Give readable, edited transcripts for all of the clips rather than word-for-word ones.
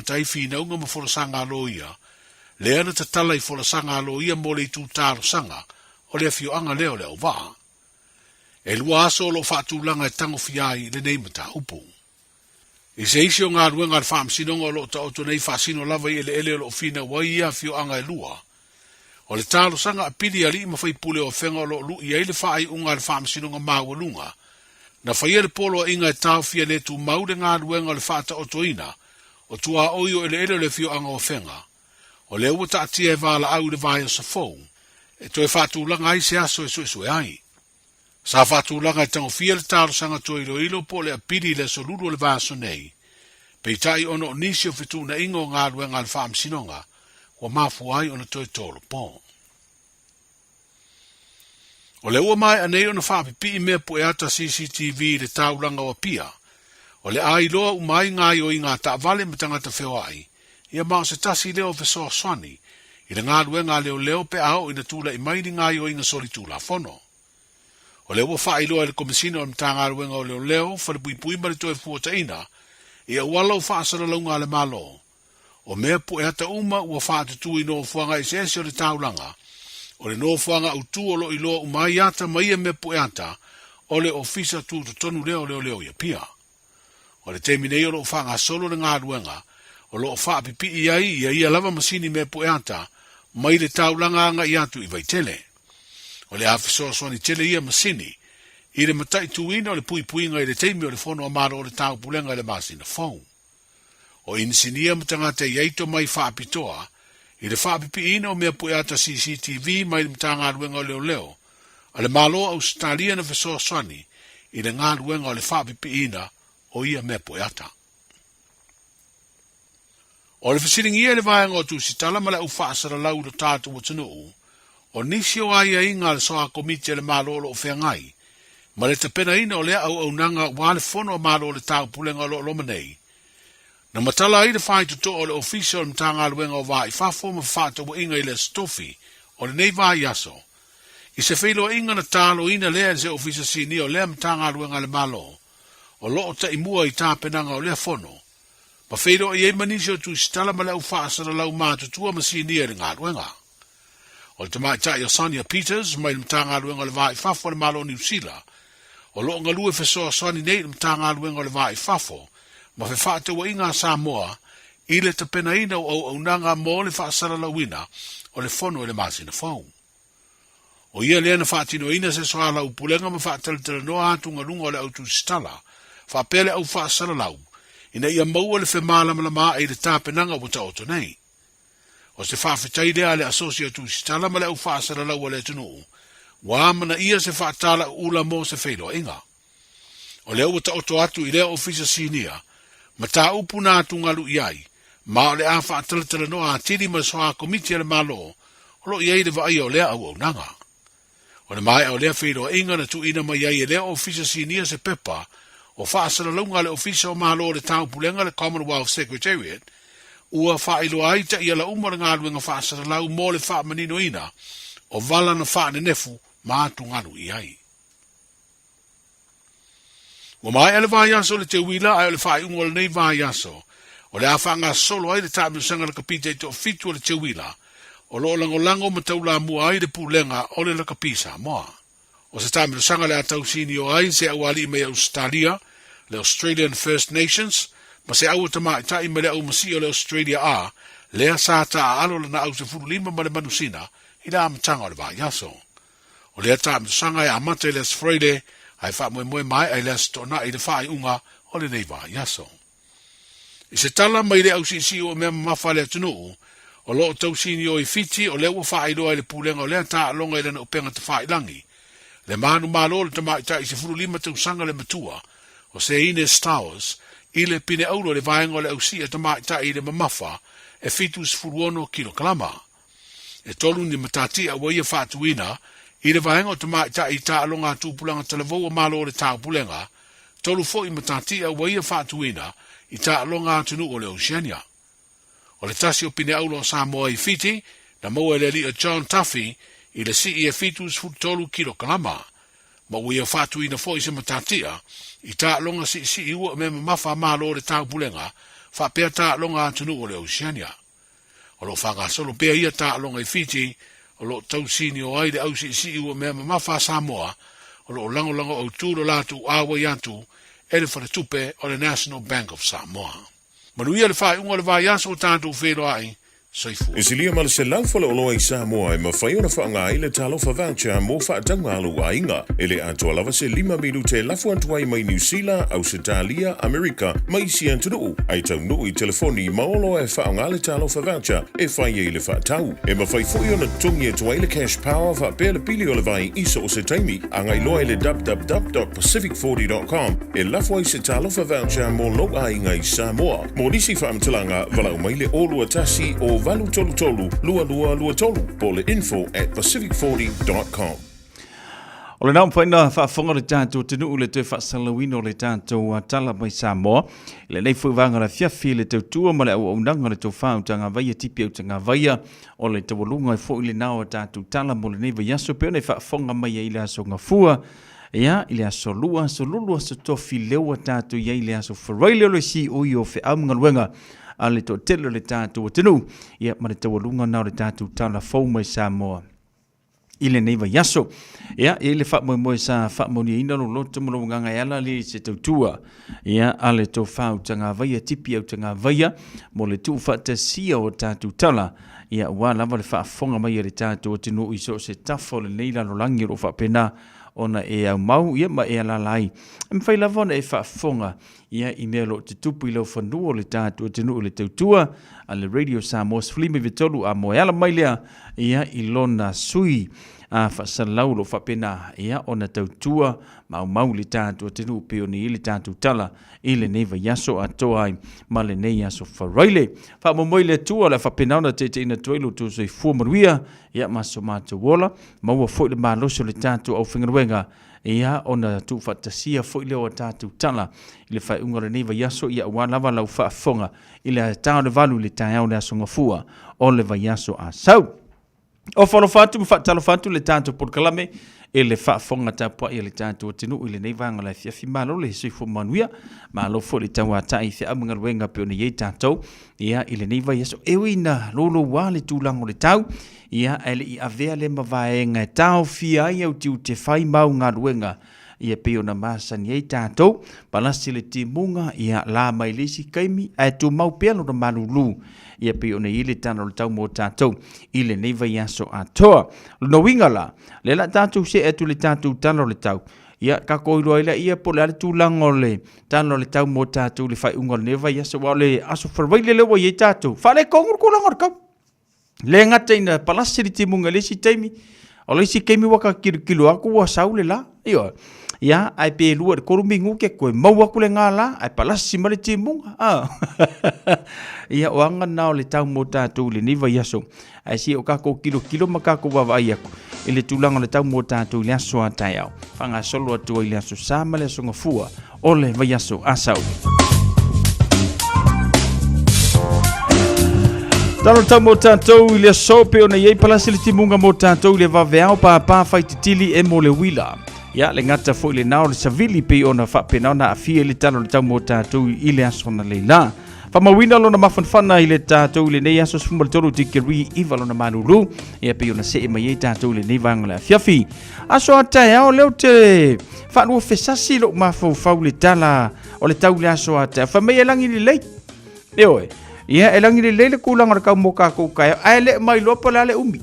tai fina unga mafolosanga alo ia, le ana tatala I folosanga alo ia mo le tu talo sanga, o le fio anga leo leo waa. E lua aso o lo whaatulanga e tango fiai le neimata upu. I se isi o ngā ruenga le whaamsinonga o lo ta oto nei whaasino lava I ele o lo fina wa ia fio anga e lua. O le talo sanga a pili ali ima whai pule o whenga o lo lu ia ile whaai unga le whaamsinonga māwalunga. Na whai polo inga e tau fia le tu maude ngā ruenga o le whaata oto ina, o tua oio ele le fio anga o whenga. O le ua ta atia e wala au le vai o sa fou, e toi whaatulanga ai se aso e sue ai. Sa whaatulanga e tango fia le talo sanga toi ilo po le apiri le solulu le vaso nei. Pei tai ono nisi o fitu na ingo ngā ruenga le whaamsinonga, wa mafu ai ona toi tolo po. O le ua mai anei ona whaapipi I mea po e ata CCTV le taulanga o pia. O le ai loa umai ngai o I ngā taavale me tangata wheo ai. Ia mao se tasi leo fesoa swani. I le ngā ruenga leo pe ao ina tula I maini ngai o inga soli tula fono. O le ua wha iloa le komisina o mtanga ruenga o leo whare pui mare toe fuata ina. Ia walau wha asara launga le malo. O mea po e hata uma ua wha atutu I no fuanga I se o le taulanga. O le no fuanga utu o lo iloa umai ata maia mea po e hata o le ofisa tu tonu leo ia pia. O le teminei o lo whanga solo le ngā ruenga. O lo wha pipi ia lava masini mea po e hata mai le taulanga anga I atu I vaitele. O le afisoa soani tele ia masini, I le matai tuina o le pui ngai le teimi o le fono amaro o le tau pulenga le masina fau. O insinia matangata iaito mai whaapitoa, I le whaapipi ina o mea pueata CCTV mai le matanga ruenga o leo, a le maloa Australia na fisoa soani, I le ngā ruenga o le whaapipi ina o ia mea pueata. O le fisiringia le vaenga o tu sitala mala ufasara lau do tātu o tunuu, o nisi o ai inga le soa komite le malolo o whengai, ma le tapena ina o lea au nanga wale fono o malo le tau pulenga lo lomanei. Na matala ai le whai tuto o le official mtanga luenga o vai fafo ma whata wa inga I le stofi o le nei vai yaso. I se whilo inga na talo ina lea se official sini o lea mtanga luenga le malo, o loo ta imua I tāpenanga o lea fono. Ma whilo I manisi o tu stala ma le au whaasara lau mātutua ma sini e le ngā luenga. O le tamai tai o Sonia Peters, mai le mtanga luenga le vai fafo le malo New Zealand. O lo nga lue fesoa soani nei le mtanga luenga le vai fafo, ma fe whaate wa inga Samoa, I le tapena ina o nanga mo le whaasara lawina, o le fono le masina fau. O ia lea na whaatino ina se soa lau pulenga ma whaateletele noa atunga lunga o le autu stala, whaapele au whaasara lau, ina ia maua le fe malamalama e le tāpenanga wata oto nei. O se whaafetai lea le asosiatu stala ma le au whaasara lau o le tunu, wāmana ia se whaatala ula mo se whailo inga. O leo wata oto atu I lea ofisa sinia, ma tā upu nā tungalu iai, ma o le a whaatalatala no a tiri ma soa komiti le malo, o lo iai le vai o lea au nanga. O le mai o lea whailo inga na tu ina mai iai lea ofisa sinia se pepa, o whaasara launga le ofisa o malo le tau pulenga le Commonwealth Secretariat, ua whailo ai ta ia la umara ngā ruenga whaasara lau mo le wha manino ina, o vala na wha ne nefu, mātungalu iai. Wa mai ele vai aso le te wila ai le whai ungo le nei vai aso. O le awhanga solo ai le tāmiu sanga le kapite to fitu le te wila. O lo lango ma tau la mua ai le pulenga o le kapisa moa. O se tāmiu sanga le atau sini o ai se awali me Australia, le Australian First Nations, ma se au tamai tai me le au masi o le Australia a, le sa ta alo le na au se furu lima ma le manusina, I la amatanga o le vai aso. O le tāmiu sanga e amate le Friday, ai wha moe mai ai le stona I le whai unga o le nei vai aso. I se tala mai le au si o mea mafa le tunu, o loo tau sini o I fiti o le ua whai loa le pulenga o le ta longa I le na upenga te whai langi. Le manu malo le tamai ta I se furu lima tau sanga le matua, o se Ines Towers, I le pine aulo le vaenga o le au si a tamai ta I le mamafa, e fitu se furu ono kilokalama. E tolu ni matati a waia whatuina, I le vaenga o tamai ta I ta alonga tūpulanga talavo o malo le tau pulenga, tolu fo I matati a waia whatuina, I ta alonga tunu o le Oceania. O le tasi o pine aulo Samoa I fiti, na maua le li a John Tuffy, I le si I fitu se tolu kilokalama. Ma waia whatuina fo I se matatia, I ta alonga si I ua me mafa malo le tau pulenga, whapea tā longa atunu o le Oceania. O lo whakasolo pea ia tā longa i Fiji, o lo tausini o aire au si ua mea mawha Samoa, o lo lango o tūro lātu awa iantu, ele whare o le National Bank of Samoa. Manuia le whae unga le vai aso o tātou whero ai, E silia ma le se lau fale oloa i Samoa e mawhai ona whaanga i le talofa voucher mō whaatanga alu a inga. E le atua lava se 5 milu te lafu antuai mai New Zealand, Australia, Amerika, mai si antunuu. Ai tau nuu i telefoni maolo e whaanga le talofa voucher e whai e le whaatau. E mawhai fui ona tungi e tuai le cash power whaapea le pili o le vai iso o se taimi. Angai loa le www.pacific40.com e lafu ai se talofa voucher mō lo a inga i Samoa. Mō nisi whaamtalanga walau mai le olua tasi o Valu tolu tolu, lua tolu, po le info@pacific40.com. O le nau whaina whaafonga le tātou tenu le tue whaasalawino le tātou tala mai Samoa. Le nei whaivanga la fiafi le tau tua ma le au aunanga le tau whautanga vaia tipi au tanga vaia. O le tau walunga e fo ile nao tātou tala mo le nei vaiaso peo nei whaafonga mai e ile aso ngafua. Ia, ile aso lua, aso lulu, aso tofi lewa tātou ia ile aso wharaile o le si ui o whi aunga luenga. Ale to telo le tātou o tenu. Ia, ma le tawalunga nao le tātou tala fau mai Samoa. Ile neiva yaso. Ia, ile whamoe sa whamoni ina no loto mo nganga ala le se tautua. Ia, ale to whau tanga vaia, tipi au tanga vaia. Mo le tu whatasia o tātou tala. Ia, ua lava le whaafonga mai le tātou o tenu iso se tafo le neila no langi ro whapena. Ona e au mau, ia ma e alalai. Mwhai lavona e whaafonga, ia i mea lo te tupu i lau whanua le tātua tenu o le tautua, a le Radio Samoa Flimi Vitolu a moe ala mailea, ia i lona sui a whaasalau lo whapena, ia ona tautua, mau le tātua tenu peo ni i le tātua tala, i le neiva yaso a toai, ma le nei yaso wharaile. Whaamomoi le tua le whapena ona te ina tuailu tu soi fuamaruia, ia maso mātua wola, maua fwoi le māloso le tātua au whingaruenga, ia ona tu fatasia fo ile o tatu tala ile fa ungore neva yaso ia wa lava lau fa fonga ile tau de valu le tau le asonga fua o le va yaso a sau o folo fatu fa talo fatu le tatu por kalame ele fa fonga ta po ile tatu tinu ile neva ngala fia fi malo le sui fo manuia malo fo le tau ata i fe amenga wenga pe ne ye tatu ia ile neva yaso ewina lolo wa le tulango le tau ia ele i avea le mavaenga tau fia ia uti te fai mau ngā ruenga ia peo na masani ei tātou palasi le timunga ia la mai lesi kaimi ai tu mau pelo na malulu ia peo na ile tano le tau mo tātou ile neiva yaso atoa no wingala le la tātou se etu le tātou tano le tau ia ka koiro ile ia po le tu langole tano le tau mo tātou le fai unga neiva yaso wale aso farvaile le wa ye tātou fale kongur kulangor kau le ngata ina palasi le timunga lesi taimi o lesi kaimi waka kilo aku wa saule la iyo ia ai pe lua de korumingu ke koe mau aku le ngala ai palasi ma le timunga ia wanga nao le tau mo tātou le niva yaso ai si o kako kilo makako wawa iaku ile tulanga le tau mo tātou le aso atai au whanga solo atua ile aso sama le aso ngafua o le vayaso asau Talo tau mo tātou ile sope o na iei palasi le timunga mo tātou ile vaveao pa whaititili e mo le wila. Ia le ngata fo ile nao le savili pe o na whapena na afia le talo le tau mo tātou ile aso na leila. Whamawina lo na mafanfana ile tātou ile nei aso sfumba le tolu tikiri iwa lo na manulu. Ia pe o na se e mai e tātou ile nei vanga le afiafi. Aso atai ao leo te whanua fesasi lo mafau le tala o le tau le aso atai. Whamai elangi li lei. Eoe. Ia elangi le lele kulanga ra kau mo ka ko kai ai le mai lopa la le umi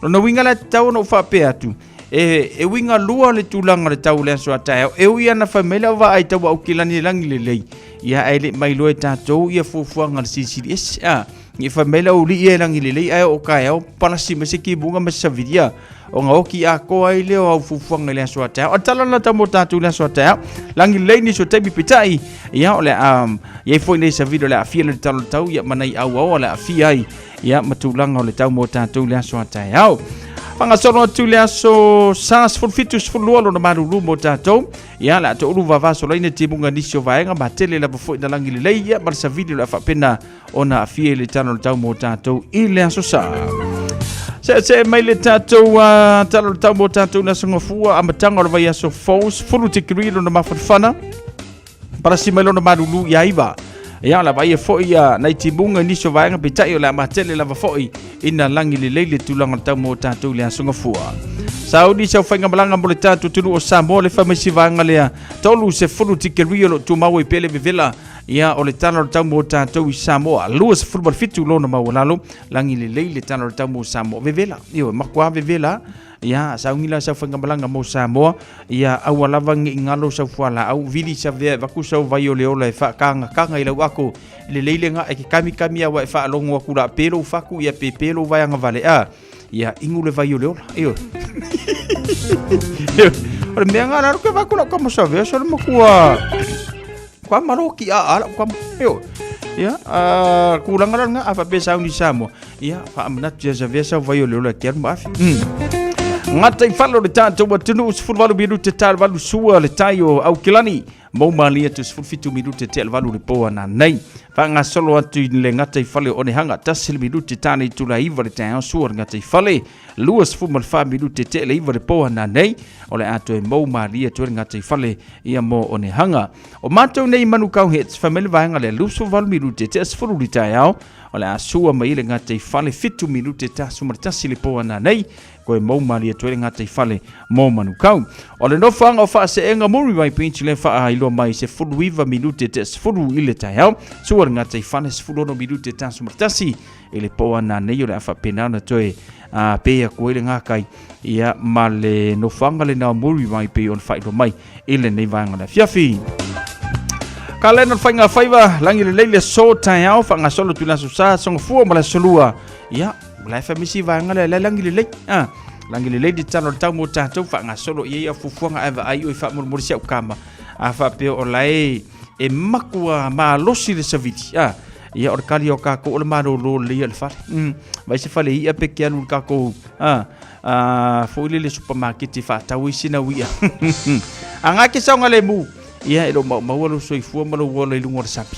no winga la tau no fa pe atu e winga lua le tulanga le tau le so ata e ia na famela va ai tau au kilani elangi le lei ia ai le mai lo ta tau ia fuanga le CCS ni famela o li elangi le lei ai o kai o palasi me se ki bunga me savidia o nga oki a ko ai le o fuanga le so ata o tala la tau mo tatu le so ata langi le ni so tebi pitai ia o le ia foi nei sa video le afia le tau ia manai au le afia ai ia matulanga o le tau mo tatu le so ata au Panga sono tu le aso sas for fitus for lualo na marulu mo tatu ia la to ulu vava so leine timunga nisio vaenga matele la foi na langi le ia mar sa video le fa pena ona afia le tano le tau mo tatu ile aso sa Se mai le tātou talo tau mo tātou na sangafua a matanga o vai aso fous fulu te kirilo na mawhanwhana para si mai lona marulu ia iwa ia la vai fo ia nai tibunga ni so vaenga pitai o la matele la fo ina langi le leile tulanga tau mo tatu le asunga fua Saudi sa fainga malanga mo le tatu tunu o Samoa le famasi vaenga le tolu se fulu tikerio lo tu mau i pele vivela ia o le tano tau mo tatu i Samoa luas football fitu lo na mau lalo langi le leile tano tau mo Samoa vivela io makwa vivela ia sa ngila sa fainga malanga mo Samoa ia awalava ngi ngalo sa fuala au vili sa ve vaku sa vai o le ola e fa kanga i lau ako le leile nga e kami awa e fa longo aku la pelo faku ia pelo vai anga vale a ia ingu le vai o le ola io ora me nga la ke vaku la como sa ve so le makua kwa maroki ala kwa io ia kulanga nga afa pe sa ni Samoa ia fa amnat ya ve sa vai o le ola ker ma ngata i falo le tātou wa tunu usfurvalu minute tal valu sua le tayo au kilani mau malia tu usfurfitu minute tel valu le poa na nei fa nga solo atu le ngata i fale one hanga tasil minute tani tula iva le tayo sua ngata i fale luas fumal fa minute tel iva le poa na nei ole atu e mau malia tu ngata i fale ia mo one hanga o matou nei manu kau hits family vanga le lusu valu minute tel usfuru le tayo ole asua mai le ngata i fale fitu minute ta sumar tasil poa na nei ko e mau mali tu ngata i fale mo manu kau o le no fanga o fa se enga muri mai pinchi le fa ilo mai se fulu iva minute te fulu ile ta hau suar ngata i fale se fulu no minute ta sumartasi ele po ana nei o le fa pena na toe a pe ko ile ngakai ia male no fanga le na muri mai pe on fa ilo mai ile nei vanga na fiafi kalena fainga faiva langi le leile so ta hau fa nga solo tu na susa song fu mala solua ia la famisi vanga le langi le langi le di tano tau mo tatu fa nga solo ia fufuanga ava ai o fa mo morisia ukama afa pe o lai e makua ma losi le saviti ia or kali o ka ko le maro lo le ia le fa vai se fale ia pe ke anu ka ko fo le supermarket fa tau sina wia anga ke sa ngale mu ia e lo ma lo so i fu mo lo le lungo sapi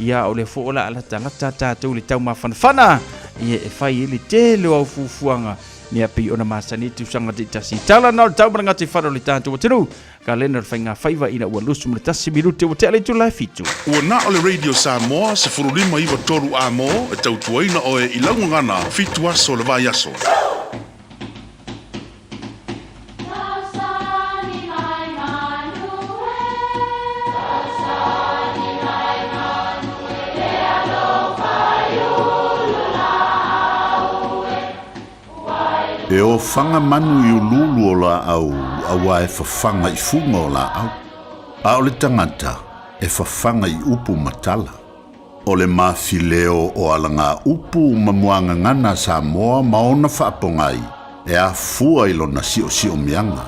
ia o le fo la ala tata tu le tau ma fana ia e fai ele tele au fufuanga ni api ona masani tu sanga te tasi tala na tau manga te faro le tanto tenu kalena fainga faiva ina ua lusu le tasi minute o tele tu la fitu Ua na o le Radio Samoa se furulima iwa toru amo e tau tuaina o e ilangu ngana fitu aso le vai aso. E o fanga manu i ululu o la au, awa e fafanga i funga o la au. A o le tangata e fafanga i upu matala. O le mafileo o alanga upu mamuanga ngana Samoa maona whaapongai e a fua ilo na sio mianga.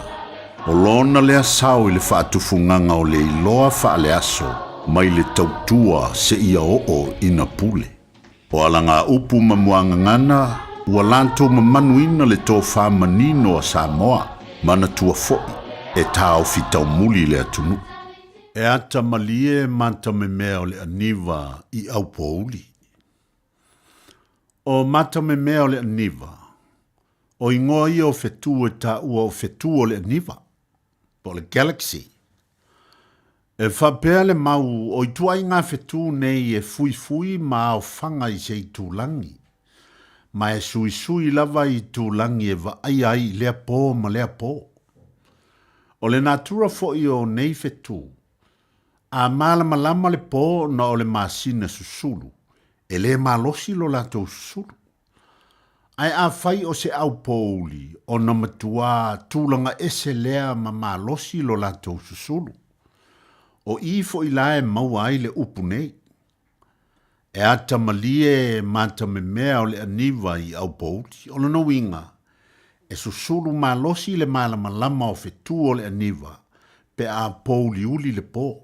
O lona lea sao i le whaatufunganga o le iloa whaale aso mai le tautua se ia o ina pule. O alanga upu mamuanga ngana ua lanto mamanuina le tō whamanino a Samoa, mana tua fo'i, e tāo fitau muli le atunu. E ata malie manta me mea o le aniva i au pouli. O mata me mea o le aniva, o ingoa ia o fetu e ta ua o fetu o le aniva, po le Galaxy. E whapea le mau o i tuai ngā fetu nei e fui ma o whanga i sei tūlangi. Ma e sui lava i tūlangi e wa ai lea pō ma lea pō. O le natura fo i o nei fetu, a malama le pō na o le masina susulu, e le malosi lo lato susulu. Ai a fai o se au pōuli, o na matua tūlanga ese lea ma malosi lo lato susulu. O i fo i lae mau ai le upu nei. E ata malie mata me mea o le aniva i au pouti, o le no winga, e susulu malosi le malama o fetu o le aniva, pe a pouli uli le po.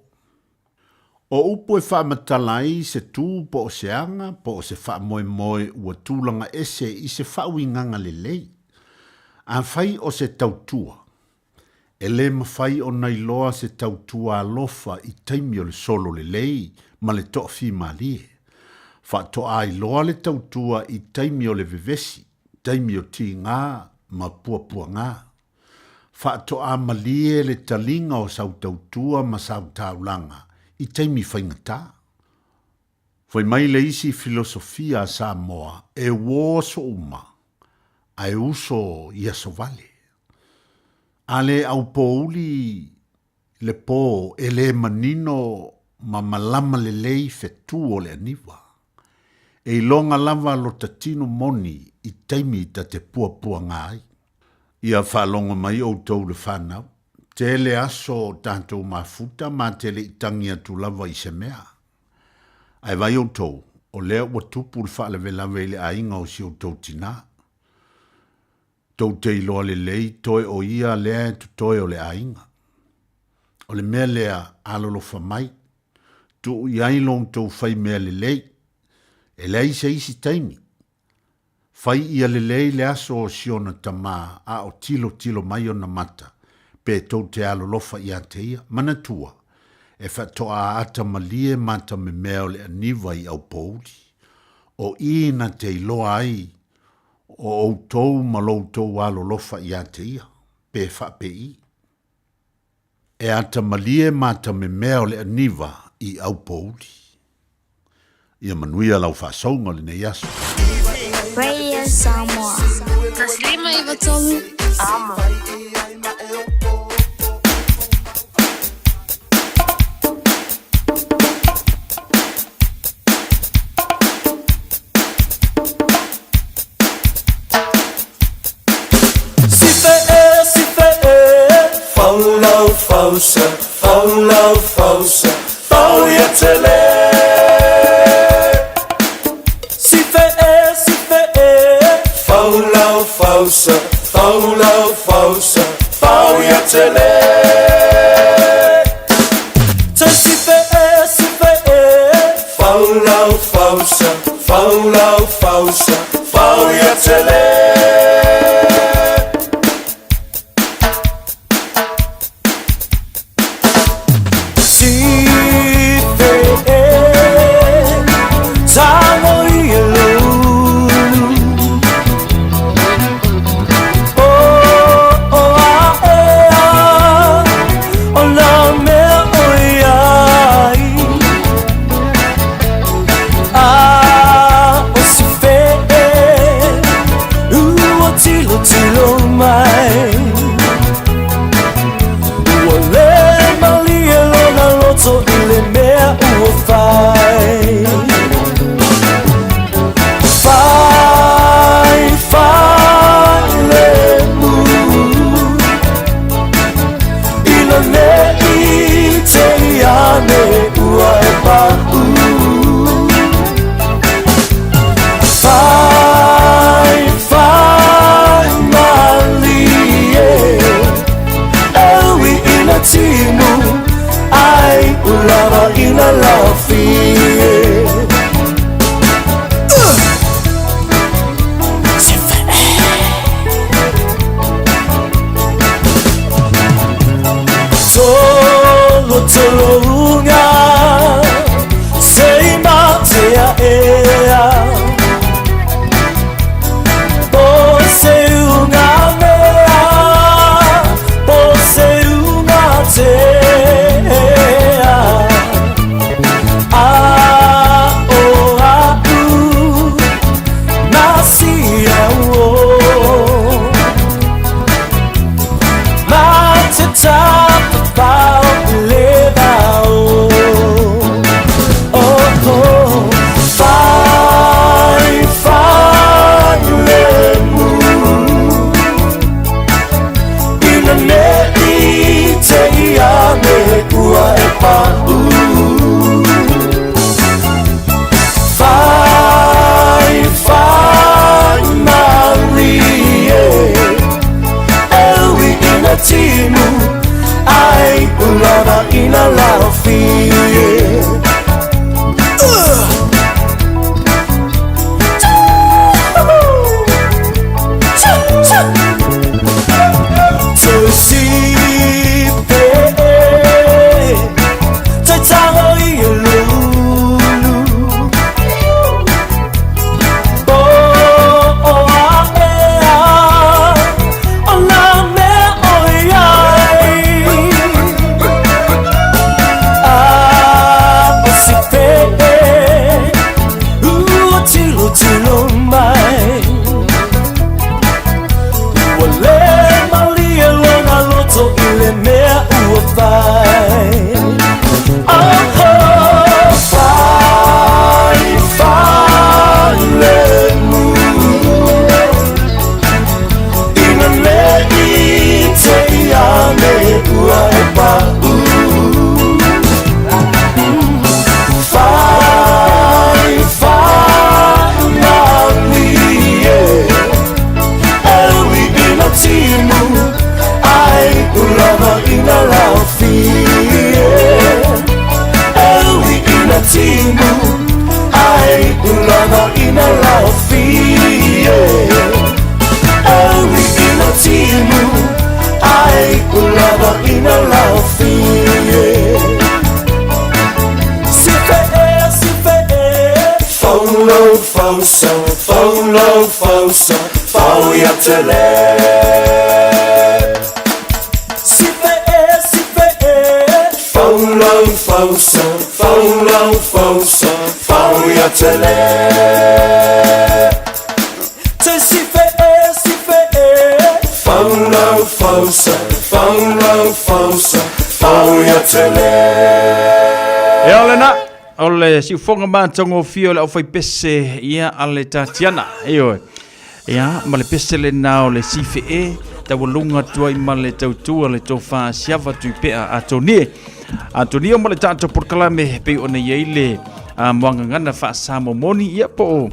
O upo e wha matalai se tū po o se anga, po o se wha moe ua tūlanga ese i se wha winganga le lei. A whai o se tautua. E le mawhai o nei loa se tautua alofa i taimi o le solo le lei, ma le tofi malie. Fa to ai loa le tautua i taimi o le vevesi, taimi o ti ngā, ma pua ngā. Fa to a malie le talinga o sau tautua ma sau taulanga, i taimi whaingata. Foi mai le isi filosofia Samoa e woso uma ai uso ia sovale. Ale au pouli le po e le manino ma malama le lei fetu o le aniva. E longa lava lo tatino moni I taimi ta te pua ngai. Ia whalonga mai o tau le whanau. Te le aso tātou mafuta ma te le itangi atu lava I se mea. Ai vai o tau, o lea ua tupu le whaale lawe le ainga o si o tau tina. Tau te iloa le lei, toe o ia lea tu toe o le ainga. O le mea lea alolofa mai, tu iai long tau whai mea le lei, e lei se isi taimi. Whai ia le lei le aso o siona tama a o tilo mai o na mata, pe tau te alolofa ia te ia, manatua. E whatoa ata malie mata me mea le aniva I au pouri. O ina te iloa ai, o outou maloutou alolofa ia te ia, pe whapei. E ata malie mata me mea le aniva I au pouri. Ia manuia lau whasaunga le nei aso. Radio Samoa. Taslima Iwatomu. Amo. Fausa, fau ia tele. Si fe fausa, fau ia tele. Te si fe fausa, fau ia tele. fausa, faulo fausa, fau ya tele. Faulo fausa, faulo fausa, fau ya tele. Faulo fausa, faulo fausa, fau ya tele. E ole na, ole si fonga mātongo fio le au fai pese ia ale Tatiana. Eoi. Ia, ma le pese le nao le sife e, tawalunga tuai ma le tautua le tofa siava tui pea atonie. Atonie ma le tato porkalame pe one yeile moanga ngana fa samo moni ia po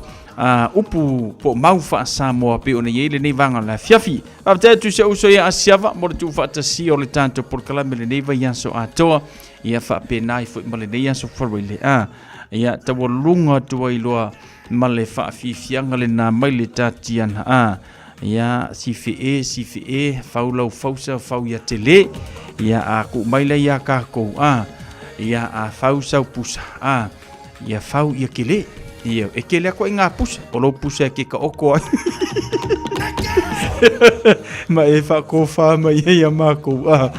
upu po mau fa samo pe one yeile nei vanga la fiafi. After tu se uso ia asiava mo tu fa tasi o le tato porkalame le nei va so atoa. Ia fa pe nai fo ma le nei so forwele ia tawalunga tuai loa ma le fa fianga le na mai le Tatiana ia sife faulau fausa fau ia tele ia a ku mai le ia ka ko ia a fausa pusa ia fau ia kele ia e kele ko inga pusa o lo pusa ke ka oko ma e fa ko fa ma ia ma ko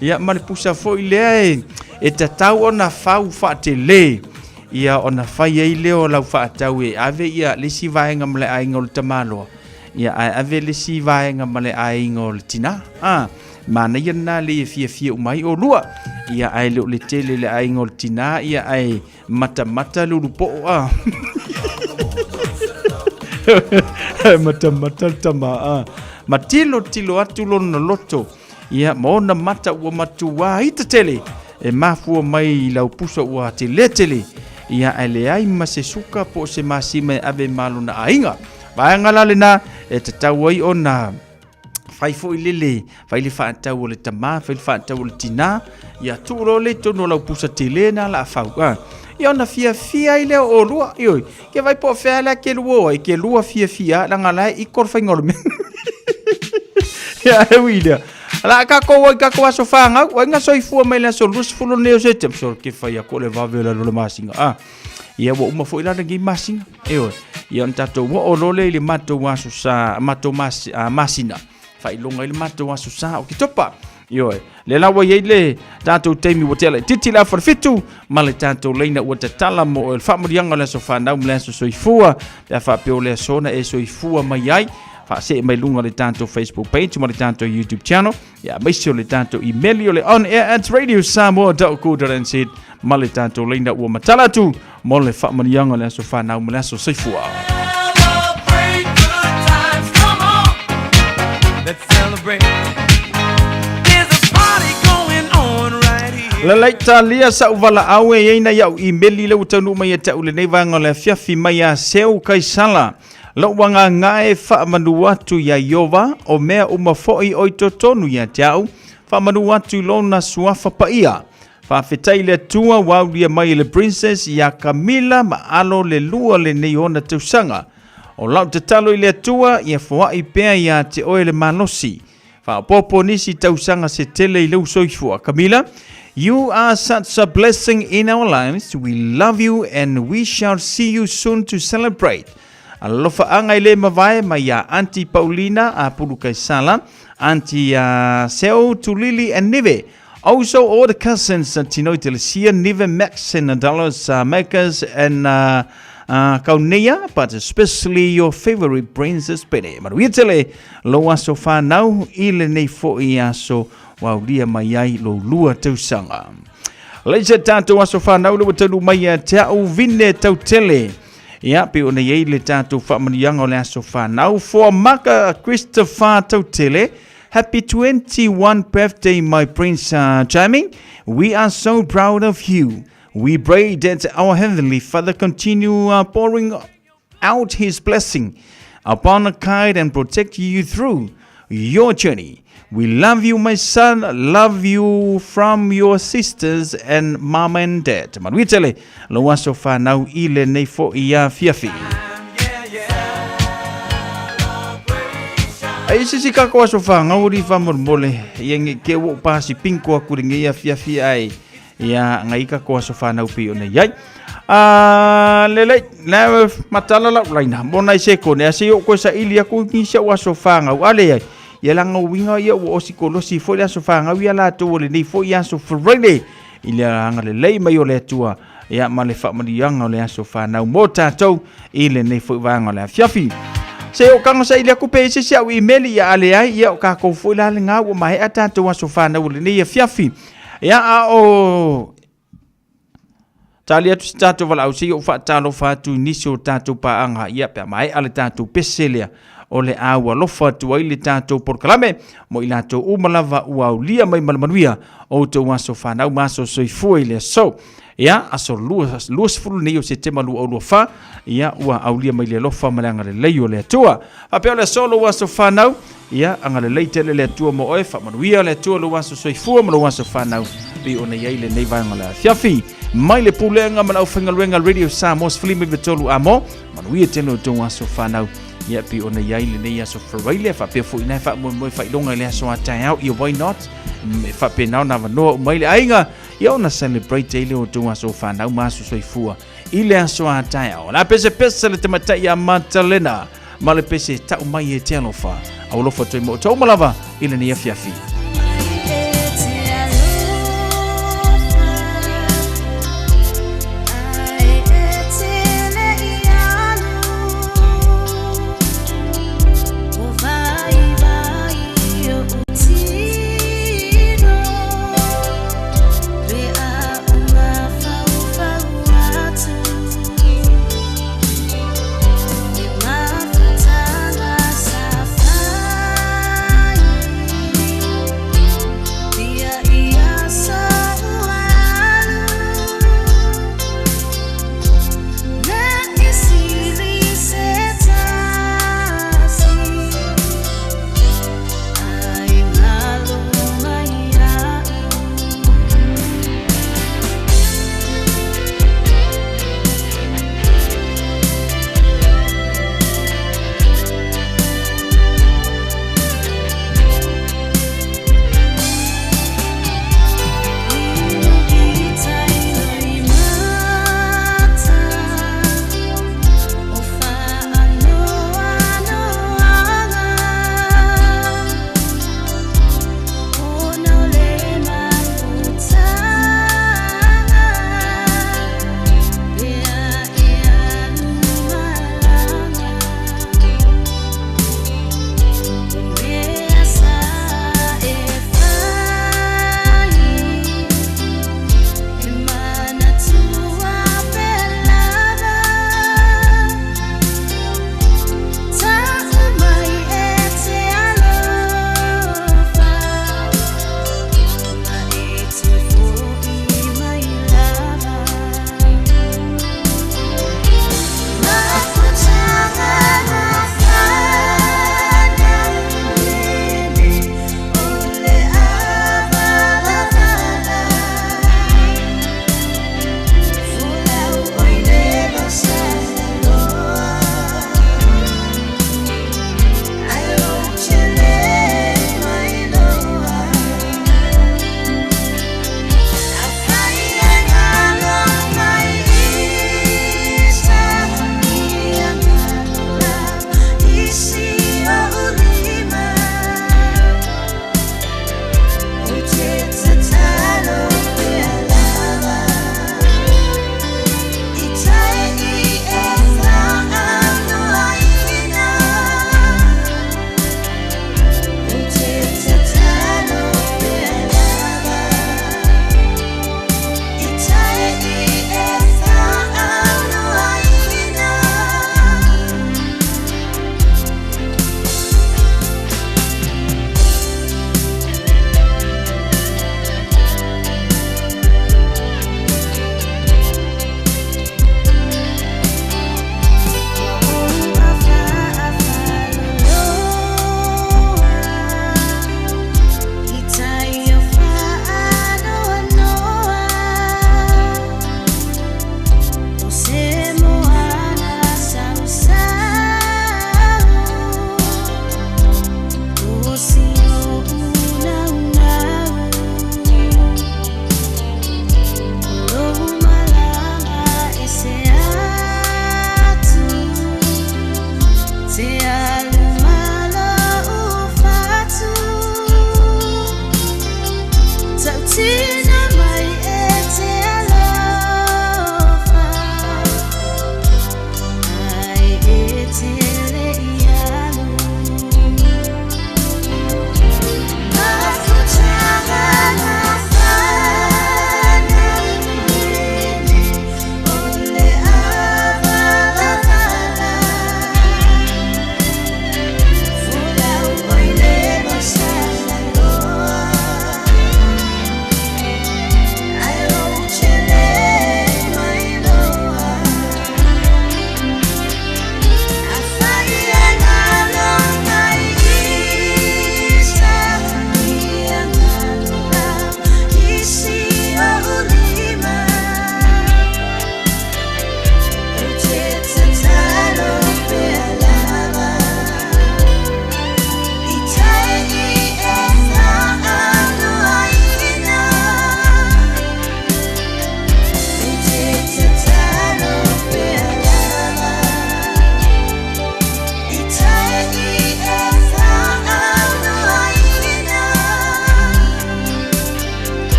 ia ma le pusa fo ile e tatau ona fau fa tele ia ona fai ai leo lau fa tau e ave ia le si vaenga male ainga o tamalo ia ave le si vaenga male ainga o tina mana ia na le fia umai o lua ia ai le tele le ainga o tina ia ai mata lulu po mata tama matilo atu lona loto ia mona mata ua matua ita tele e mafua mai lau pusa ua tele ia ele ai ma se suka po se masime ave malu na ainga ba ngala le na e te tawai ona fai fo ilele fai le fa tau le tama fai fa tau le tina ia turo le tono la pusa telena la fa ia ona fia ile o lua io ke vai po fa la ke luo e ke lua fia la ngala I kor fa ngol me ia e wida la ka ko so fanga wa nga so ifu mai la so lus fulo neo se tem so ke fa ya ko le va vela lo masinga ia wo uma fo ila ngi masinga eo ia ntato wo o lo le mato wa so sa mato masina fa ilonga ile mato wa so sa o ki topa io le la wa ile tato temi wotela titi la forfitu male tato leina o tatala mo el famurianga la so fa na mle so ifua ya fa pe o le sona e so ifua mai ai fa se mai lunga le tanto Facebook page mo le tanto YouTube channel ya mai se le tanto email le on air at radio samoa.co.nz ma le tanto leina o matala tu mo le fa manianga le so fa na mo le so sifua la laita lia sa uvala awe yeina ya email le utanu mai ta ule nei vanga le fiafi mai a seu kai sala lo wanga ngae fa manu watu ya Yova o mea umafoi oito tonu ya tau fa manu watu lona suafa paia fa fetai le tua waudia mai le princess ya Camila ma alo le lua le neona tausanga o lau te talo I le tua ya foa I pea ya te oe le manosi fa popo nisi tausanga se tele I leu soifua Camila, you are such a blessing in our lives. We love you and we shall see you soon to celebrate. Alofa anga ile mavae maya Auntie Paulina a Pulukai Sala, Auntie Seo to Lily and Nive. Also all the cousins Tino Telesia, Nive, Max and Dallas Makers and Kaunia, but especially your favorite princess Penny. But we tell loa so far now ile nei fo iaso wa dia mai lo lua tausanga. Leisa tato aso fa now lo telu mai tau vine tau tele. Ya pe ona ye le tato fa manianga le aso fa now for Maka Christopher tau tele. Happy 21st birthday my prince Jamie. We are so proud of you. We pray that our Heavenly Father continue pouring out His blessing upon a guide and protect you through your journey. We love you, my son. Love you from your sisters and mom and dad. Manuitele, lo waso fa nau ile nei fo ia fiafi. Ai sisi kako waso fa ngauri fa mormole yenge ke wo pasi pinko akuringe ia fiafi ai. Ya ngai ka ko so fa na upi ona yai Lele na matala la laina mona se ko ne se ko sa ilia ko ni se wa sofanga ale ia langa winga ia o sikolosi fo ia sofanga ia la to le ni fo ia so frele ia anga le mai o le tua ia ma le fa madianga o le sofa na mota to ile nei fo vanga le fiafi se o kanga sa ilia ko pe se sia wi meli ia ale ai ia ka ko fo la nga o mai ata to wa sofa na le nei fiafi ia a o Talia tu tato vala usi o fa talo fa tu nisio tato pa anga ia pe mai ale tato peselia o le awa lofa tu ai le tato por kalame mo ila to umalava ua ulia mai malmanuia o to waso fa na maso soifua ile so ia aso luas fulu nei o se tema lu o fa ia ua aulia mai le lofa malanga le leio le tua a pe le solo waso fa na ia anga le leite le tua mo oe fa manuia le tua lo waso soifua mo lo waso fa na bi ona ia ile nei vanga la fiafi mai le pulenga mana o fingaluenga radio Samos Flimi Vitolu amo manuia teno to waso fa na ia pi ona ia ile nei aso fraile fa pe fu ina fa mo fa longa le aso atai out why not fa pe na na no mai le ainga ia ona celebrate ile o to aso fa na maso soifua ile aso atai out la pese le temata ia matalena male pese ta mai e telo fa au lo fa to mo to malava ile nei fiafi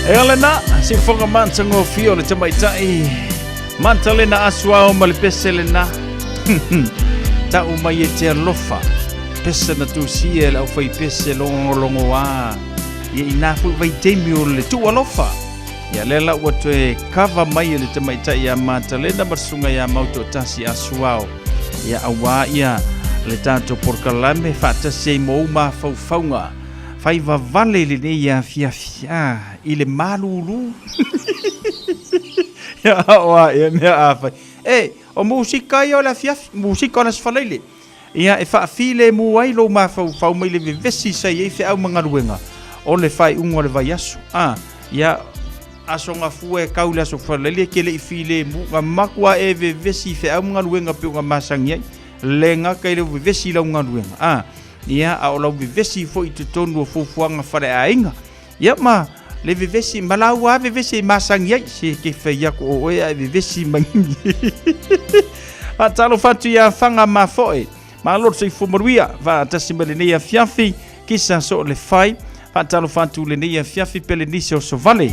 Elena, si fonga mansa ngofio le tamaitai. Manta lena aswao ma le pese lena. Ta umai e te alofa. Pese na tu sie la ufai pese longo a. Ia inafu vai teimi o le tu alofa. Ia lela ua toe kava mai le tamaitai ia manta lena marsunga ia mauto tasi aswao. Ia awa ia le tanto porkalame fata se mo ma faufaunga. Fai va vale le ne ia fia i le malulu. Ya wa ia mea afai. O musika ia o la fia musika ona sfalele. Ia e fa file mu ai lo ma fau mai le vesi sai e fe au mangaruenga. O le fai ungo le vai asu. Ia asonga fue kaula so falele ke le file mu nga makwa e vesi fe au mangaruenga pe nga masangi le nga kai le vesi la mangaruenga. Ia a o lau vivesi fo i te tonu o fufuanga whare a inga. Ia ma, le vivesi, malau a vivesi masangi ai, se ke whaiako o oe a vivesi mangi. A talo fatu ia whanga ma foe, ma lor se i fumaruia, va tasima le neia fiafi, kisa so le fai, va talo fatu le neia fiafi pele nisi o sovale.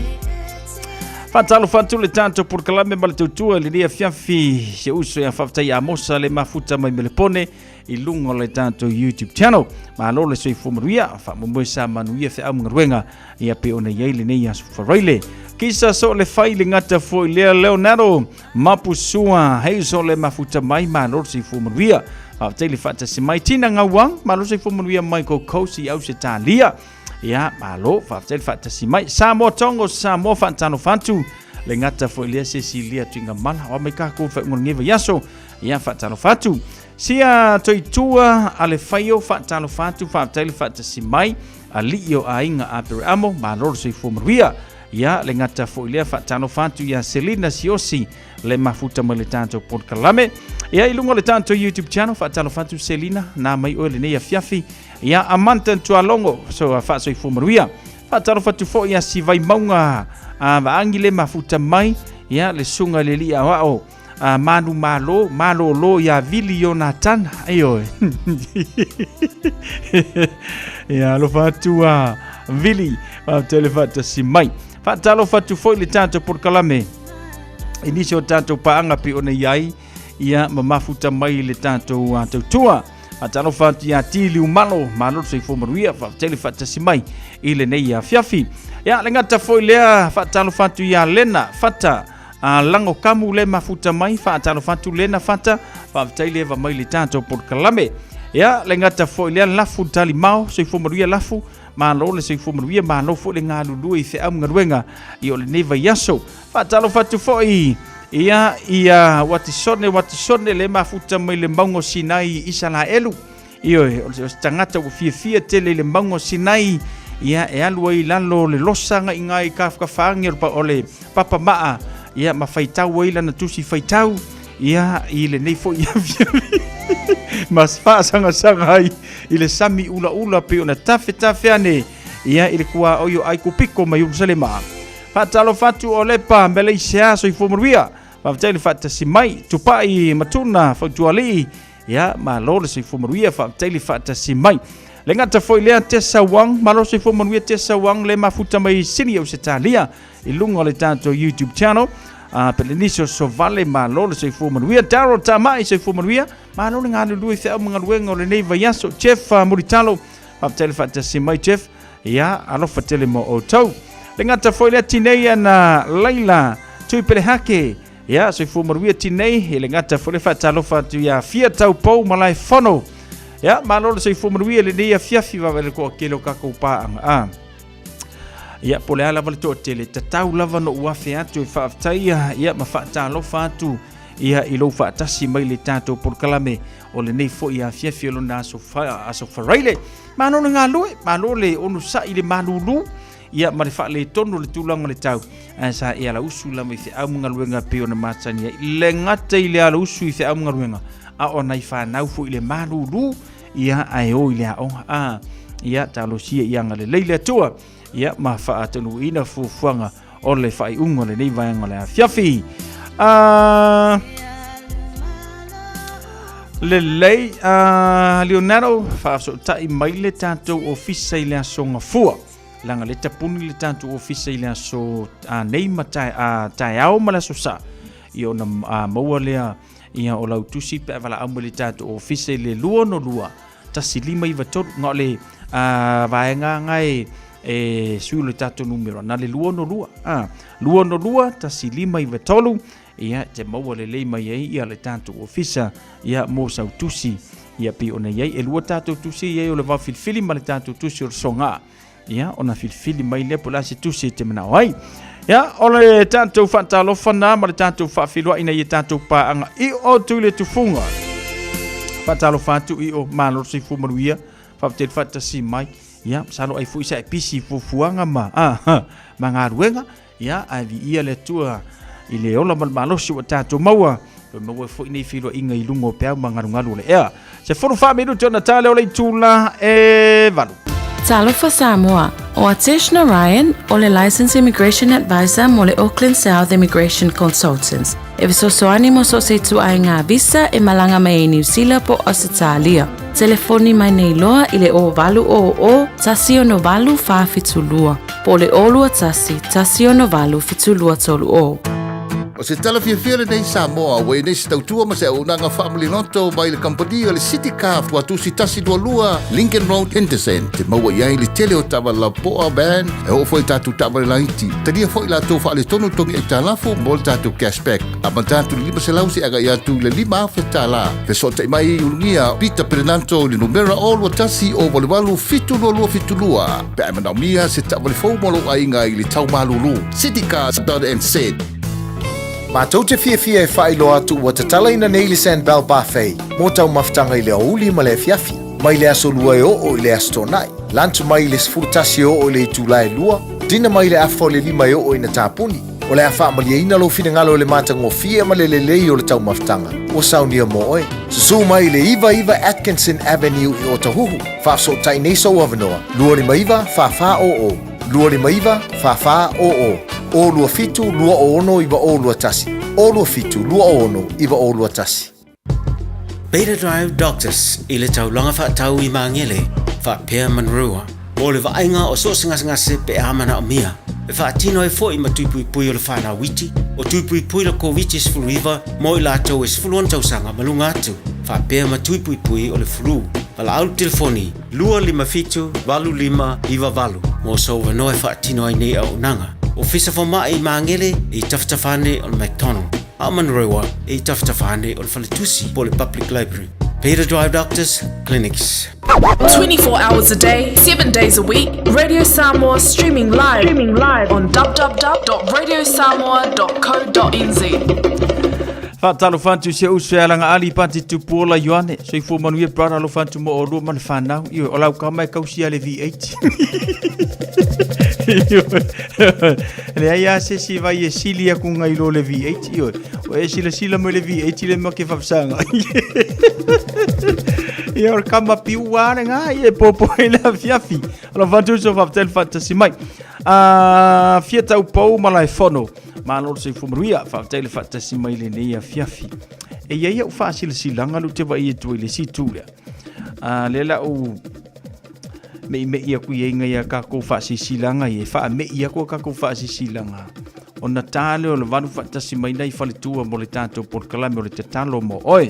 Va talo fatu le tanto por kalame ma le tautua le neia fiafi, se uso ia whaftai a mosa le mafuta mai melepone, i lungo le tanto YouTube channel. Ma lo le soi fumaruia, fa mo sa manuia fe am ngaruenga ia pe ona yai le nei asu faraile. Kisa so le fai le ngata foi le Leonardo Mapusua, hei so le mafuta mai ma lo soi fumaruia. Fa tele fata se mai tina ngawang, ma lo soi fumaruia Michael Kosi au se talia. Ia ma lo fa tele fata se mai Samo Tongo Samo fantano fantu. Le ngata foi le Cecilia tinga mala o me ka ko fa ngorngeva yaso. Ia fantano fatu. Sia toitua ale faio fatalo fatu fatale fatasi mai alio ainga apere amo malor se fumaria ya le ngata fo ile fatalo fatu ya Selina Siosi le mafuta mele tanto podkalame ya ilungo le tanto YouTube channel fatalo fatu Selina na mai ole ne ya fiafi ya amanta tualongo so fa so fumaria fatalo fatu fo ya si vai maunga va angile mafuta mai ya le sunga le lia wao manu malo lo ya vili Jonathan ayo ya lo fatu vili telefata si mai fatalo fatu foi le tanto por kalame inicio tanto paanga pe ona yai ya mamafuta mai le tanto tua fatalo fatu ya tili malo se fomaruia telefata si mai ile nei ya fiafi ya lengata foi le fatalo fatu ya lena fata lango kamu le mafuta mai fa talo fatu lena fata fa taile va mai le tanto por kalame ya lengata fo le lafu tali mau se fo maria lafu ma lo le se fo maria ma no fo le ngalu i fe am ngaruenga i ole neva yaso fa talo fatu fo ia watisone le mafuta mai le mango Sinai isala elu io o tangata o fia tele le mango Sinai ia e alu i lalo le losanga ingai kafka fanger pa ole papa maa ia ma faitau ila na tusi faitau ia ile nei fo ia mas fa sanga ai ile sami ula pe ona tafe ane ia ile kua oyo ai kupiko mai Jerusalema fatalo fatu olepa Malaysia so ifomuria fatale fata simai tupai matuna fatuali ia ma lole so ifomuria fatale fata simai lengata foi le tesa wang malo so ifomuria tesa wang le mafuta mai sini o setalia ilungo le tanto YouTube channel Pelenicio Sovale malo le ifomuria Daro Tamai so ifomuria malo ngalo lui fe mangaluengo le nei vayaso chef Muritalo fatale fata simai chef ia alo fatele mo o tau lengata foi le tineia na Laila tui pele hake ia so ifomuria tinei lengata foi le fatalo fatu ya fia tau pou malai fono ia malo so ifomuria le nei fiafi va le ko kelo kako pa ia pole ala vale to tele tatau lava no uafe atu e faaftaia ia mafaatalo fatu ia ilo faatasi mai le tato por kalame o le nei fo ia fiafi lo na so faraile mano nga lue malo le onu sa ile malulu ia marifa le tonu le tulang le tau sa ia la usu la me fe amunga luenga pe ona matania le ngata ile ala usu fe amunga luenga a ona ifa nau fo ile malulu ia ai o ile o ia talo sia ia ngale leile tua ia ma fa atunu ina fuanga o le fai ungo le nei vai ngale fiafi lei Leonardo fa so tai mai le tanto ofisa ile songa fua langa le tapuni le tātou ofisa i le aso nei tai au ma le aso sa i ona maua lea ia o lau tusi pe wala amu le tātou ofisa i le lua no lua tasi lima i vatolu ngā le vaenga ngai sui le tātou numero na le lua no lua tasi lima i vatolu ia te maua le leima iei ia le tātou ofisa ia mo sau tusi ia pi ona iei e lua tātou tusi iei o le vau filfili ma le tātou tusi o le songa ia ona filfili mai le po lasi tusi te manao ai ia o le tātou whatalofana ma le tātou whawhilua ina i tātou paanga i o tu le tufunga whatalofatu i o malo si fumaruia whaptel whatasi mai ia salo ai fuisa e pisi fufuanga ma ngā ruenga ia ai vi ia le tua i le ola malmalosi o tātou maua pe maua fo nei filo inga i lungo pe au mangaru le ea se foru fa minuti ona tale o le tula e valu Talofa Samoa o Atishna Ryan o le Licensed Immigration Advisor mo le Auckland South Immigration Consultants e visosoani mo so se tu ai ngā visa e malanga mai New Zealand po Australia telefoni mai nei loa i le o valu o tasi o no valu fa fitulua po le olua tasi o no valu fitulua tolu o O se talafia nei Samoa, wei nei se tautua ma se unanga family noto mai le kampani o le City Car tua tusi tasi dua lua, Lincoln Road, Henderson. Te maua iai le tele o tawa la poa band, e o foi tatu tawa le laiti. Tania foi la tofa le tonu tongi e talafu, mo le tatu cashback. A mantatu lima se lausi aga ia tu le lima afe tala. Pe so te mai ulungia, Peter Pernanto le numera o lua tasi o wale walu fitulua. Pe a manaumia se tawa le fau molo ainga i le tau malulu. City Car.nz Mātou te fia e whaelo atu ua te tala ina Neili Sandbell Buffet. Mō tau mawhtanga i le auli ma le fiafi. Mai le aso lua e o i le asto nai. Lantu mai le sfurtasi o le itulai lua. Dina mai le afo le lima e o ina tāpuni. O le awha amalia ina lo fina ngalo le mātango fia ma le lelei o le tau mawhtanga. O saunia mo oe. Susu mai le Iva Atkinson Avenue i Otahuhu. Whaaso tai neso wavanoa. Lua lima iwa, wha o. Lua lima iwa, wha o. O lua fitu, lua o ono, iwa o lua tasi. O lua fitu, lua o ono, iwa o lua tasi. Beta Drive Doctors, i le taulanga whaatau i maangele, whaapea manrua. O le vainga o so ngase pe amana o mia. E whaatino e fo i matuipui o le whana witi, o tuipui la ko witi sfuluiva, mo i la tau e sfuluan tausanga malunga atu. Whaapea matuipui o le fulu. Pala au telefoni, lua lima fitu, valu lima, iwa valu. Mo so wanoe whaatino ai nei au nanga. O fisa foma i maangele i taftafane o le McDonald. A Manrewa i taftafane o le Falitusi po le Public Library. Beta Drive Doctors Clinics. 24 hours a day, 7 days a week. Radio Samoa streaming live on www.radiosamoa.co.nz. Whaatalo whantu se usualanga ali pati tupola Ioane. So i fo manuia brana lo whantu mo o rua man whanau. Iwe o lau kamai kausia le V8. Le aia se si vai e silia ku ngai lo le V8 iwe. O e sila mo le V8 le mo ke whapsanga. Ia o kama piuare ngā i e popo e la fiafi. Alo whantu so whaptel whantasi mai. Fia tau pou malai whono. Mānoro se fumaruia, whapteile whatasi mai le nei a fiafi. E iaia u whaasilasilanga lu te wai e tui le si tūlea. Lela u me ia ku ienga ia kako whaasisilanga i e wha me ia ku kako whaasisilanga. O na tāle o le wanu whatasi mai nei whalitua mo le tātou porkalame o le te talo mo. Oi,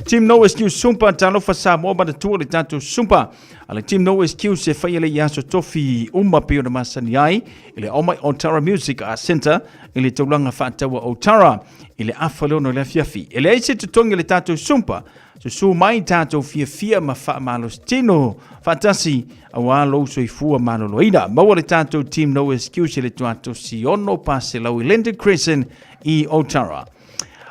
Team No Excuse Sumpa talo whasa mo bana tua le tātou Sumpa. Ale Team No Excuse se whaiale i aso tofi pe o na masani ai. Ile Omai Otara Music Arts Centre. Ile taulanga whaataua Otara. Ile awhaleono le fiafi. Ile eise tutongi le tātou Sumpa. So su mai tātou fia ma wha malos tino. Whatasi awa lo so i fua manolo ina. Maua le tātou Team No Excuse le tuato si ono pase lau i Linden Crescent i Otara.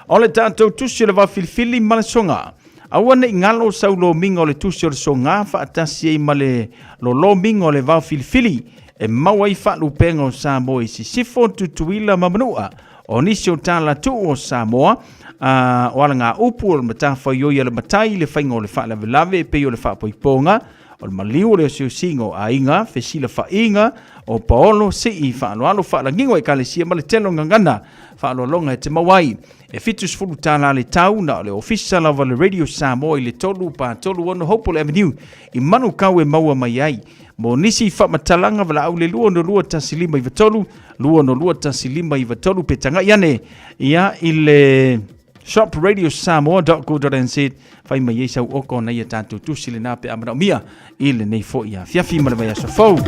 O le tātou tusi le wafilfili malasonga. Aua ne ngalo sau lo mingo le tusi o le songa whaatasi e ma le lo mingo le wafilfili. E maua i whaalupenga o Samoa i si sifo tutuila mamanua. O nisi o tāla tu o Samoa. O ala ngā upu o le matawha ioi ala matai le whainga o le whaalavelave e pei o le whaapoiponga. o le maliu le o singo a inga fesila fa inga o paolo si I whaaloalo whaalangingo e kalesia ma le telo ngangana whaalolonga e te mawai e fitus fulu tāna le tau na le ofisa lava le Radio Samoa I le tolu pa tolu ono Hopewell Avenue I manu kau e maua mai ai mo nisi whamatalanga wala au le lua no lua tasilima I vatolu lua no lua tasilima I vatolu pe tanga iane ia I le shop radiosamoa.co.nz fai mai eisau oko na ia tātou tusi le nā pe amana mia I le nei fo ia fiafi ma le mai asa fau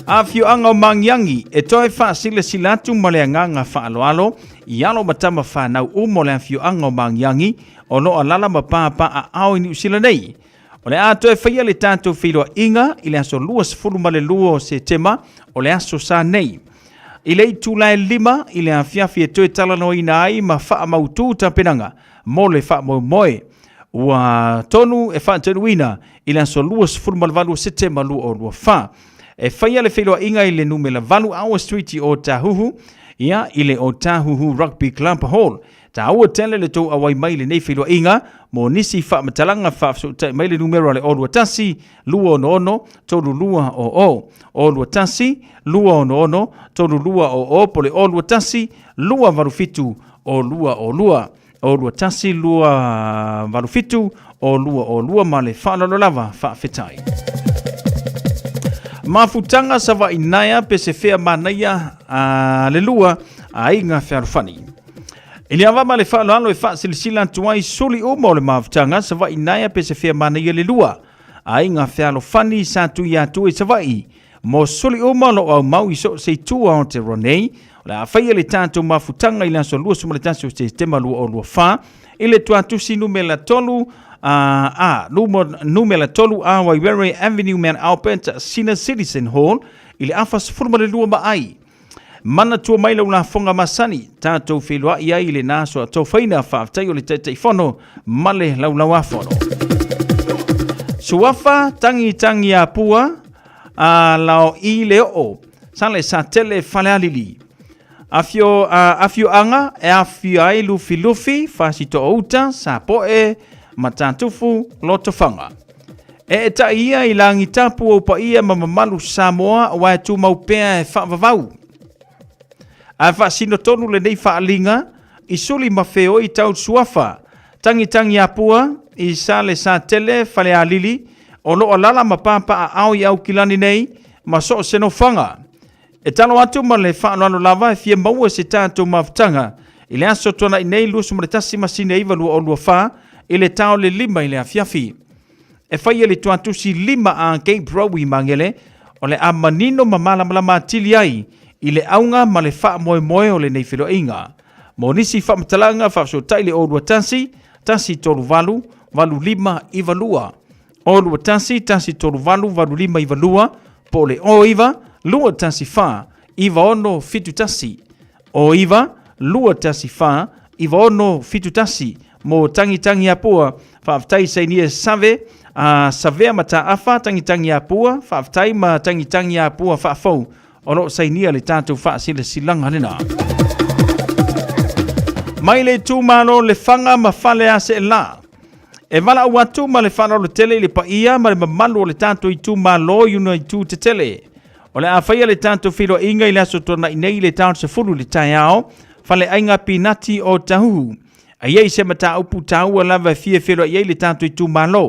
a fio anga o mangiangi e toi fa sile silatu ma le nganga fa aloalo I alo matama fa nau mo le fio anga o mangiangi o no alala ma papa a au New Zealand nei o le ato e whaia le tātou whiloa inga I le aso lua sefulu ma le lua o se tema o le aso sa nei I le tūlae 5 I le awhiawhi e tue tala no ina ai ma wha mautu ta penanga mo le wha moe ua tonu e wha tonu ina I le aso lua sefulu ma le valu o se tema lua o lua wha e whaia le whiloa inga I le numela valu awa street I o Tahuhu ia I le o Tahuhu Rugby Club Hall ta ua tele le tau awai mai le nei whiloa inga mo nisi wha matalanga wha fsota mai le numero le olua tasi lua ono ono tolu lua o olua tasi lua ono ono tolu lua o po le olua tasi lua varufitu o olua tasi lua varufitu o lua ma le whanalo lava wha fetai mafutanga sa wa inaya pe se fea manaya le lua a inga wharufani Ili avama le whaaloalo e wha silisila tuai suli uma o le mafutanga sa wa inaya pe se fea manaya le lua a inga wharufani sa tu ia tu e sa vai mo suli uma lo au mau iso se tua o te ronei le a whaia le tātou mafutanga ila so lua suma le tātou se tema lua o lua wha ile tuatusi numela tolu numela tolu a Wairere Avenue Man Alpenta Sina Citizen Hall ile afas furma le lua maai mana tua mai lau la fonga masani tātou whelua ia I le naso a tau whaina whaaftai o le teitai whono male lau lau afono suafa tangi a pua a lao I le o sale sa tele whale alili afio anga e afio ai lufi fasito outa sa poe matatufu loto whanga e ta ia I langi tapu o pa ia mamamalu Samoa wa tu maupea e whaavavau a wha sino tonu le nei whaalinga I suli mawheo I tau suafa tangi a pua I sale sa tele whale alili o loo lala ma papa a au I au kilani nei ma so seno whanga e talo atu ma le whaaloalo lava e fia maua se tātou mawhtanga I le aso tona I nei lusu ma le tasi masine iwa lua o lua wha I le tau le 5 I le awhiawhi e whaia le tuatusi 5 a Cape Rowi mangele o le a manino ma malamalama tili ai I le aunga ma le wha moe o le nei whilo inga mo nisi wha matalanga wha so tai le olua tasi tolu valu 5 iwa lua olua tasi tolu valu 5 iwa lua po le o iwa lua tasi wha iwa ono fitu tasi o iwa lua tasi wha iwa ono fitu tasi mo tangi a pua whaaftai sainia savea mata afa tangi a pua whaaftai ma tangi a pua whaafau o lo sainia le tātou whaasile silanga lena mai le tūmalo le whanga ma whale a se la e wala watu ma le whana le tele le pa ia ma le mamalu o le tātou I tūmalo yuna I tū te tele o le a whaia le tātou whilo inga I le aso tona I nei le tātou se fulu le tai ao whale ainga pinati o tahuhu a iei se mata upu taua lava fie whilo iei le tātou I tūmalo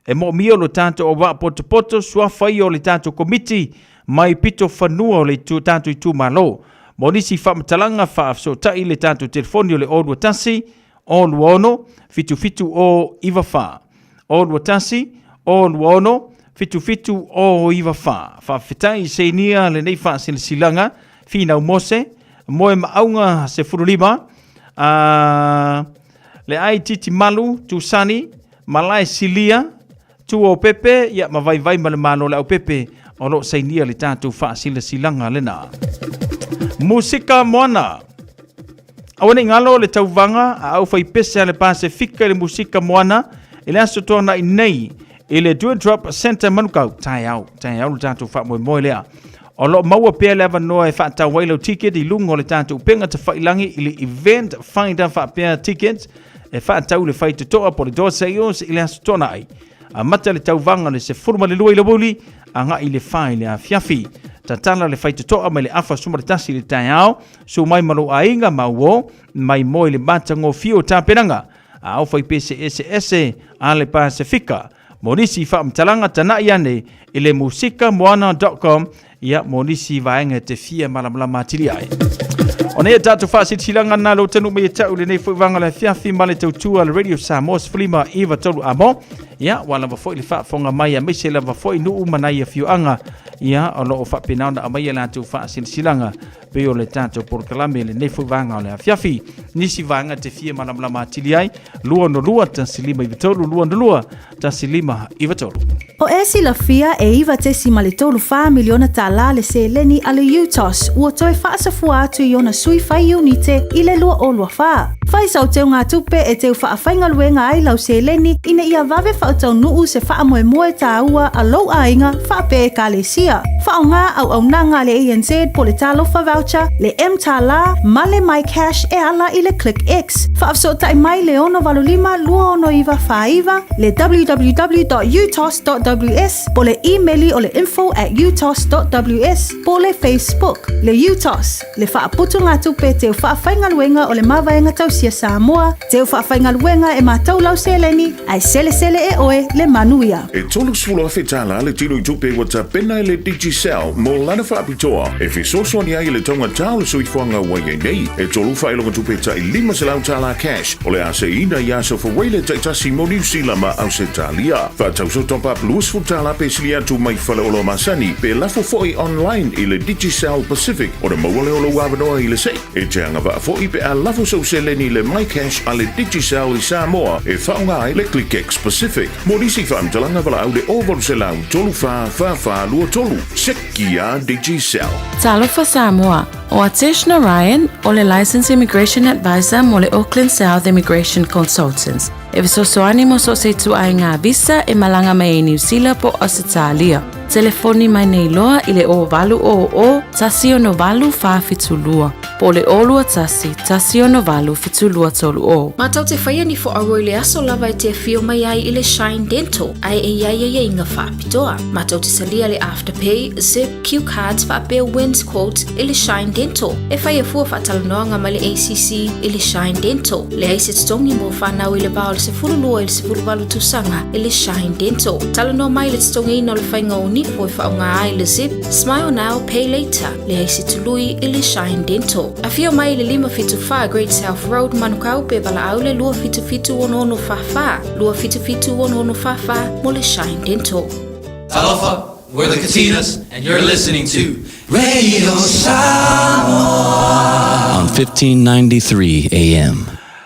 e mo mio lo tātou o wa poto sua whai o le tātou komiti mai pito whanua o le tātou I tūmalo mo nisi whamatalanga whaafso tai le tātou telefoni o le olua tasi o luono fitu o iwa wha olua tasi o luono fitu o iwa wha whawhitai se nia le nei wha silanga fina umose moe maunga se furulima le ai titi malu tu sani malai silia tu o pepe ia mawai ma le malo le au pepe o lo sainia le tātou wha silanga lena musika moana awane ngalo le tauvanga a au fai pese le Pasifika le musika moana ele aso tona I nei ele Dewdrop Center manukau tai au le tātou wha moe lea o lo maua pia le avanoa e wha ta wailo ticket I lungo le tātou penga te whailangi I le event finder wha pia ticket e wha tau le whai tutoa po le door sales ele aso tona ai mata le tauvanga le se furma le lua i le boli anga i le fai le afiafi tatala le fai totoa mai le afa suma le tasi le taiao so mai malo ainga mauo mai moi le mata ngofio tapenanga au fai PCSS a le Pasifika monisi fa mtalanga tana iane ile musikamoana.com ia monisi vaenga te fia malamala matili ai ona ia tatu fa sitilanga na lo tenu me tau le nei foi vanga le fiafi male tautua le radio Samoa Flima Eva tolu amo ia wala va foi le fa fonga mai me se la va foi nu manai a fiuanga ia ono o fa pinana mai la tu fa sitilanga pe o le tatu por kalame le nei foi vanga le fiafi nisi vanga te fia malamala matili ai lua no lua tasilima Eva tolu lua no lua tasilima Eva tolu o esi la fia e iwa te si male tolu fa miliona tala le se leni ale UTOS ua toi fa sa fua atu i ona sui fai unite i le lua o lua fa. Fai sau teo ngā tupe e teo wha awhainga luenga ai lau se leni ina ia vave wha tau nuu se wha moe moe tā ua a lau ainga wha pe e ka le sia. Wha o ngā au nanga le ANZ po le talo wha voucher, le M tā la, male my cash e ala i le Click X. Wha afso tai mai le ono valulima lua ono iwa wha iwa, le www.utos.ws, po le emaili o le info@utos.ws, po le Facebook, le UTOS, le wha aputu ngā tupe teo wha awhainga luenga o le mawaenga tau sia Samoa, teo wha awhainga luenga e mātau lau seleni, ai sele e oe le manuia. E tolu sfula whetala le tino i tupe wata pena le Digicel mo lana wha apitoa. E whesoso ni ai le tonga tau le suifuanga wai nei. E tolu whailonga tupe ta i lima se lau tala cash. O le ase ina i aso whaweile taitasi mo New Zealand ma au se talia. Whatau so top up luas futala pe silia tu mai whale olo masani. Pe lafo foi online i le Digicel Pacific. O le mawale olo wabanoa i le sei. E te anga wa foi pe a lafo so se leni le My Cash a le Digicel i Samoa. E whaunga ai le ClickX Pacific. Morisi whaamtalanga wala au le ovol se lau tolu wha lua tolu. Sekia Digicel. Talofa Samoa, o Atishna Ryan, o le Licensed Immigration Advisor mo le Auckland South Immigration Consultants. E visosoani mo so se tu ai ngā visa e malanga mai New Zealand po Australia. Telefoni mai nei loa i le o valu o tasi o no valu wha fitulua. Po le olua tasi o no valu fitulua tolu o. Matau te whaia ni fo aroi le aso lava e te whio mai ai i le Shine Dental. Ai e iai inga wha pitoa. Matau te salia le Afterpay, Zip, Q-Cards wha apea Wins Quote i le Shine Dental. E whaia fua wha talanoanga ma le ACC i le Shine Dental. Le aise tongi mo whanau i le bao le se furu lua i le se furu valu tusanga i le Shine Dental. Talanoa mai le tongi ina le whainga o ni po fa nga ai le Zip, Smile Now, Pay Later, le aisi tului i le Shine Dental. A fio mai le 555 Great South Road manukau pe vala au le lua fitu ono fafa, lua fitu ono fafa mo le Shine Dental. Alofa, we're the Katinas and you're listening to Radio Samoa on 1593 AM.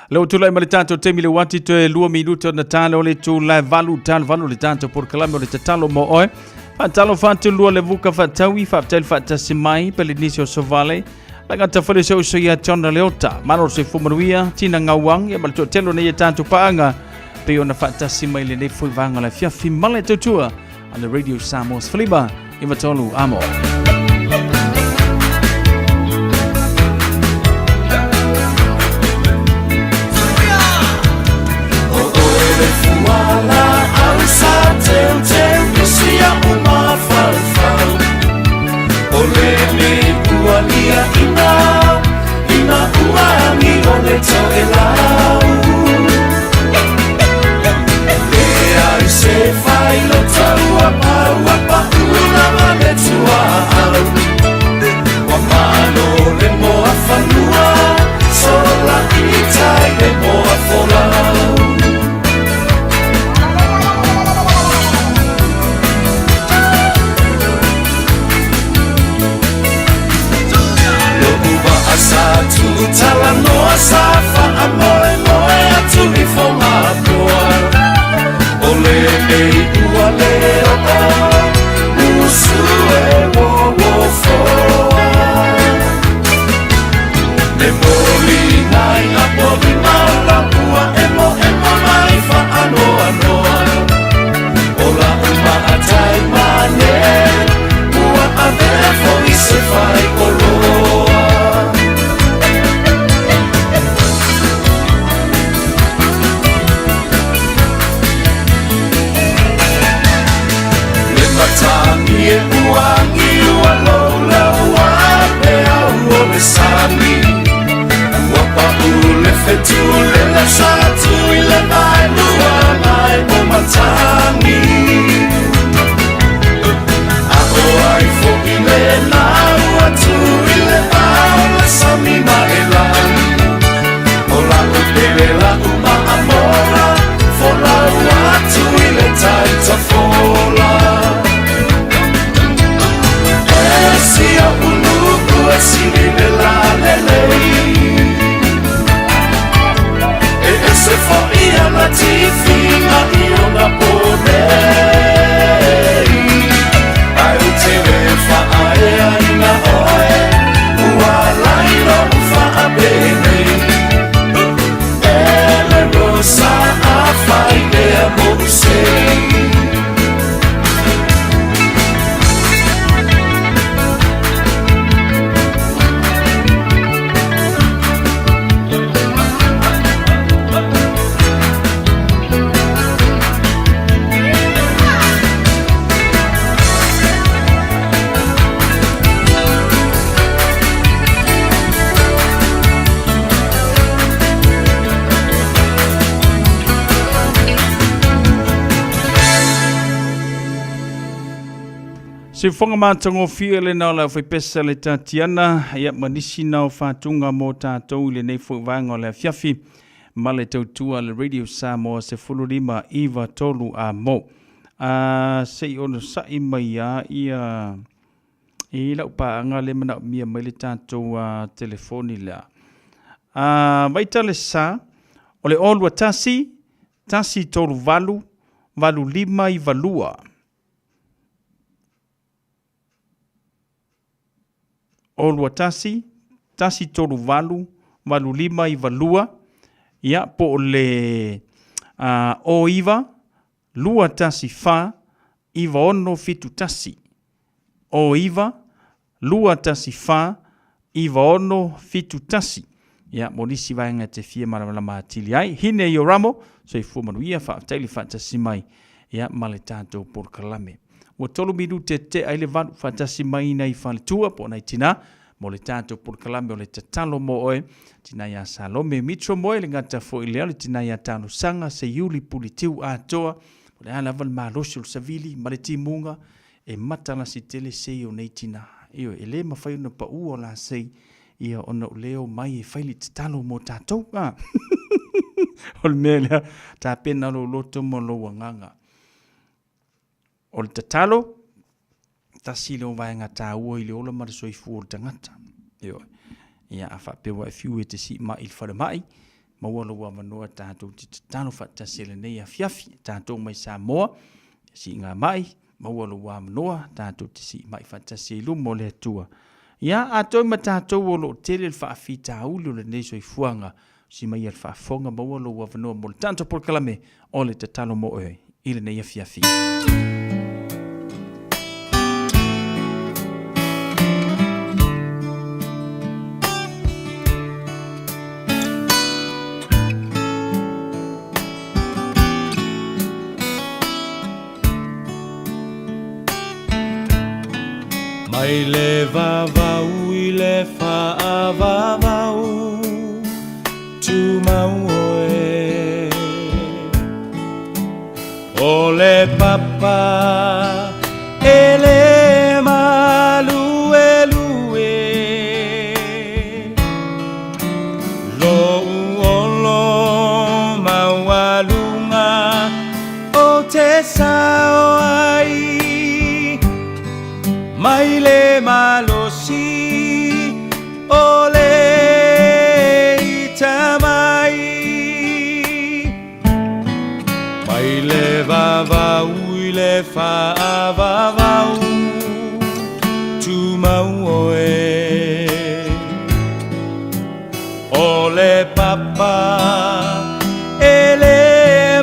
Lo tulai ma le tātou te mile wati te 2 minuto na talo le tulai valu le tātou por kalame o le tatalo mo oe. Fatalo fatu lua le vuka fatawi fatel fatasimai pelinisio sovale. Laga tafale so ya tona leota. Mano se fumanuia tina ngawang ya balto telo ne tātou paanga. Pe ona fatasimai le ne foi vanga la fiafi male tutua on the Radio Samoa Flima Ivatolu amo. Ina uangi ole toe lau E ai se fai lo taua pa una mane tua au Wa mano le moa whanua Sola itai le moa wholau Satu tala noa safa amoe moe atu i fonga noa Ole e ua leo o Usu e wo foa Ne moli nai a poli maula ua emo mai fa anoa noa Ola uma atai mane Ua avea fo i se fai koloa e uangi ua lola ua pe au o le sami ua pa ule fetu le la satu i le mai lua mai o matangi a o ai fo i le na ua tu i le mai le sami ma e lani o la o pele la uma amora fo la ua tu i le taita fola si a uluku e sini le la lelei e se fo ia na tifinga i o na ponei ai u te le fa ae aina oe ua lairo u fa a benei e le rosa a fai lea mo usei Se fonga mātango fia le nao lau whai pesa le tātiana, ia manisi nao whātunga mō tātou le nei whaivanga o le fiafi, ma le tautua le Radio Samoa se fulurima iwa tolu a mō. Se i ono sai mai a ia i lau paanga le mana mia mai le tātou telefoni lea. Waita le sa, o le olua tasi tolu valu lima i valua. Olua tasi tolu valu lima i valua, ia po le o iwa, lua tasi fa, iwa ono fitu tasi. O iwa, lua tasi fa, iwa ono fitu tasi. Ia monisi vaenga te fia marama atili ai. Hine i o ramo, so i fua manuia fa taili fa tasi mai, ia male tātou por kalame. Ua tolu midu te aile vanu fatasi mai nei whaletua po nei tina, mo le tātou por kalame o le tatalo mo oe, tina ia Salome Mitro moe le ngata fo i leo le tina ia tano sanga se yuli pulitiu atoa, o le ala val malosi o le savili, ma le timunga, e matala si tele sei o nei tina. Io, e le mawhai una pa ua la sei, ia ona o leo mai e whaili tatalo mo tātou. O le mea lea, tā pena lo loto mo lo wanganga. O le tatalo, tasi leo vaenga tā ua i le ola mara soifu o le tangata. Ia a whapewa e fiu e te si mai il whare mai, ma ua loa manoa tātou te tatalo whatasi le nei a fiafi, tātou mai Samoa, si ngā mai, ma ua loa manoa tātou te si mai whatasi lumo le atua. Ia a toi ma tātou o lo tele le whaafi tā uli o le nei soifuanga, si mai al whaafonga ma ua loa manoa mo le tātou por kalame o le tatalo mo oe, i le nei a fiafi. Mai le vavau i le whaavavau tu mau oe o le papa e le malu e lue lo uolo maualunga o te sao ai mai le malosi o le itamai mai le vavau i le whaavavau tu mau oe o le papa e le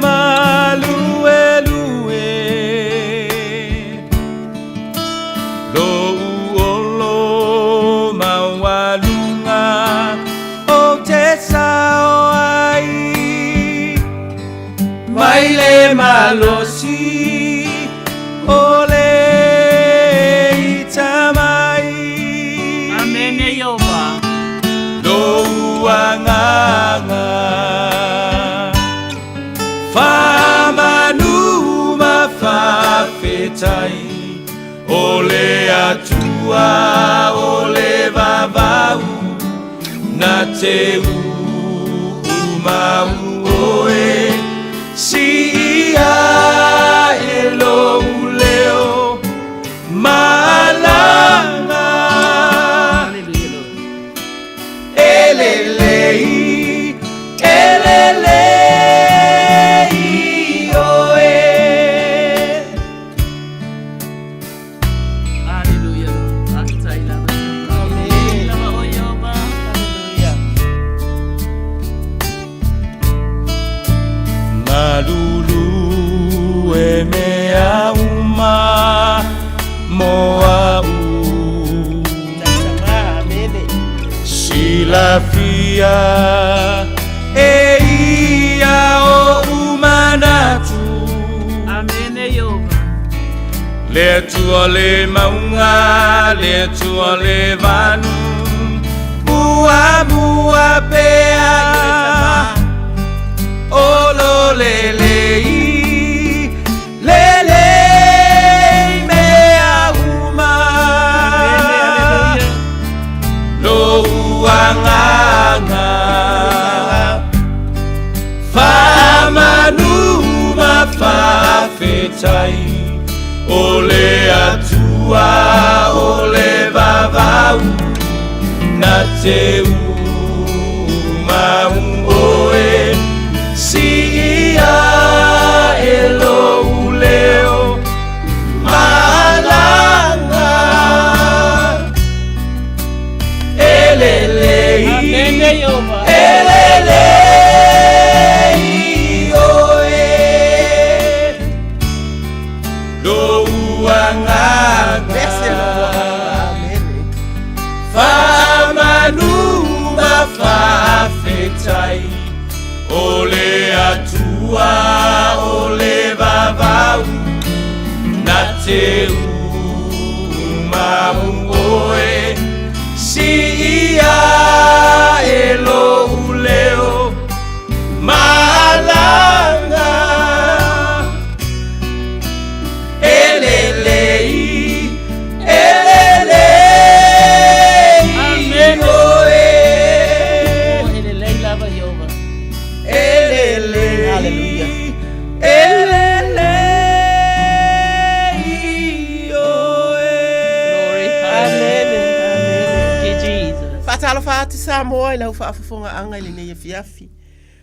malu e lue lo uolo maualunga o te sao ai mai le malosi o le whawhetai o le atua o le vavau na te umau oe si ia e lo leo malanga elelei oe. Hallelujah. Akitaila. Amen. Lama oyoba. Hallelujah. Malulu e mea uma moa u silafia e ia o umanatu. Amene yoba. Le tua le maunga, le tua le vanu, mua pea, o lo lelei, mea uma, lo uanganga, famanuma fafetai. Ole atua, ole vavau, na te umau oe, si ia e lo leo malanga, elelei, elelei oe. Do uanganga famanuma fafetai ole atua ole vavau na te umau oe si ia e lo leo malanga elelei oe. Elelei lava yoba. Elelei. Hallelujah. Elelei oe. Glory. Amen. Amen. Ke Jesus. Fatalo fatu Samoa i lau whaafafonga anga i le nei fiafi.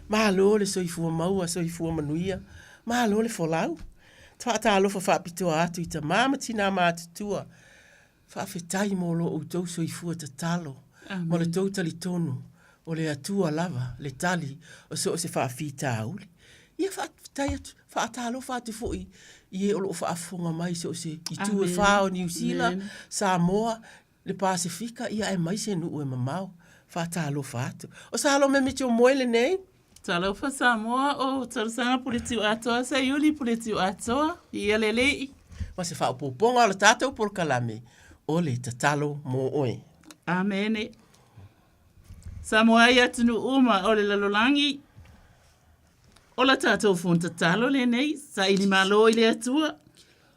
Mahalo le soifua maua, soifua manuia. Mahalo le folau. Talo fa whaapitoa atu i ta mama tina mātutua. Whaafetai mo lo o tau soifua ta talo. Mo le tau tali tonu. O le atua lava, le tali, o so se whaafita auli. Ia whaafetai atu, whaatalo whaatu fui. Ie o lo whaafonga mai so se i tu e whao New Zealand, Samoa, le Pasifika, ia e mai se nuu e mamau. Whaatalo whaatu. O sa halo me miti o moele nei? Talo fa Samoa o tarsanga politiu atoa sa yuli politiu atoa ia lelei. Ma se whao poponga o le tātou por kalame. O le tatalo mo oe. Amene. Samoa ia tunu uma o le lalolangi. O la tātou fun tatalo le nei. Sa ili malo i le atua.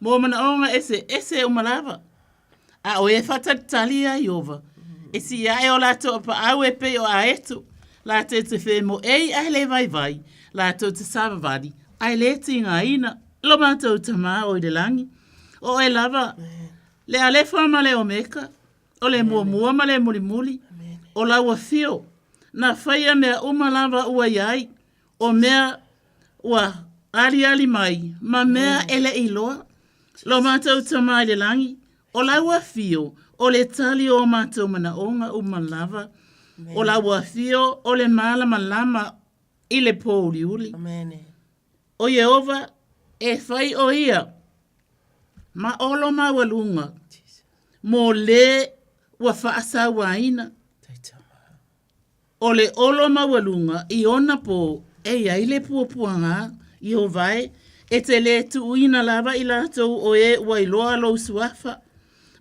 Mo mana onga ese umalava. A o e fata talia iova. Esi ia e o lato pa au e pe o a etu. La te whi mo ei ai le vai. La te savavadi. Ai le tinga ina. Lo mātou tamā o i le langi. O e lava. Le alefa ma le omeka. O le mua ma le muli. O la ua fio. Na whaia mea lava ua iai. O mea ua ali mai. Ma mea ele iloa. Lo mātou tamā i le langi. O la ua fio. O le tali o mātou mana onga lava. O la wafio o le malama i le pōuri uli. O Yehova e whai o ia. Ma olo ma walunga. Mo le wa whaasa waina. O le olo ma walunga i ona po e ai le puapuanga i o vai e te le tu uina lava i latou o e wailoa lo suafa.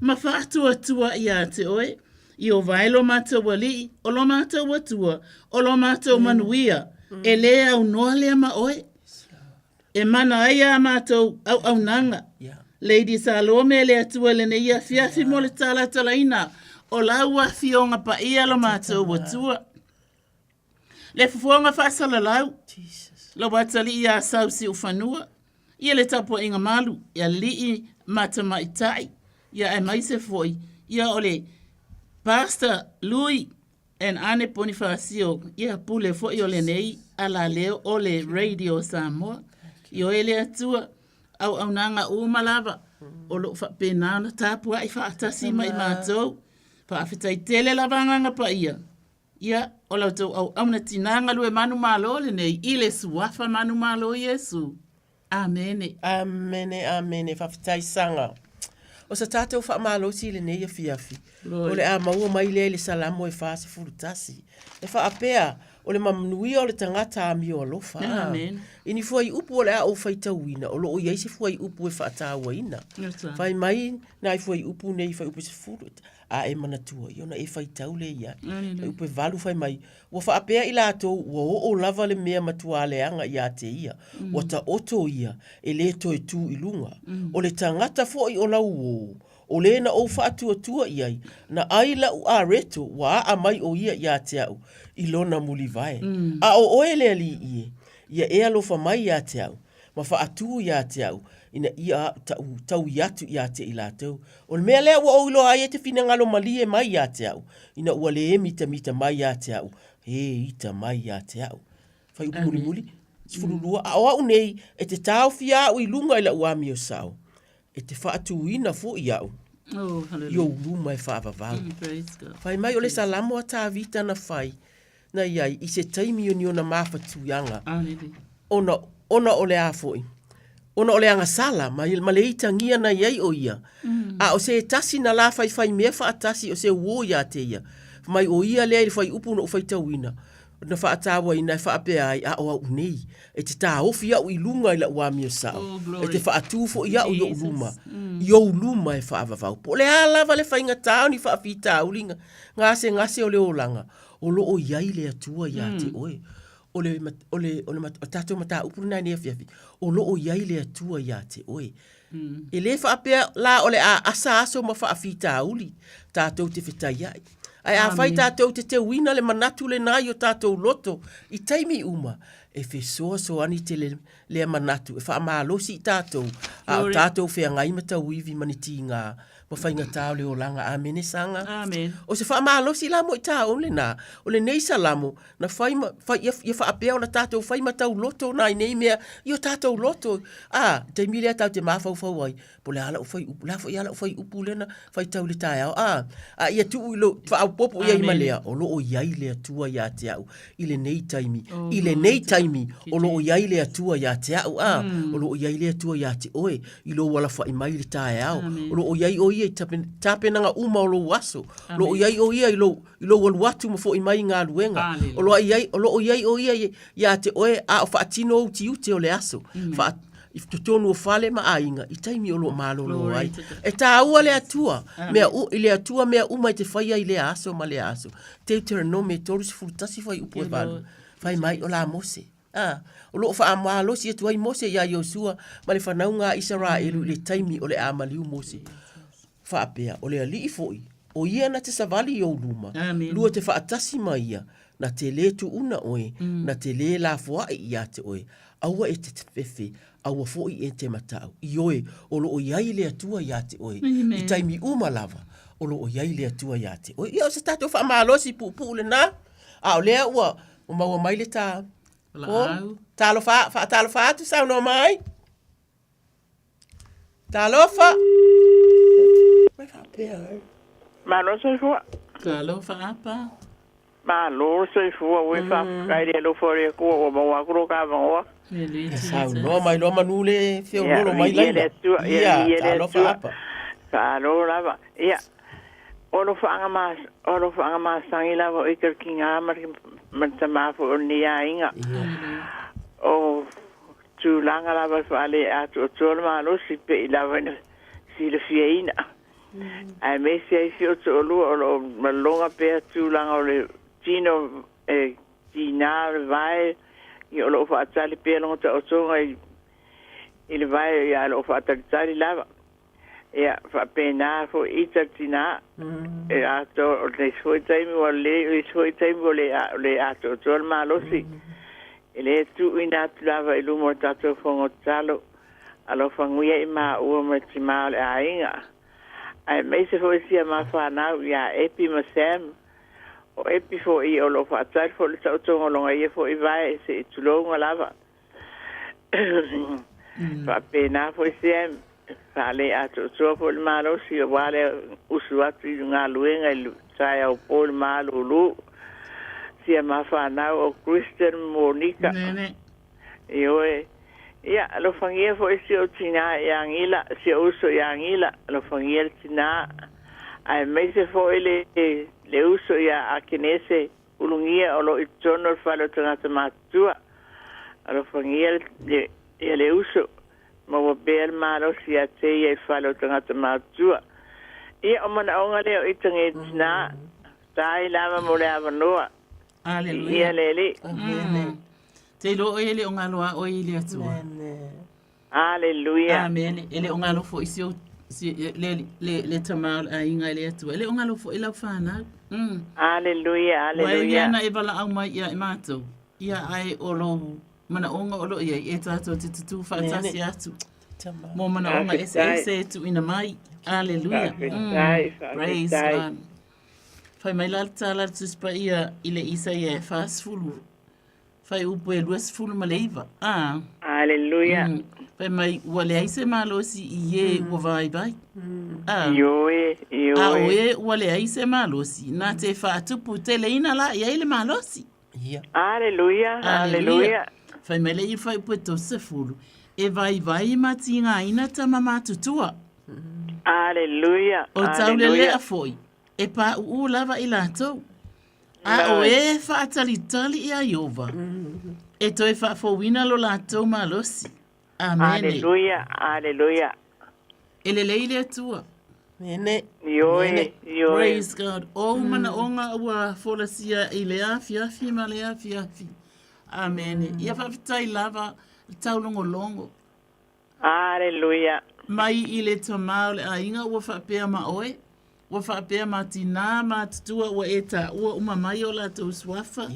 Ma whaatua tua i a te oe. I o vai lo mātou wali, o lo mātou watua, o lo mātou manuia, e lea au noa lea ma oe. E mana ai a mātou au nanga. Lady Salo me le atua le ne ia fiafi mo le tala talaina o laua fionga pa ia lo mātou watua. Le fufuanga whaasala lau. Lo watali ia sausi ufanua. Ia le tapo inga malu. Ia lii matamaitai. Ia e maise foi. Ia ole Pastor Louis and Ane Bonifacio. Ia pule foi ole nei ala leo ole Radio Samoa. Io ele atua au nanga umalava. O lo fa penana tapu ai fa atasi mai mātou. Pa afitai tele lavanga pa ia. Ia o lau tau au na tinanga lue manu malo le nei. Ile suafa manu malo Yesu. Amene. Amene, amene. Fafitai sanga. O sa tātou wha malo si le nei a fiafi. O le a maua mai le salamo e whaase furutasi. E wha apea o le mamnuia o le tangata a mi o alofa. Amen. Ini fuai upu o le a o whaitauina. O lo o iaisi fuai upu e whaatawaina. Whai mai na i fuai upu nei whai upu se furut. A e manatua. Iona e whaitau le ia. Whai upu e valu whai mai. Wa wha apea ila ato wa o lava le mea matua le anga ia te ia. Wa ta oto ia e le to e tu ilunga. O le tangata fuai o lau o. O le na o whaatua tua iai. Na ai la u a reto wa a mai o ia ia te au. Ilona muli vai. A o oe le ali ie. Ia e alofa mai ia te au. Ma whaatua ia te au. Ina ia tau iatu ia te ila tau. O le mea lea ua o ilo ai e te whina ngalo mali e mai ia te au. Ina ua le e mita mai ia te au. He ita mai ia te au. Whai upu muli muli. Sifurulua. A oa unei e te tau fia au i lunga ila uami o sao. E te whaatuina fo i au. Oh, hallelujah. Yo luma e whaavavau. Praise God. Whai mai o le salamo a tā vita na whai. Na iai, i se taimi o ni ona mawhatuianga. Ona o le a foi. Ona o le anga sala, ma le itangia na iai o ia. A o se tasi na la whai mea whaatasi o se uo ia te ia. Mai o ia lea i whai upu na o whai tauina. Na whaatawa ina e whaapea ai a o au nei. E te tā ofi au i lunga i la uami o sao. E te whaatufo i au i o luma. I o luma e whaavavau. Po le alava le whainga tāo ni whaapita ulinga. Ngase o le olanga. O lo o iai le atua ia te oe. O tātou mata upurina ni e fiafi. O lo o iai le atua ia te oe. E le whaapea la o le a asa aso ma whaapita uli. Tātou te whitai ai. Ai a whai tātou te wina le manatu le nai o tātou loto. I taimi uma. E whe so ani te le manatu. E wha maalosi i tātou. A o tātou whea ngai mata uivi maniti ngā. Ma whainga tāo le o langa. Amen e sanga. Amen. O se wha maalosi la mo i tāo le nā. O le nei salamo. Na ia wha apea o na tātou whai matau loto. Nā i nei mea. I o tātou loto. Te mire a tau te mawhau ai. Po le ala o whai upu. La whai ala o whai upu lena. Whai tau le tāi au. Ia tu ilo. Wha au popo ia ima lea. O lo o iai le atua ia te au. I le nei taimi. I le nei taimi. O lo o iai le atua ia te au. O lo o iai le atua ia te oe. I lo wala whai mai le tāi au. O lo o iai o ia tape nanga uma o lo waso. Lo o iai o ia i lo waluatu ma fo i mai ngā luenga. O lo o iai o ia ia te oe a o whaatino o ti ute o le aso. I tonu o whale ma ainga, i taimi o lo malolo ai. E tā ua le atua, i le atua mea uma i te whaia i le aso ma le aso. Deuteronome, toru si furutasi whai upo e walu. Whai mai o la Mose. O lo wha amalo si atu ai Mose ia Yosua, ma le whanau ngā Israelu i le taimi o le amaliu Mose. Whaapea, o le ali i foi. O ia na te savali i o luma. Lua te whaatasi ma ia. Na te le tu una oe, na te le la fua i ia te oe. Aua e te fefe, aua foi e te matau. I oe, o lo o iai le atua ia te oe. I taimi umalava, o lo o iai le atua ia te oe. Ia o se tātou wha maalosi pu le nā. O lea ua, o maua mai le tā. Tālo wha atu sau no mai. Tālo wha. Mai wha pēr. Malo se fua. Tālo wha apa. Malo se fua. Ue wha kai rea lo fore kua o maua kuro ka maua. Sau no mai lo manule feo moro mai laina. Ia, tālo wha apa. Tālo lava. Ia. Olo whaanga maa sangi lava o ikar ki ngā marta mafu o ni a inga. O tūlanga lava whaale atu o tōna malo si pe i lava si le fia ina. Ai me si ai fio to lua o malonga pe tūlanga o le tino e tina le vai i o lo whaatali pe longa ta o tonga i le vai i a lo whaatali tali lava. Ia, whapena fo ita tina. E ato o le soi taimi o le ato o le malosi. E le tu ina tu lava i lumo tato fongo talo. Alo fanguia i maa ua ma ti maa le ainga. Ai mei se fo isia maa whanau ia epi ma Sam. O epi fo i o lo whaatai fo le tautonga longa ia fo i vai se i tulonga lava. Whapena fo i Sam. Whale ato tua fo le malosi o wale usu atu i ngā luenga i tai au po le malulu. Sia maa whanau o Christian Monica. I oe. Ia, lo fangia fo isi o tina i angila, si o uso i angila, lo fangia tina. Ai meise fo le uso i a kinese ulungia o lo i tono falo tangata matua. Lo fangia le uso. Ma wa bel malo si a te i falo tangata matua. Ia o mana onga leo i tangi tina. Tai lama mo le avanoa. Aleluia. Ia lele. Te lo ele o ngaloa o ile atua. Aleluia. Amen. Ele o ngalo fo isio le tamal a inga ile atua. Ele o ngalo fo ila fana. Aleluia, aleluia. Wa na e bala au mai ia mato. Ia ai o lo mana onga o lo ia e tato te tutu fatasi atu. Mo mana onga ese tu ina mai. Aleluia. Praise God. Fai mai lalta la tuspa ia ile isa ia fast fulu. Fai upo e luas fulu maleiva. Aleluia. Fai mai wale aise malosi iye wavai bai. Ioe. Oe wale aise malosi. Na te whaatupu te leina la ia ile malosi. Aleluia. Fai mai lei fai upo e tose fulu. E vai mati ngā ina ta mama tutua. Aleluia. O taule lea foi. E pa uu lava i lātou. A o e whaatalitali i a Iova. E toi whaafowina lo lātou malosi. Amen. Aleluia. Ele leile atua. Ioe. Praise God. O mana onga ua folasia i le afi ma le afi. Amen. Ia whaafitai lava taulongo longo. Aleluia. Mai i le tamau le ainga ua whaapea ma oe. Ua whaapea ma tina ma tutua ua eta ua umamai o la tau swafa.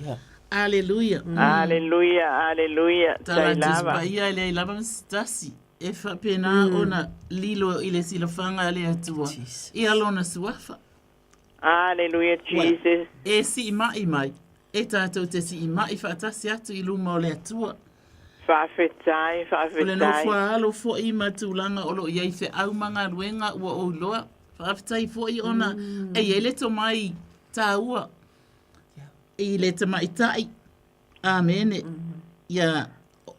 Aleluia. Aleluia. Tala tuspa ia le lava mstasi. E whapena ona lilo i le silafanga le atua. I alona swafa. Aleluia, Jesus. E si mai. E tātou te si ima i whaatasi atu i luma o le atua. Whaafetai. Ole no whaalo fo i matulanga o lo iai fe au manga ruenga ua o loa. Whaafetai fo i ona e le to mai tā ua. I le te mai tai. Amene. Ia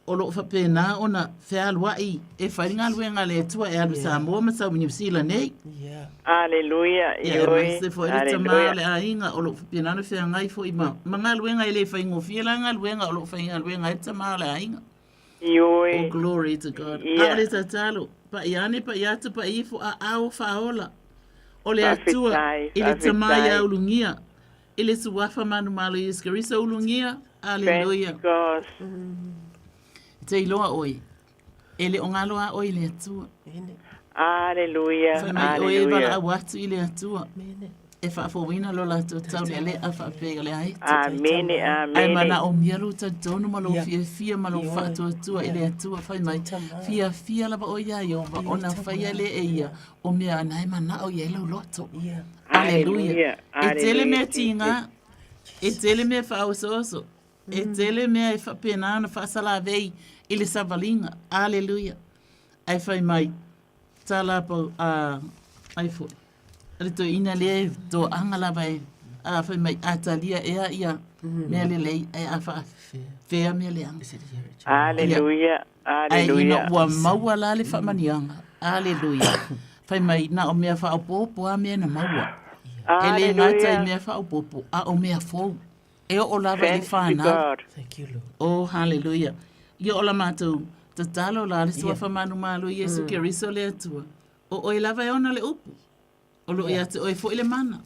o lo whapena ona whealuai e whainga luenga le atua e alu Samoa masau New Zealand nei. Aleluia. Ia se fo i le tama le ainga o lo whapena no wheangai fo i ma. Manga luenga i le whaingo whialanga luenga o lo whainga luenga e tama le ainga. Oh, glory to God. Ale tatalo. Pa iane pa iatu pa ifo a au faola. O le atua i le tamaya ulungia. I le suwafa manu malo i eskarisa ulungia. Aleluia. Te iloa oi. Ele ongaloa oi le atua. Aleluia. Whamai oi wala awatu i le atua. E whaafowina lo la tau le le a whaapega le ai. Amene. Ai mana o mialu ta tonu malo fia malo whaatua i le atua. Whai mai fia lava o ia Iova. Ona whaia le e ia. O mea anai mana o ia lau loto. Aleluia. E tele mea tinga. E tele mea whaososo. E tele mea e whapena na whaasala vei i le savalinga. Aleluia. Ai whai mai. Tala po ai fo. Ale to ina le to angala vai a fa mai atalia ia me le lei a fa fe me le ang. Aleluia. Ai ina wa maua la le fa manianga. Aleluia. Fa mai na o me fa o popo a me na maua. Ele ngata me fa o popo a o me fo. E o la vai fa na. Thank you Lord. Oh hallelujah. Yo ola mato tatalo la le so fa manu malo Yesu Keriso le tua. O la vai ona le upu. O lo ia te oi fo ile mana.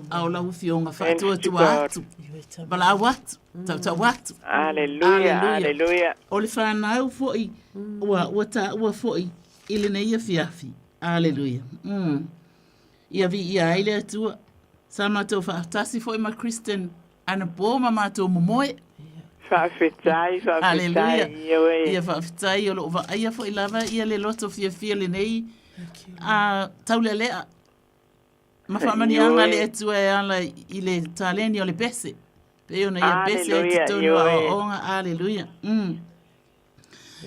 A o la ufionga whaatua tua atu. Bala watu. Tau watu. Aleluia. O le whanau fo i. Ua fo i. Ile nei a fiafi. Hallelujah. Ia vi ia aile atua. Sa mātou whaatasi fo ma Christian. Ana pō ma mātou momoe. Whaafetai. Hallelujah. Ia whaafetai o lo wa aia fo i lava. Ia le loto fia le nei. Taule lea. Ma whamani anga le atua e ala i le taleni o le pese. Peo na ia pese e titonu o onga. Hallelujah.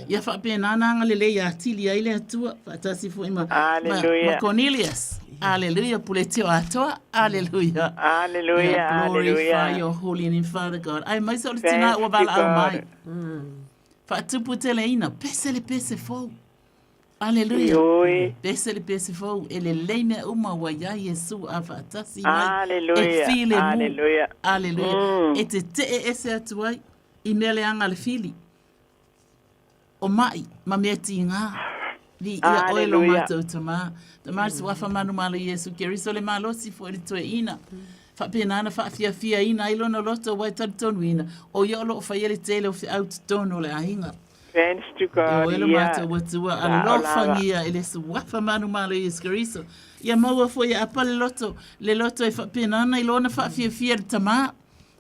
Ia whapena anga le lei a tili ai le atua. Whaatasi fo i ma Cornelius. Hallelujah. Puletio atoa. Hallelujah. Hallelujah. Glorify your holy name, Father God. Ai mai sa o le tina ua wala au mai. Whaatupu te le ina. Pese le pese fou. Hallelujah. Pese le pese fou. E le leime uma wa ya Yesu a whaatasi mai. Hallelujah. E file mu. Hallelujah. Hallelujah. E te ese atu ai. I mele anga le fili. O mai. Ma mea ti ngā. Li ia oelo mātou tama. Tamari si wafa manu malo Yesu Keriso le malo si fo le toe ina. Whapena ana whaafia ina ilo na loto wai taritonu ina. O iolo o whaiele tele o fi au tono le ahinga. Thanks to God. Oelo mātou watua. Alofangia ele su wafa manu malo Yesu Keriso. Ia maua fo ia apa le loto e whapena ana ilo na whaafia le tama.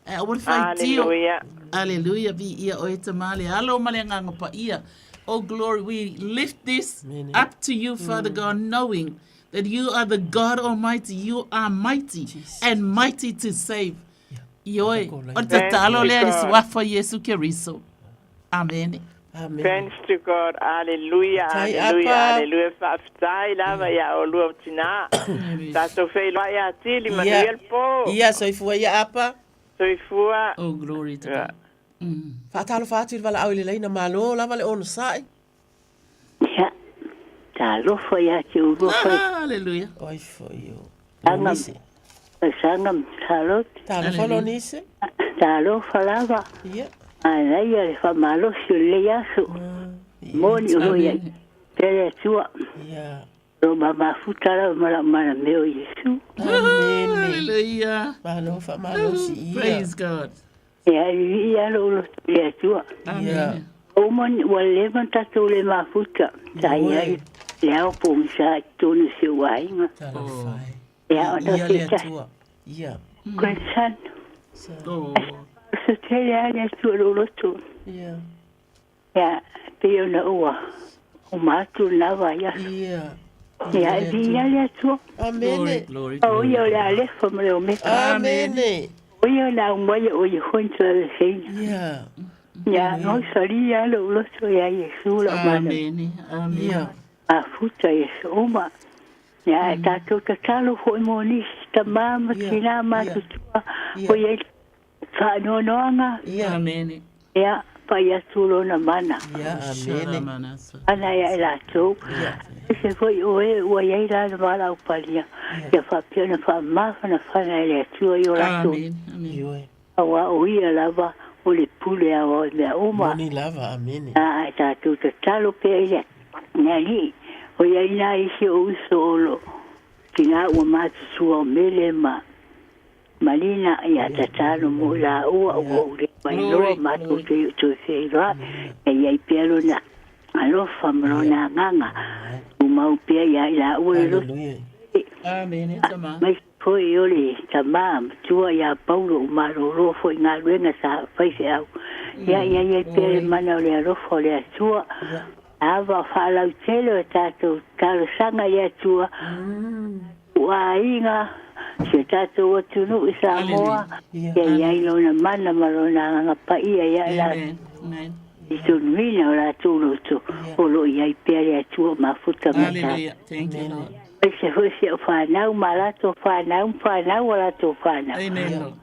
E awar whai tio. Hallelujah. Hallelujah. Vi ia o e tama le alo male nganga pa ia. Oh, glory, we lift this up to you, Father God, knowing that you are the God Almighty. You are mighty and mighty to save. Yoi, o te talo lea ni swafa Yesu Keriso. Amen. Thanks to God. Hallelujah. Hallelujah. Hallelujah. Whaafitai lava ia o lua tina. Tato fei loa ia tili manuel po. Ia, soifua ia apa. Soifua. Oh, glory to God. Whaatalo whaatu wala au le leina malo lava le ono sai. Ia, ta lofa ia te urofa. Hallelujah. Oi fo yo. Sangam talot. Ta lofa lo nise. Ta lofa lava. Ia. Ana ia le whamalo si o le aso. Moni o ia. Tere tua. Ia. Roma mafutara mana meo Yesu. Hallelujah. Malo whamalo si ia. Praise God. Ia lo le tua. Amen. O mon wale man tatu le mafuta. Ta ia le au pung sa tonu se wainga. Ia ona le tua. Ia. Kwensan. Oh. Se te le tua lo tu. Ia. Ia peo na ua. O matu lava ia. Ia. Ia ia le tua. Amen. Glory. O ia le ale famre o me. Amen. Oia la moia o ye honta le sei. Yeah. Ya no saria lo so ya Yesu la mana. Amen. Amen. A futa Yesu uma. Ya ta to talo ho moni sta mama kina ma tu. Oia fa no anga. Amen. Ya pa ya sulo na mana. Ya amen. Ana ya la to. Se foi o ya ila mala o palia. Ya fa pena fa ma fa na fa na le tu yo la to. Amen. Awa o ia lava o le pule a o le uma. Moni lava, amen. A ta tu te talo pe ia. Nani, o ia ina isi o solo. Kina o matu sua mele ma. Malina ia ta talo mo la o le mai lo matu te tu se ra. E ia I pelo na. Alo famro na nganga. O mau pe ia ila o lo. Amen. Tama. Foi ole tamam tua ya Paulo maroro foi nga luenga sa faise au ya pe mana le rofo le tua ava fala telo tato kalo sanga ya tua wa inga se tato tunu Samoa ya ilo na mana marona nga pa ya la Amen. Isunwina la tulu tu olo ya pe ya tua mafuta mata. Hallelujah. Thank you, Lord. Se fosse o whanau, malato whanau, wala to whanau. Amen.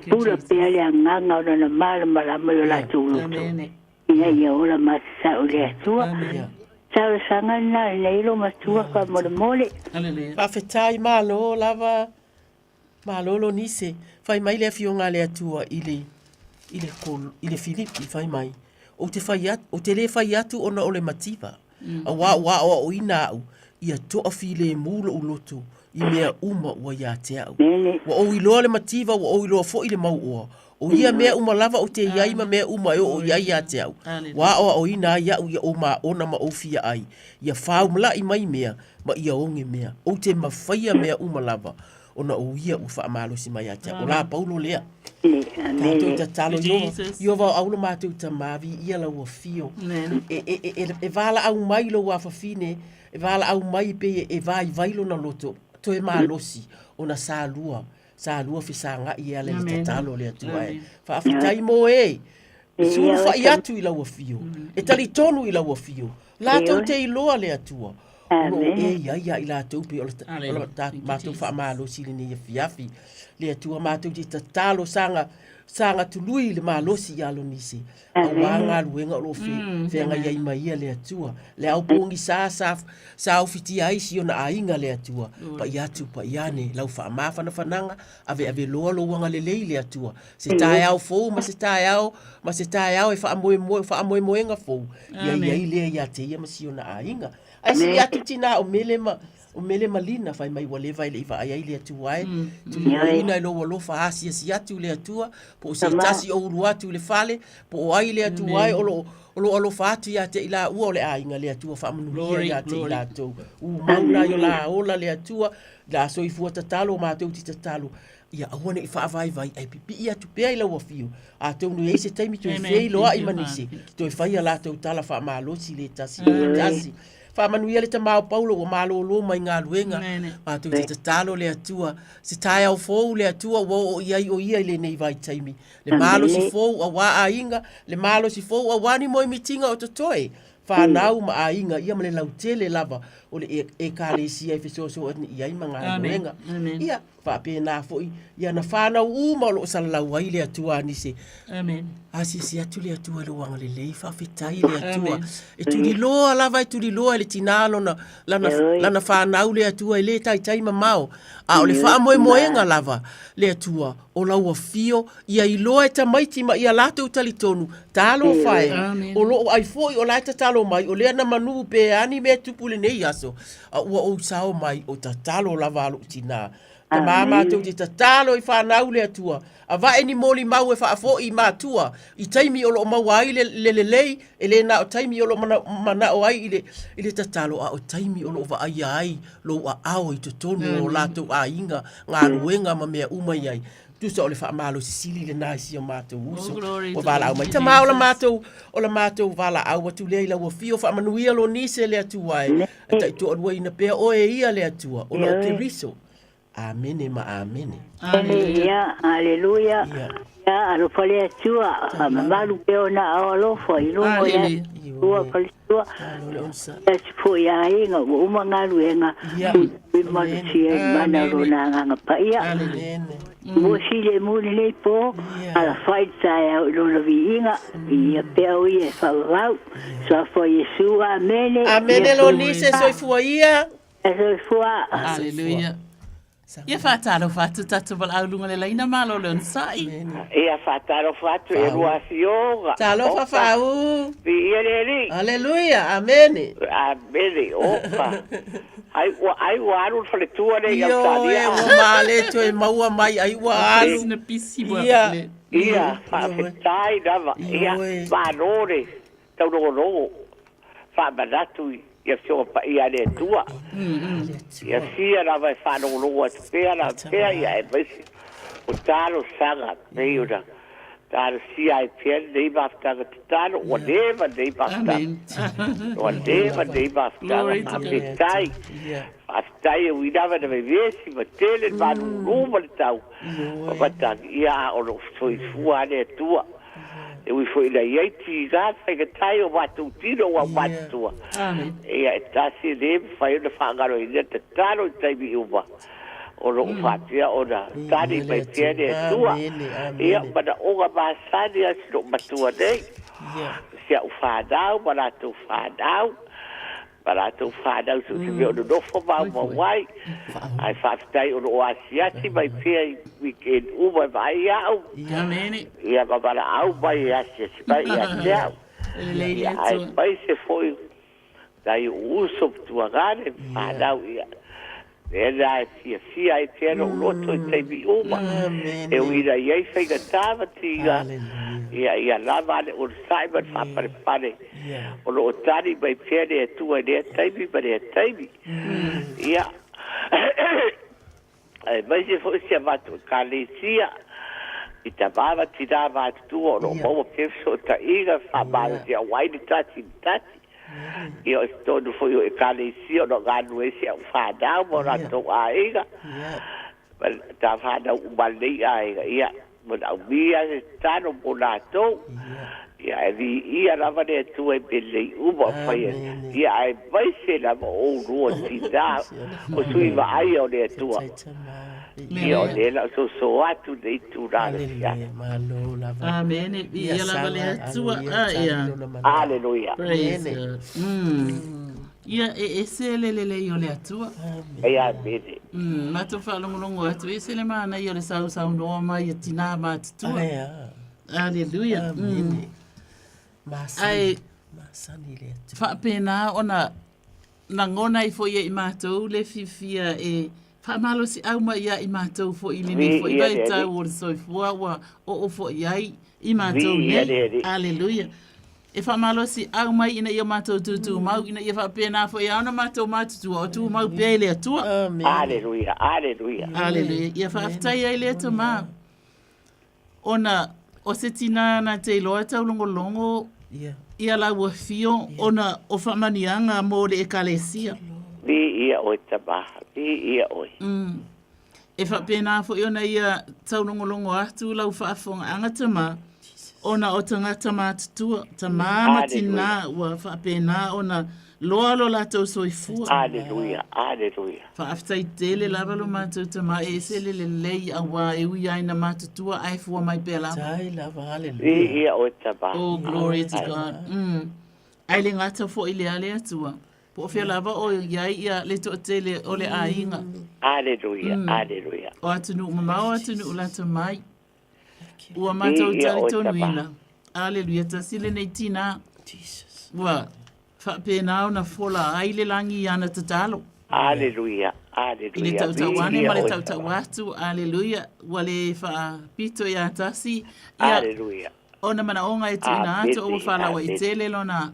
Pura pele a nganga o na mala mo la tulu. Amen. Ia ia ola masa o le atua. Tau sanga na leilo matua ka mole. Hallelujah. Whawhetai malo lava. Malo lo nise. Whai mai le fionga le atua ile Filipi whai mai. O te le whai atu ona o le mativa. A wa o ina au. Ia toa file mulo uloto. I mea uma ua ia te au. Wa o iloa le mativa, wa o iloa fo i le mau ua. O ia mea uma lava o te iai ma mea uma o iai ia te au. Wa o ina ia u ia o ma ona ma o fia ai. Ia whau mla i mai mea, ma ia onge mea. O te mawhaia mea uma lava. Ona o ia u wha amalo si mai ate. O la paulo lea. Tātou ta talo yo va au lo mātou ta mavi ia la ua fio. E vala au mai lo wa fafine, e vala au mai pe e vai vailo na loto. To e malosi ona salua. Salua fi sanga ia le tatalo le tuai. Fa afitai mo e. Su fa ia tu ila ua fio. E tali tonu ila ua fio. La tau te iloa le atua. Ono e ia ila tau pe ola mātou fa malosi le ne fiafi. Le atua mātou di tatalo sanga tului le malosi ia lo nisi. Awanga luenga lo fe nga ia mai le atua. Le au pongi sa ofiti ai si ona ainga le atua. Pa ia tu pa iane lau fa mafa na fananga ave lo wanga le atua. Se tai au fo ma se tai au e fa moe nga fo. Ia le ia te ia ma si ona ainga. Ai si ia tina o mele malina fai mai wale vai le iwa ai le atua ai. Tu ina lo fa asia si atu le atua. Po se tasi o uru atu le fale. Po ai le atua ai olo fa atu ia te ila ua le ainga le atua fa manuia ia te ila tau. Mauna yo la ola le atua. La soifua tatalo mātou ti tatalo. Ia awane i wha vai ai pipi ia tu pea ila ua fio. A tau nu eise taimi tu e fei loa i manise. Tu e whai ala tau tala wha malosi le tasi. Fa manuia le tamao paulo o malolo mai ngā luenga. Mātou te tatalo le atua. Se tai au fōu le atua o ia le nei vai taimi. Le malo si fōu a wā a inga. Le malo si fōu a wani moi mitinga o totoe. Whanau ma a inga ia male lau tele lava. O le e kāle isi ai fisoso atni ia ima ngā luenga. Ia whape nā fōi. Ia na whanau uma o salau ai le atua nise. Amen. Asi si atu le atua le wanga le lei whawhetai le atua. E turi loa lava e turi loa le tinalo lana whanau le atua e le tai mamao. A o le wha moenga lava le atua o laua fio ia i loa e tamaiti ma ia lātou talitonu. Talo whae. O lo ai fōi o laita talo mai o lea na manu pe ani me tupu le nei aso. A ua o sao mai o ta talo lava alo tina. Ta mama tau te tatalo i whanau le atua. A vae ni moli mau e whaafo i mātua. I taimi o lo mau ai le lei. E le na o taimi o lo mana o ai i le tatalo. A o taimi o lo va ai ai. Lo a ao i totonu o lātou a inga. Ngā ruenga ma mea umai ai. Tu sa o le whaamalo sisili le naisi o mātou uso. O vala au mai. Ta maa o la mātou vala au atu lea i lau o fio whaamanuia lo nise le atua e. A taitu o rua ina pea o e ia le atua. O na o te riso. Amene ma amene. Ia, aleluia. Ia, alo pale atua. Mamalu peo na aolofo. Ilungo ya. Ua pale tua. Ia sipo ya inga. Uma ngalu enga. Wimanu siya mana rona nganga pa. Ia. Mosile muli le po. Ala faita ya lona vi inga. Ia peo ia whawau. Soafo Yesu. Amene. Amene lo nise soifua ia. Soifua. Aleluia. Ia whātaro whātu tatu wala au lunga le laina malo le onsai. Ia whātaro whātu e rua fioga. Talo whawhau. Ia leri. Aleluia, amene. Amene, opa. Ai waru whale tua re ia tani. Ia, o male to e maua mai, ai waru. Ia, pisi wa pile. Ia, whawhetai dava. Ia, whanore. Tau rogo. Whamanatui. Ia fio pa ia le tua. Ia fia na vai whanau logo atu pea na pea ia e maisi. O talo sanga meiura. Talo sia e pea nei maftanga te talo. Whatever nei maftanga. Whatever nei maftanga. Apetai. Apetai e winawa na me vesi ma tele manu ruma le tau. Papatangi ia o no soifua ane tua. E ui foi na iei ga fai ka tai o watu tino wa watu. Ia e tasi le fai na whangaro i te tano i taimi uwa. O ro whatia o na tani mai tiene e tua. Ia mana onga maasani a sino matua nei. Sia u whanau, mana tu whanau. Mana tu whanau su si meo no nofo mau wai. Ai whaftai o no asiati mai pia i weekend uwa mai au. Ia mene. Ia mamara au mai asia si mai ia teau. Ia ai mai se foi. Dai uso tua gane whanau ia. E la fia e te no loto e te bi uma. E uira iei whaiga tāwa tiga. Ia lava ale o saiba whapare pare. O lo tari mai pere e tua ne taimi pare e taimi. Ia. Mai se fo sia vatu kalesia. I ta vava tira vatu tua o lo momo pefso ta iga whamara sia waini tati. Io tonu foi o kalesia no ganu e sia whanau mo rato a iga. Ta whanau umalei a iga. Ia. Mona umia se tano mo rato. Ia e vi ia lava ne tu e pele uma fai. Ia e vai se la mo o rua tida. O sui va ai o ne tua. Ia o ne la so atu nei tu rana sia. Amen. Ia lava le atua. Ia. Hallelujah. Praise God. Ia e se le o le atua. Ia bene. Mato whalongolongo atu. E se le mana i o le sau noa mai e tina mātutua. Hallelujah. Ai, whapena ona ngona i fo i mātou le fifia e whamalo si au mai ia i mātou fo i lini fo i vai tau o le soifua o fo i ai i mātou nei. Hallelujah. E whamalo si au mai ina i o mātou tutu mau ina i whapena fo i auna mātou mātutua o tu mau pia i le atua. Hallelujah. Hallelujah. Hallelujah. Ia whaftai ai le ata mā. Ona o se tina na te iloa tau longo ia la ua fio ona o whamanianga mō le ekalesia. Vi ia oi tabaha, vi ia oi. E whapena fo iona ia tau longo atu lau whaafonga angata mā, ona o tangata mātutua, ta māmatina ua whapena ona loa lo lātou soifua. Hallelujah, hallelujah. Whaaftai tele lava lo mātou ta mā e se le lei a wā e ui aina mātutua ai fua mai pē lava. Tai lava, hallelujah. Vi ia oi tabaha. Oh, glory to God. Ai le ngata fo i le ale atua. Po o fia lava o iai ia le to tele o le ainga. Hallelujah, hallelujah. O atunu mamau atunu ulata mai. Ua mātou tari tonu ina. Hallelujah, ta sile nei tina. Jesus. Wa, whapena na fola ai le langi ana tatalo. Hallelujah, hallelujah. I le tautawane ma le tautawatu. Hallelujah. Wa le wha pito ia tasi. Hallelujah. Ona mana onga e tuina ato o whala wa i tele lona.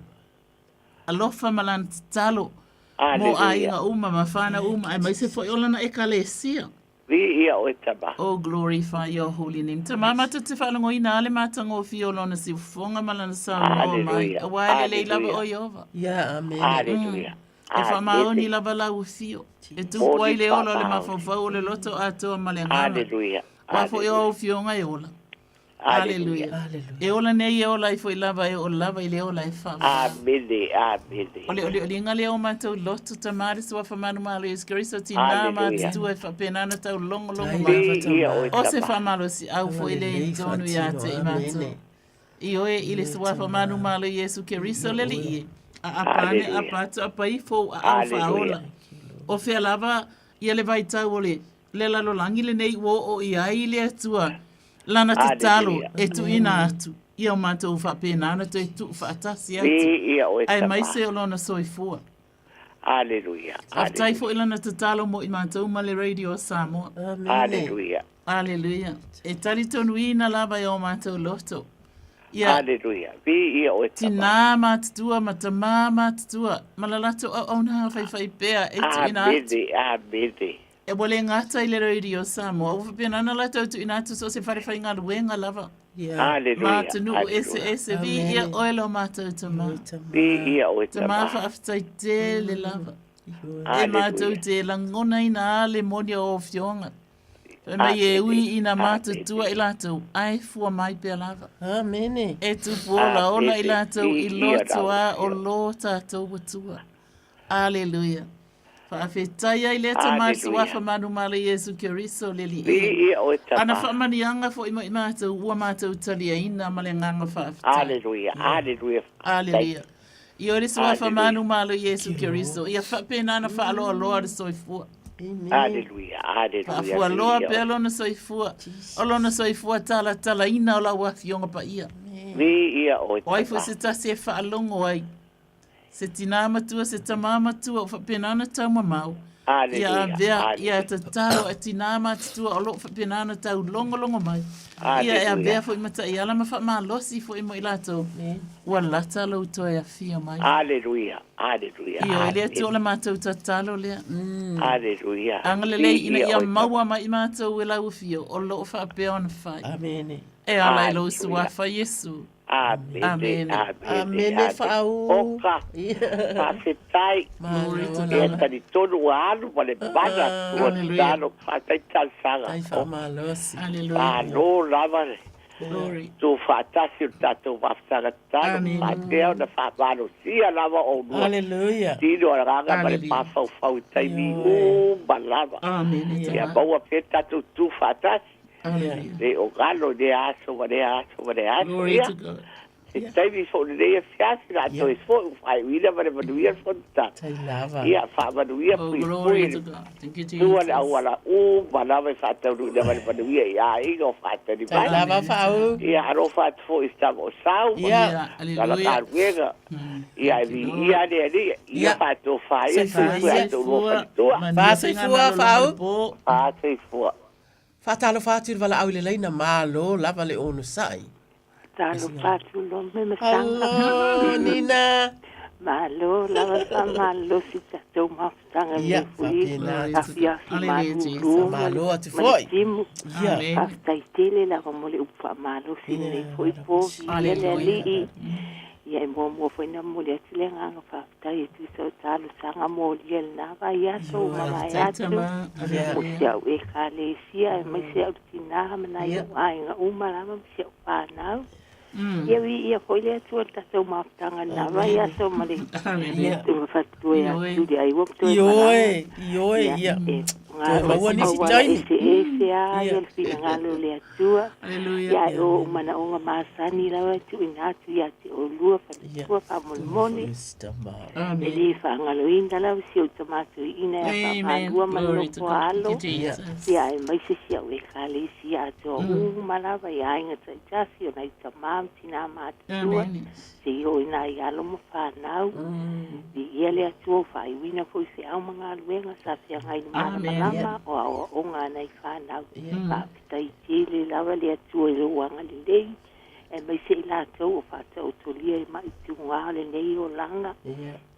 Alofa malan tatalo. Mo ainga uma mawhana uma. Ai maise fo iolana e kalesia. Vi ia oi tabaha. Oh, glorify your holy name. Ta mama te te whalango ina ale matanga o fio lona si fonga malana sa noa mai. A waile lei lava o Iova. Yeah, amen. Hallelujah. E whamaoni lava lau fio. E tu wai le ola le mawhawhau le loto atoa malengana. Hallelujah. Wafo e o fionga e ola. Hallelujah. E ola nei e ola i fo i lava e ola lava i le ola e whama. Amene, amene. Ole inga le o mātou loto tamari sua whamanu malo Yesu Keriso ti nā mātutua e whapenana tau longo mai. O se whamalo si au fo i le tonu i ate i mātou. I oe i le sua whamanu malo Yesu Keriso leli i. A apane a patu a paifo a au whaola. O whea lava i le vai tau ole le lalolangi le nei wo o i ai le atua. Lana te talo e tu ina atu. Ia o mātou whapenana tu e tu whaatasi atu. Ai mai se o lona soifua. Hallelujah. Aftai fo ilana te talo mo i mātou ma le radio Samoa. Hallelujah. Hallelujah. E tali tonu ina lava i o mātou loto. Hallelujah. Vi ia o tabaha. Tina mātutua, matamā mātutua. Malalato au nā whai pēa e tu ina atu. Amene. E wale ngata i le radio Samoa. Ufa pia nana la tau tu inatu so se wharewhai ngā ruenga lava. Hallelujah. Mātunu ese vi ia oelo mātou tamā. Vi ia o tamā. Tamā whaaftai te le lava. E mātou te langona ina ale monia o fionga. Mai e ui ina mātutua i lātou. Ai fua mai pia lava. Amene. E tupola ola i lātou i lotoa o lo tātou watua. Hallelujah. Whaafetai ai lea tamari wa whamanu male Yesu Keriso leli e. Ana whamanianga fo ima mātou ua mātou talia ina male nganga whaafetai. Hallelujah, hallelujah. Hallelujah. I ore sua whamanu male Yesu Keriso. Ia whapena ana whaaloa loa de soifua. Hallelujah, hallelujah. Whaafua loa pe alona soifua. Alona soifua tala ina o la wafionga pa ia. Vi ia o tabaha. Oai fo se tasi e whaalongo ai. Se tina matua, se tamā matua, o whapenana tau mamau. Ia vea, ia te taro e tina matitua o loo whapinana tau longo mai. Ia e vea fo i mata i ala ma wha maa losi fo i mo i lato. Ua lata lau toi a fia mai. Aleluia. Ia, lea tu ola mātou tatalo lea. Aleluia. Angalele ina ia maua mai i mātou e lau fio, o loo whapea ona whai. Amene. E ala i lo suafa Yesu. Amen. Amene whaau. Oka. Whawhetai. E tani tonu anu ma le mana. Ua tano whatai tansanga. Tai whamalosi. Alo lava le. Glory. Tu whatasi o tatou wafutanga tano. Whateo na whamano sia lava o nua. Hallelujah. Tino a ranga ma le pawhau taimi o malava. Amen. Ia maua pe tatou tu whatasi. Le o galo de aso ma de aso. Glory to God. E taimi fo le lea fiasi la to e fo whai wina ma le manuia fonta. Tai lava. Ia wha manuia Oh, pui glory to pui. God. Thank you, Tua Jesus. le au ala u manava e whatau nuna ma le manuia i a inga o whatani Tai lava whaau. Ia aro whatu fo i stamo sau. Ia. Kala karuenga. Ia e vi ia ne ani. Ia whatu whai e fui atu rofa tua. Whaseifua whaau. Whaseifua. Whatalo whātiri wala au le leina mālo lava le onu sai. Talo patu lo me me sanga. Hello, Nina. Malo, lava sa malo si tatou mafutanga Ia, me fui. whapena. Afia si Hallelujah, malu Jesus. ruma. Malo atu foi. Matimu. Ia. Aftaitele lava mole upa malo si ne foi po. Ia le ali. Ia e mo foi na mole atile nganga whaftai tu so talo sanga mole el na vai aso mama atu. Musia e kale sia e mai se au tina mana ia ai nga umalama se panau. Ia ia foi le tu tatou mafutanga na vai aso male. Ia tu fatu ia tu dia i wop tu. Ioe, ia. Maua nisi taini. Ese a ia fina ngalo le atua. Ia o mana o masani la tu inatu ia te o lua fa fa molmoni. Ele fa ngalo inda la si o tomato ina fa lua mana ko alo. Ia mai se sia we kale sia to mana va ia inga tasi o nai tamam tina mat tua. Se o ina ia lo mo fa nau. Ia le atua fa i wina foi se au manga luenga sa fia ngai mana lama o o nga nei whanau ka tai tele lava le atua i roanga le lei e mai se la tau o whatau tolia i mai tu ngā le nei o langa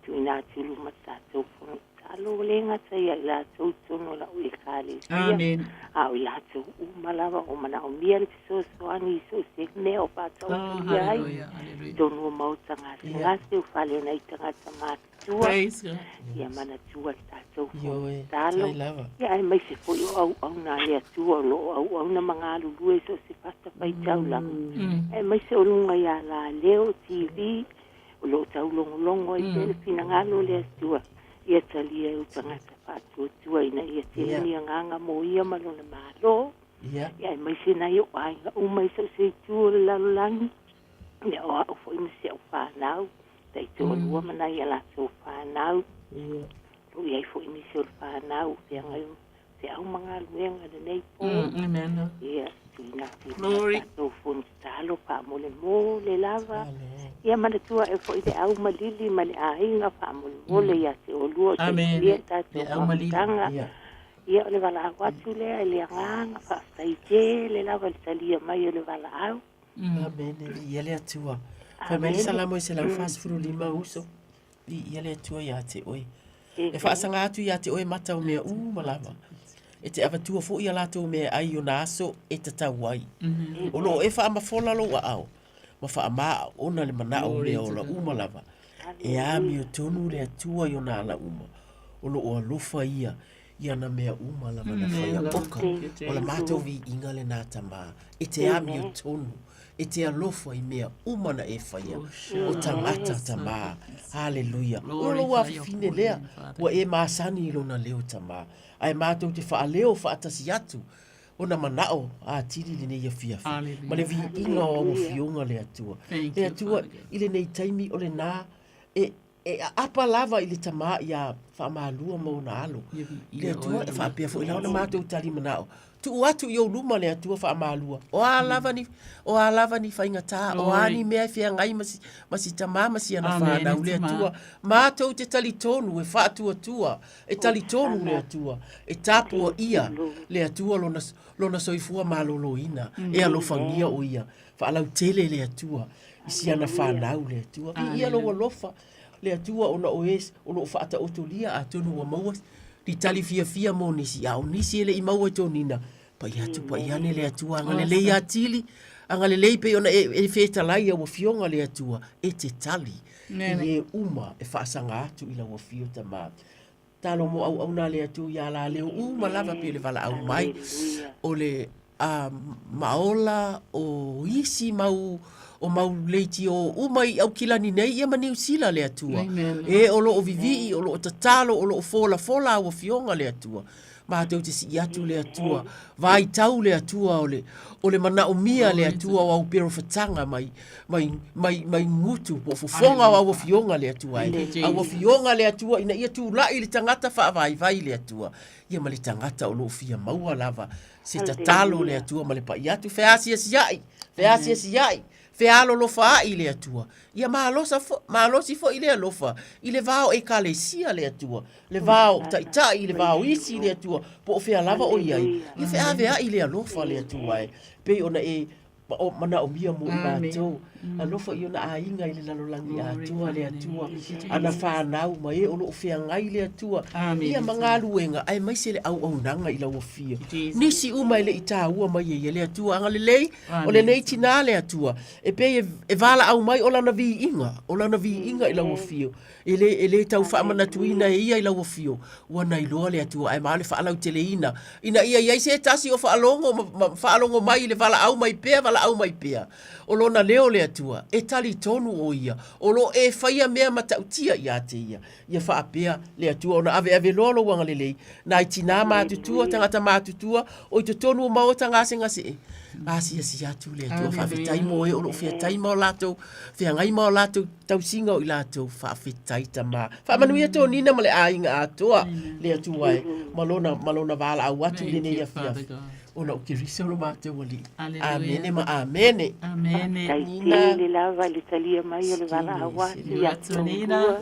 tu ina tulu matatou whanau talo lenga tai i la tau tono la ui kale Amen. a o la tau umalava o mana o mia le so soani so se me o whatau tolia ai tonu o mautanga ngase o whale nei tangata matua Praise God. ia mana tua tatou Ioe. talo Tai lava. ia ai mai se foi au na le tua lo au na manga lulu so se pasta pai taula e mai se olunga ia la leo TV o lo tau longo i te fina ngalo le tua ia talia u tangata patu tua ina ia te ni nganga mo ia malo na malo ia ai mai se na yo ai o mai se tua la langi le o foi me se fa nau tai tu lua mana ia la so fa nau lo ia foi me se fa nau te ngai te au manga luenga de nei po Amen. ia tina Glory. to fun talo pa mole lava ia mana tua e foi de au malili male ainga pa mole ia te o lua Amen. ia ta te Te au malili. ia le vala watu le le nganga fa tai te le lava le talia mai le vala au Amen. Ia le atua. Fa mai salamo i se lau fast furu lima uso. Ia le atua ia te oi. E whaasanga atu ia te oi mata o mea malama. E te awatua fo ia lato mea ai o naso e te tau ai. O lo e wha amafola lo wa au. Ma wha ama ona le mana o mea o la malama. E ami o tonu le atua i o na ala uma. O lo o alofa ia na mea malama na whaia poka. O la mato vi inga le nata maa. E te ami o tonu. E te alofa i mea umana e whaia. O tangata tamaa. Hallelujah. Olo wa fine lea. Wa e maasani ilona leo tamaa. Ai mātou te wha leo wha atasi atu. O na manao a tiri le nei a fiafi. Ma le vi inga o fionga le atua. Le atua i le nei taimi o le nā. E apa lava i le tama ia whaamalua mo na alo. Le atua e whaapea fo ila ona mātou tali manao. Tu atu i o luma le atua whaamalua. O a lava ni whainga tā, o a ni mea whia ngai masi tama masi ana whanau le atua. Mātou te tali tonu e whaatua tua, e tali tonu le atua, e tāpua ia le atua lona soifua malolo ina, e alofangia o ia, whaalau tele le atua, isi ana whanau le atua. Ia lo lofa. Le atua ona oes o lo faata otolia a tonu wa maua di tali fia mo nisi au nisi ele i maua tonina pa ia tu pa ia le atua ngale le ia tili ngale le pe ona e feta lai o fionga le atua e te tali e uma e faasanga atu ila o fio tama talo mo au na le atu ia la le uma lava pe le vala au mai o le maola o isi mau o mau leiti o umai au kilani nei ia ma New Zealand le atua. E o lo o vivi, o lo o tatalo, o lo o fola o fionga le atua. Ma tau te si atu le atua. Vai tau le atua o le mana o mia le atua o au pero fatanga mai ngutu. O fufonga o au fionga le atua. Au fionga le atua ina ia tu lai le tangata wha vai le atua. Ia ma le tangata o lo fia maua lava. Se tatalo le atua ma le pa iatu. Feasia siai. Fe alo lofa i le atua. Ia maalosi fo i le alofa. I le vao e kalesia le atua. Le vao taitai i le vao isi le atua. Po o fe alava o iai. Ia fe avea i le alofa le atua e. Pe ona e mana o mia mo i mātou. Alofa i ona a inga i le lalolangi a atua le atua. Ana whanau ma e o lo o fea ngai le atua. Ia mga luenga ai mai se le au nanga i la wafia. Nisi uma i le ita ua mai e le atua. Anga le lei o le nei tina le atua. E pe e vala au mai o lana vi inga i la wafia. E le tau whaamana tuina e ia i la wafia. Wana i loa le atua ai maa le whaalau tele ina. Ina ia iai se tasi o whaalongo mai i le vala au mai pea. O lona leo le atua, e tali tonu o ia, o lo e whaia mea matautia ia te ia. Ia whaapea le atua, ona ave lolo wanga lelei, na i tina mātutua, tangata mātutua, o i te tonu o mao ngase e. Asi atu le atua, whaafetai mo e, o lo whiatai mao lato, whiangai mao lato, tau singa o i lato, whaafetai ta mā. Whaamanuia tō nina ma le ainga atua, le atua e, malona vala au atu le nei a whiafi. Ona o kirisa o mātou ali. Amene ma amene. Nina. Le lava le talia mai o le vala awati. Ia tonina.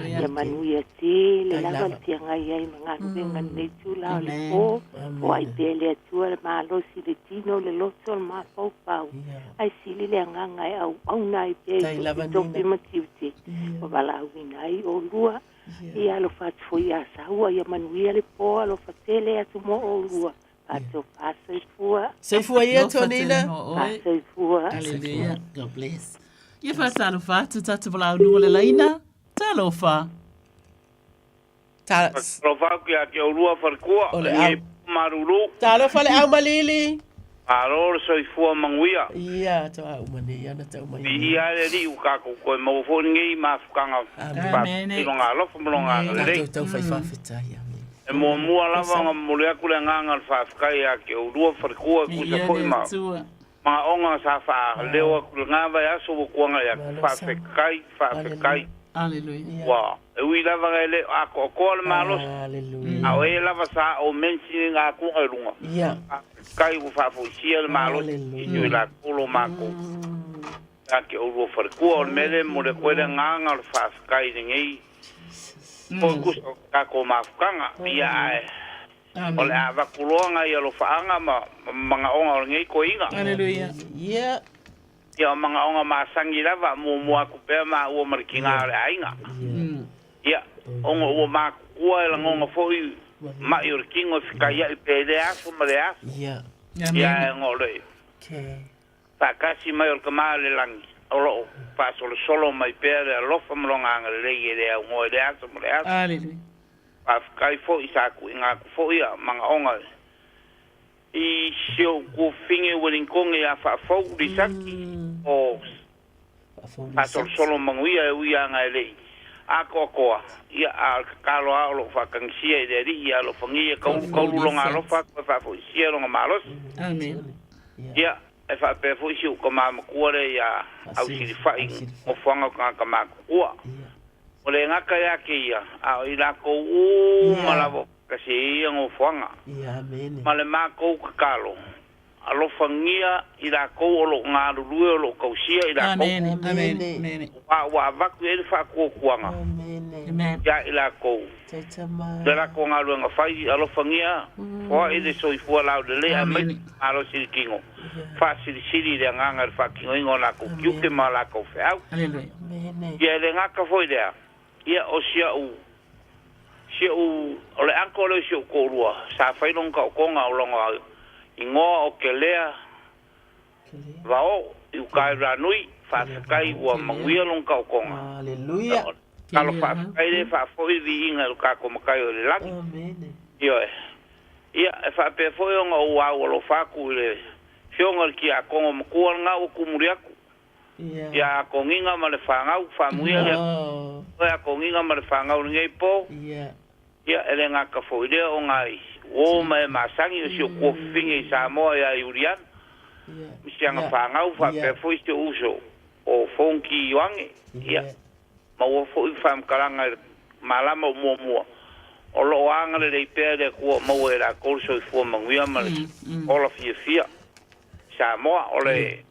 Ia manuia te. Le lava le tiangai ai mga ruenga nei tula o le po. O ai pele atua le maalosi le tino le loto le mafau pau. Ai sili le anganga e au nai pe. Topi matiute. O vala awina ai o lua. Ia lo fatu foi asa. Ua ia manuia le po alo fatele atu mo o lua. Ato pasaifua. Saifua ia tonina. Pasaifua. Hallelujah. God bless. Ia fa talo fa tu tatu bala lua le laina. Talo fa. Talo fa ki o lua farkua. Ole maruru. Talo fa le au malili. Alo soifua manguia. Ia to au mane ana tau mai. Ia le ri uka ko mo fo ngi ma fukanga. Amen. Ilonga lo fo mlonga le. Tau fa fa fitai. E mo mua lava nga mulea kule nganga whaafikai a ke urua wharikua kusa poi ma. Mga onga sa wha lewa kule ngava e aso wakuanga ya whaafikai. Alleluia. Wa, e ui lava nga ele ako koa le malos. A o e lava sa o mensi nga kunga e runga. Whaafikai u whaafuisia le malos. Iu la kulo mako. A ke urua wharikua o le mele mo le koele nganga whaafikai ni ngei. Ko kuso kako mafukanga ia ai. Ole ava kulonga ia lo faanga mga onga o ngei ko inga. Hallelujah. Yeah. Ia mga onga masangi lava mo aku pe ma o markinga le ainga. Ia onga o ma kua la ngonga foi ma yor kingo fikaya i pede aso mare aso. Yeah. Ia ngole. Okay. Pa kasi mayor kamale langi. Olo paso le solo mai pere lo famlonga le ye ngo de aso mo le aso. Hallelujah. Pa kai fo isaku inga fo ia manga onga. I sio ku finge win konge ya fa fo di saki. O paso solo manguia uia nga le. Ako ko ia al kalo alo fa kangsia de ia lo fangia ko longa lo fa fo sia lo malos. Amen. Ia e fa pe fo isi ko ma kuare ya au si fai o fanga ka ma kua O le ngaka ya ke ia. A o ila ko malavo kasi ia ngo fuanga. Ia mene. Ma le mako kakalo. Alo fangia ila ko o lo ngā rurue o lo kausia ila ko. Amen. Wa vaku e fa ko kuanga. Amen. Ya ila ko. Dela ko ngā rua ngawhai alo fangia. Hoa e de soi fua lau de le a mai alo siri kingo. Fa siri le nganga fa kingo ingo la ko kiuke ma la ko feau. Hallelujah. Ia le ngaka foi dea. Ia o sia u o le anko le sia u korua. Sa whainong ka o konga o longa ingoa o ke lea vao i ukai ranui whaakai ua manguia long ka o konga. Hallelujah. Kalo whaakai le whaafoi vi inga luka ko makai o le laki. Io e. Ia e whaapea foi o ngā ua o lo whaku le whionga ki a konga makua ngā o kumuriaku. Ia a konginga ma le whangau whamuia le. Ia a konginga ma le whangau ngei po. Ia e le ngā ka foi lea o ngai. O mai masangi o sio ko fingi Samoa ya Urian. Misianga whangau whape foi te uso o fonki iwange. Ia. Ma o foi whamkaranga malama o mua. O lo anga le reipea le kua mau e la kolso i fua manguia ma le ola fia. Samoa o le.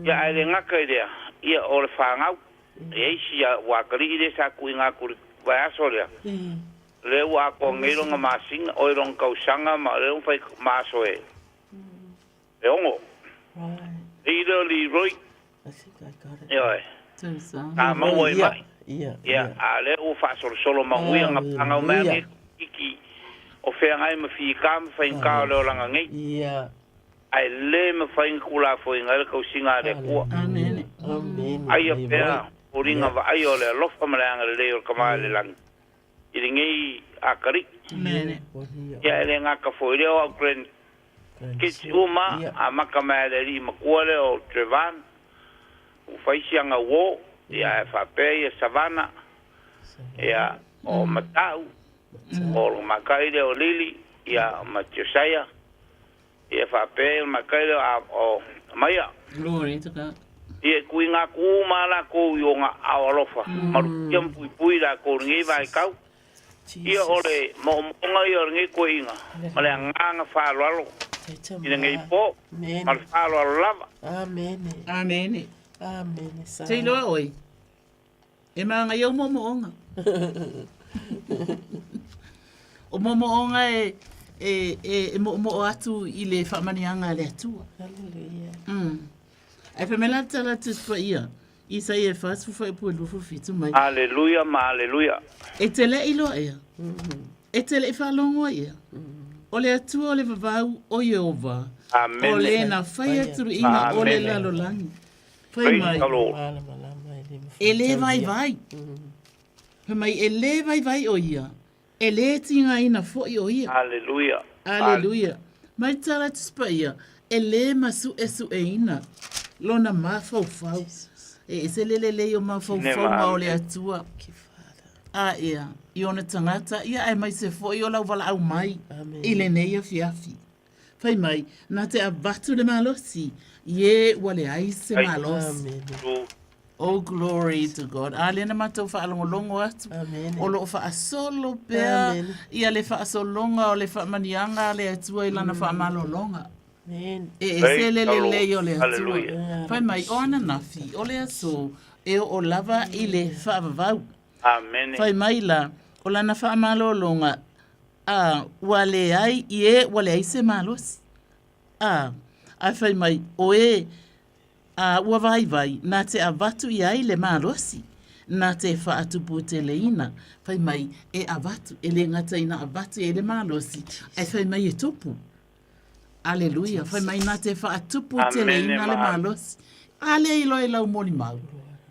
Ia e le ngaka i lea. Ia o le whangau. E isi a wakari i le sa kui ngā kuri vai aso lea. Le wa ko ngiro nga masinga o irong kausanga ma le un fai maso e. E ongo. Iro li roi. Yo e. A mau e mai. Ia. A le u fa solo ma ui nga panga o mea iki. O fea ngai ma fi ka ma fai ka o leo langa ngai. Ia. Ai le ma fai kula foi ngai kausinga le kua. Amen. Ai a pea. Uringa va ai o le lofa ma le anga le leo kama le langi. I ngai a kari. Ia ele ngā ka foi leo au kren. Kits uma a maka mea le li makua leo Trevan. U whaisianga wo. Ia e whapea ia savana. Ia o matau. O makai leo lili. Ia matiosaya. Ia whapea makai leo o maia. Glory to God. Ia kui ngā kuuma la kou i o ngā awalofa. Maru kia mpui la kou ngi vai kau. Ia ole mo'omo'onga i o ngi koe inga. Ma le nganga whāloalo. Ina ngai po. Ma le whāloalo lava. Amen. Amen. Amen. Te loa oi. E maa ngai au mo'omo'onga. O mo'omo'onga e mo'omo'o atu i le whamanianga le atua. Hallelujah. Ai whamela tala tuspa ia. Isa ia whasu whai pua lufu fitu mai. Aleluia, ma aleluia. E te le iloa ia. E te le i whalongoa ia. O le atua o le vavau o Yehova. Amen. O le na whai aturu inga o le lalolangi. Whai mai. E le vai vai. Whai mai e le vai vai o ia. E le tinga ina fo i o ia. Aleluia. Aleluia. Mai tala tuspa ia. E le masu esu e ina. Lona mafau. E se lele o mafau ma o le atua. A ia. I ona tangata. Ia ai mai se fo i o lau wala au mai. I le neia fiafi. Whai mai. Nā te abatu le malosi. Ie wale ai se malosi. Oh, glory to God. A lena matau whaalongolongo atu. O lo whaasolo pea. Ia le whaasolonga o le whaamanianga le atua i lana whaamalolonga. E se lele o le atua. Pai mai o ana nafi o le aso e o lava i le whaavavau. Amen. Pai mai la o lana whaamalolonga a wale ai i e wale ai se malos. A whai mai o e a ua vai nā te avatu i ai le malosi. Nā te whaatupu te leina. Whai mai e avatu e le ngata ina avatu e le malosi. Ai whai mai e tupu. Aleluia. Whai mai nā te whaatupu te leina le malosi. Ale ilo e lau moli mau.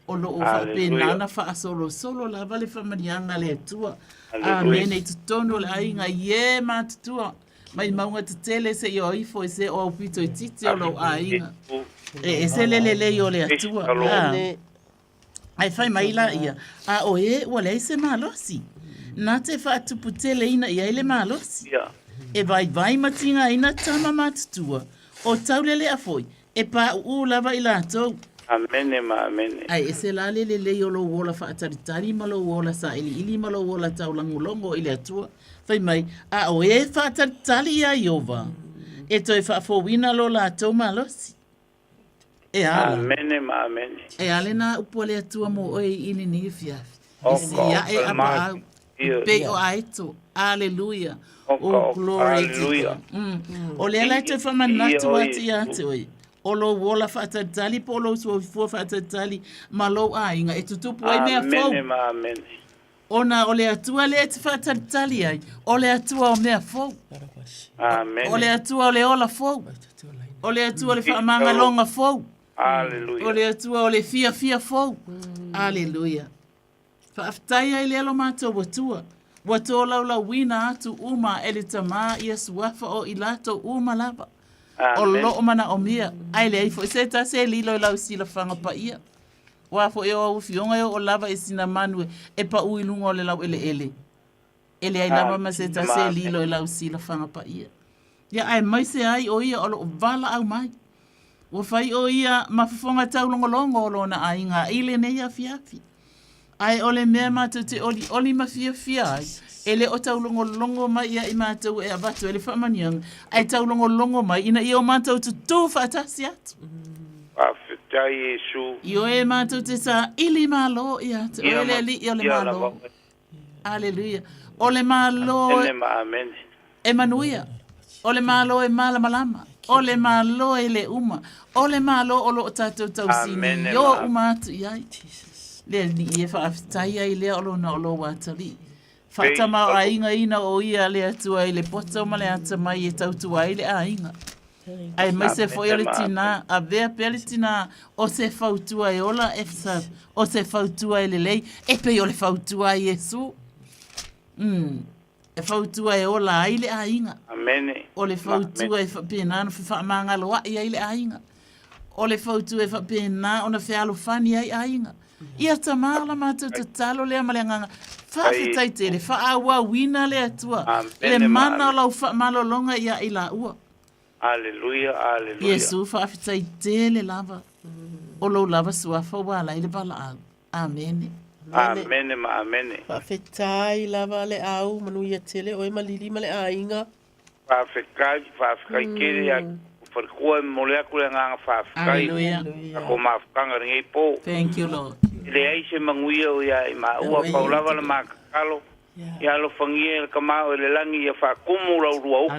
O lo o whapenana whaasolo lava le whamanianga le atua. Amen. E tutono le ainga ie mātutua. Mai maunga te tele se i o ifo e se o pito i titi o lau ainga. E se lele o le atua. Ai whai mai la ia. A o e wale se malosi. Nā te whaatupu te leina i ai le malosi. E vai matinga ina tama mātutua. O taulele a foi. E pā lava i lātou. Amene ma amene. Ai e se la le o lo wola fa tari ma lo wola sa ili ma lo wola tau langolongo ile atua. Fai mai, a o e fa tari a iova. E toi fa fo wina lo la tau malosi. E ala. Amene ma amene. E ale na upole atua mo oi ili ni fiafi. Oko, Ia e apa au. Pe o aito. Aleluia. Oh, glory to God. O le ala te fa manatu ati ate oi. O lo wola whaatatali, po lo sua fua whaatatali, ma lo ainga, e tutupu ai mea fau. Amene ma amene. Ona o le atua le te whaatatali ai, o le atua o mea fau. Amene. O le atua o le ola fau. O le atua o le whaamanga longa fau. Aleluia. O le atua o le fia fau. Aleluia. Whaaftai ai le alo mātou watua. Watua lau wina atu uma ele tamā ia suafa o ilato uma lava. O lo mana o mia ai le fo se ta se lilo la usila fanga pa ia wa fo yo u fionga yo o lava isina manue e pa u ilungo le lau ele ai lava ma se ta se lilo la usila fanga pa ia ya ai mai se ai o ia o lo vala au mai o fai o ia ma fonga tau longo lo na ai nga ile ne ya fiafi ai ole me ma te oli ma fia ai ele o tau longo mai ia i mātou e abatu ele whamaniang ai tau longo mai ina i o mātou tu tū whaatasi atu. Whawhitai Yesu. I o e mātou te sa ili mālo i atu. O ele ali i o le mālo. Aleluia. O le mālo e manuia. O le mālo e malamalama. O le mālo e le uma. O le mālo o lo o tātou tau sini. Yo uma atu i ai. Le ni e whawhitai ai lea o lo na o lo wātari. Whatama o ainga ina o ia le atua i le pota o male ata mai e tautua i le ainga. Ai mai se foi o le tina, a vea pe le tina o se fautua e ola e fsa, o se fautua e le lei, e pe o le fautua i Yesu. E fautua e ola ai le ainga. Amene. O le fautua e whapenano whamanga loa i ai le ainga. O le fautua e whapena o na whialo fani ai ainga. Ia tamala mātou te talo lea maleanganga. Whawhitai te le whaawa wina le atua. Le mana o lau malolonga ia i la ua. Aleluia, aleluia. Iesu whawhitai te le lava. O lau lava suafa wala i le bala au. Amene. Amene ma amene. Whawhitai lava le au manuia tele o e malili ma le ainga. Whawhikai kere a wharikua molea kule nganga whawhikai. Aleluia. Ako mawhakanga ringi po. Thank you, Lord. Le ai se manguia o ia i ma ua paulava le makakalo. Ia lo fangia le kamao le langi ia whakumu lau rua uku.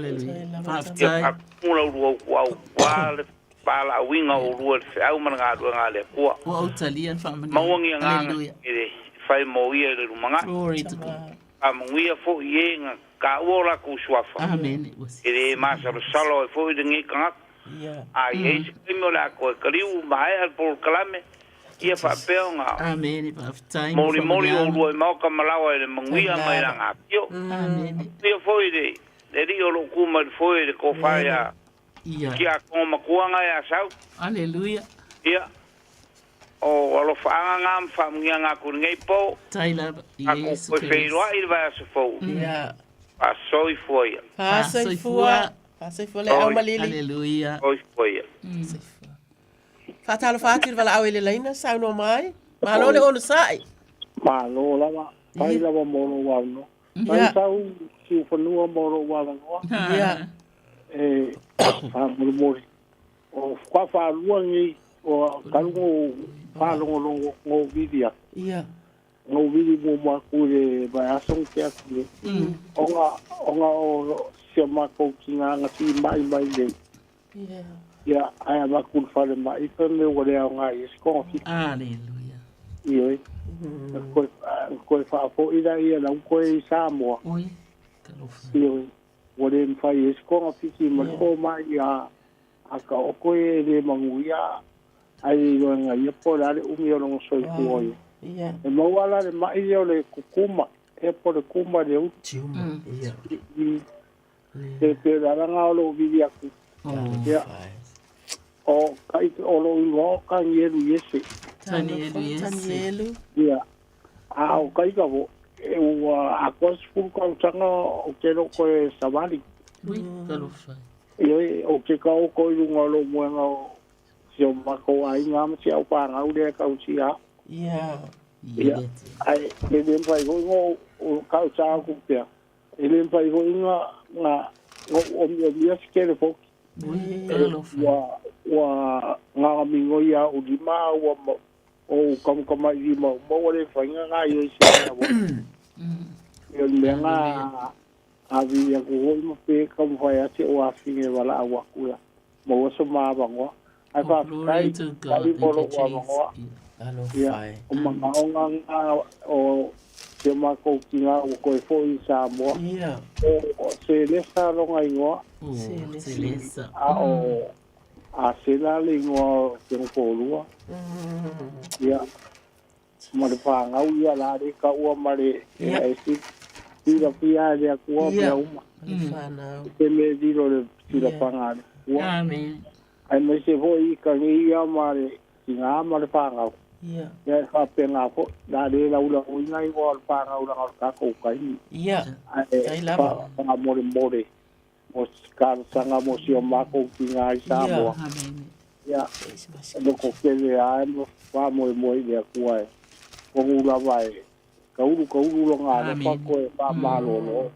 Ia whakumu lau rua uku au wale pala winga o rua le whiau mana ngā rua ngā le kua. Ua au talia whamani. Mawangi a nganga ere whai mo ia le rumanga. Glory to God. A manguia fo i e ngā ka uora ku suafa. Amen. Ere masaro salo e fo i ringi kangak. A i eisi kimo le ako e kariu mahe al por kalame. Ia whapeo ngā. Amen. Mori o rua i mauka malawa e le manguia mai la ngā pio. Amen. Ia fo i re. Le ri o lo kuma le fo i re ko whai a. Ki a koma kuanga e a sau. Aleluia. Ia. O alo whaanga ngā mwhamungia ngā kuringei po. Taila. Ako koe wheiroa i le vai asa fau. Ia. Pasoi fuia. Pasoi fua. Pasoi fua le au malili. Aleluia. Pasoi fuia. Whatalo whātiri wala au ele leina, sauno mai. Malo le ono sai. Malo lava. Pai lava moro wano. Pai sau ki whanua moro wano. Ia. Whamurumori. O kwa whanua ngi o karungo whalongolongo ngō vidia. Ia. Ngō vidi mō makure vai asong te akure. Onga o sia mako ki ngā ngati mai le. Ia. Ia, ai makul whare mai, ka me wale au ngā i skofi. Aleluia. Ioi. Koe whaafo ira ia na koe i Samoa. Oi. Ioi. Wale mwhai i skofi ki mako mai a ka okoe re mangu ia. Ai roa ngā ia porare umi o rongo soi kuoi. Ia. E mauala re mai ia le kukuma. E pore kuma re uti. Tiuma. Ia. Te raranga o lo vidi aku. Ia. O kai o lo iwa ka ngeru yese. Tanielu yese. Tanielu. Ia. A o kai ka vo. E o a kos ful ka utanga o kero koe savali. Ui, kalofa. Ia o ke ka o koe runga lo muenga o sio mako ai ngam si au pa ngau le ka usi a ia ai le pai go ngo o ka sa ku pe le pai go nga o mi skele fo wa nga mi ngo ya o di ma wa o kam i mo le fa nga yo si yo le nga a vi ya ko mo pe kam fa ya ti o a finge wala wa ku ya mo so ma ba ngo ai fa kai mo lo wa ngo ya o ma nga o se ma ko kinga o ko fo i sa mo o se le sa ro ngai ngo se le sa a se la le ngo se ko lua ya mo le pa nga u ya la de ka u ma le ai si tira pia le ku o pe uma se me diro le tira pa nga amen ai me se voi ka ni ya ma le kinga ma le pa nga ya ka pe nga ko da de la u la u ngai wo pa nga u la ka ko kai ai la pa mo le o ka sanga mo si o ma ko kinga sa mo ya do ko ke le ai mo pa mo le ku ai ko u la vai ka u lo nga pa ko pa ma lo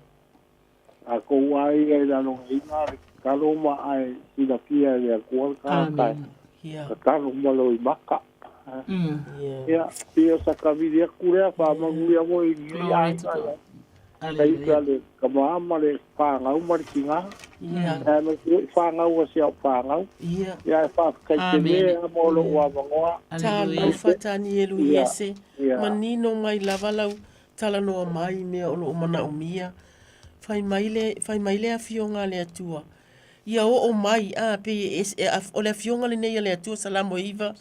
a ko ai ai la no ina ka lo ma ai si da pia le ku ka ka lo mo lo i maka ya pia sa ka vi ku le pa ma u ya mo i ai ai ka le ka ma le pa nga u ma kinga ya me fa nga u si pa nga ya fa ka te le mo lo wa ngo ta lo fatani elu yese manino mai lavalau tala no mai me o lo mana umia fai mai le afionga le atua ia o mai a pe o le afionga le nei le atua salamo iva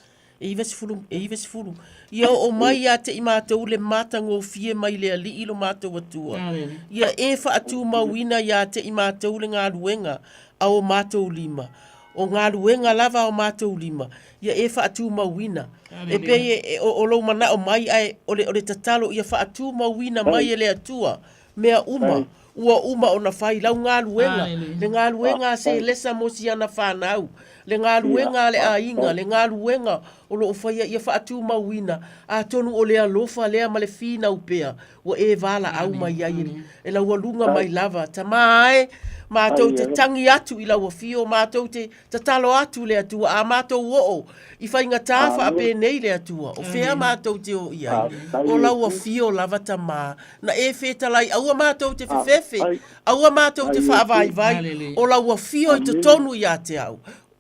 sifulu ia o mai a te imatou le matango fie mai le ali ilo matou atua ia e fa atu mawina ia te imatou le ngā luenga a o matou lima o ngā luenga lava o matou lima ia e fa atu mawina e pe o lo mana o mai ai o le tatalo ia fa atu mawina mai le atua mea ua uma ona fai lau ngā luenga le ngā luenga se lesa mo si ana whanau le ngā luenga le ainga le ngā luenga o lo fai ia fa atu mawina a tonu o le alofa lea ma le fina upea o e vala au mai ai e lau alunga mai lava tamae mātou te tangi atu i lau fio, mātou te talo atu le atua, a mātou o i whainga tāwha a pēnei le atua, o whea mātou te o ia, o lau fio lava ta mā, na e whetalai, aua mātou te whewhewe, aua mātou te whaavai, o lau fio i te tonu i a te au,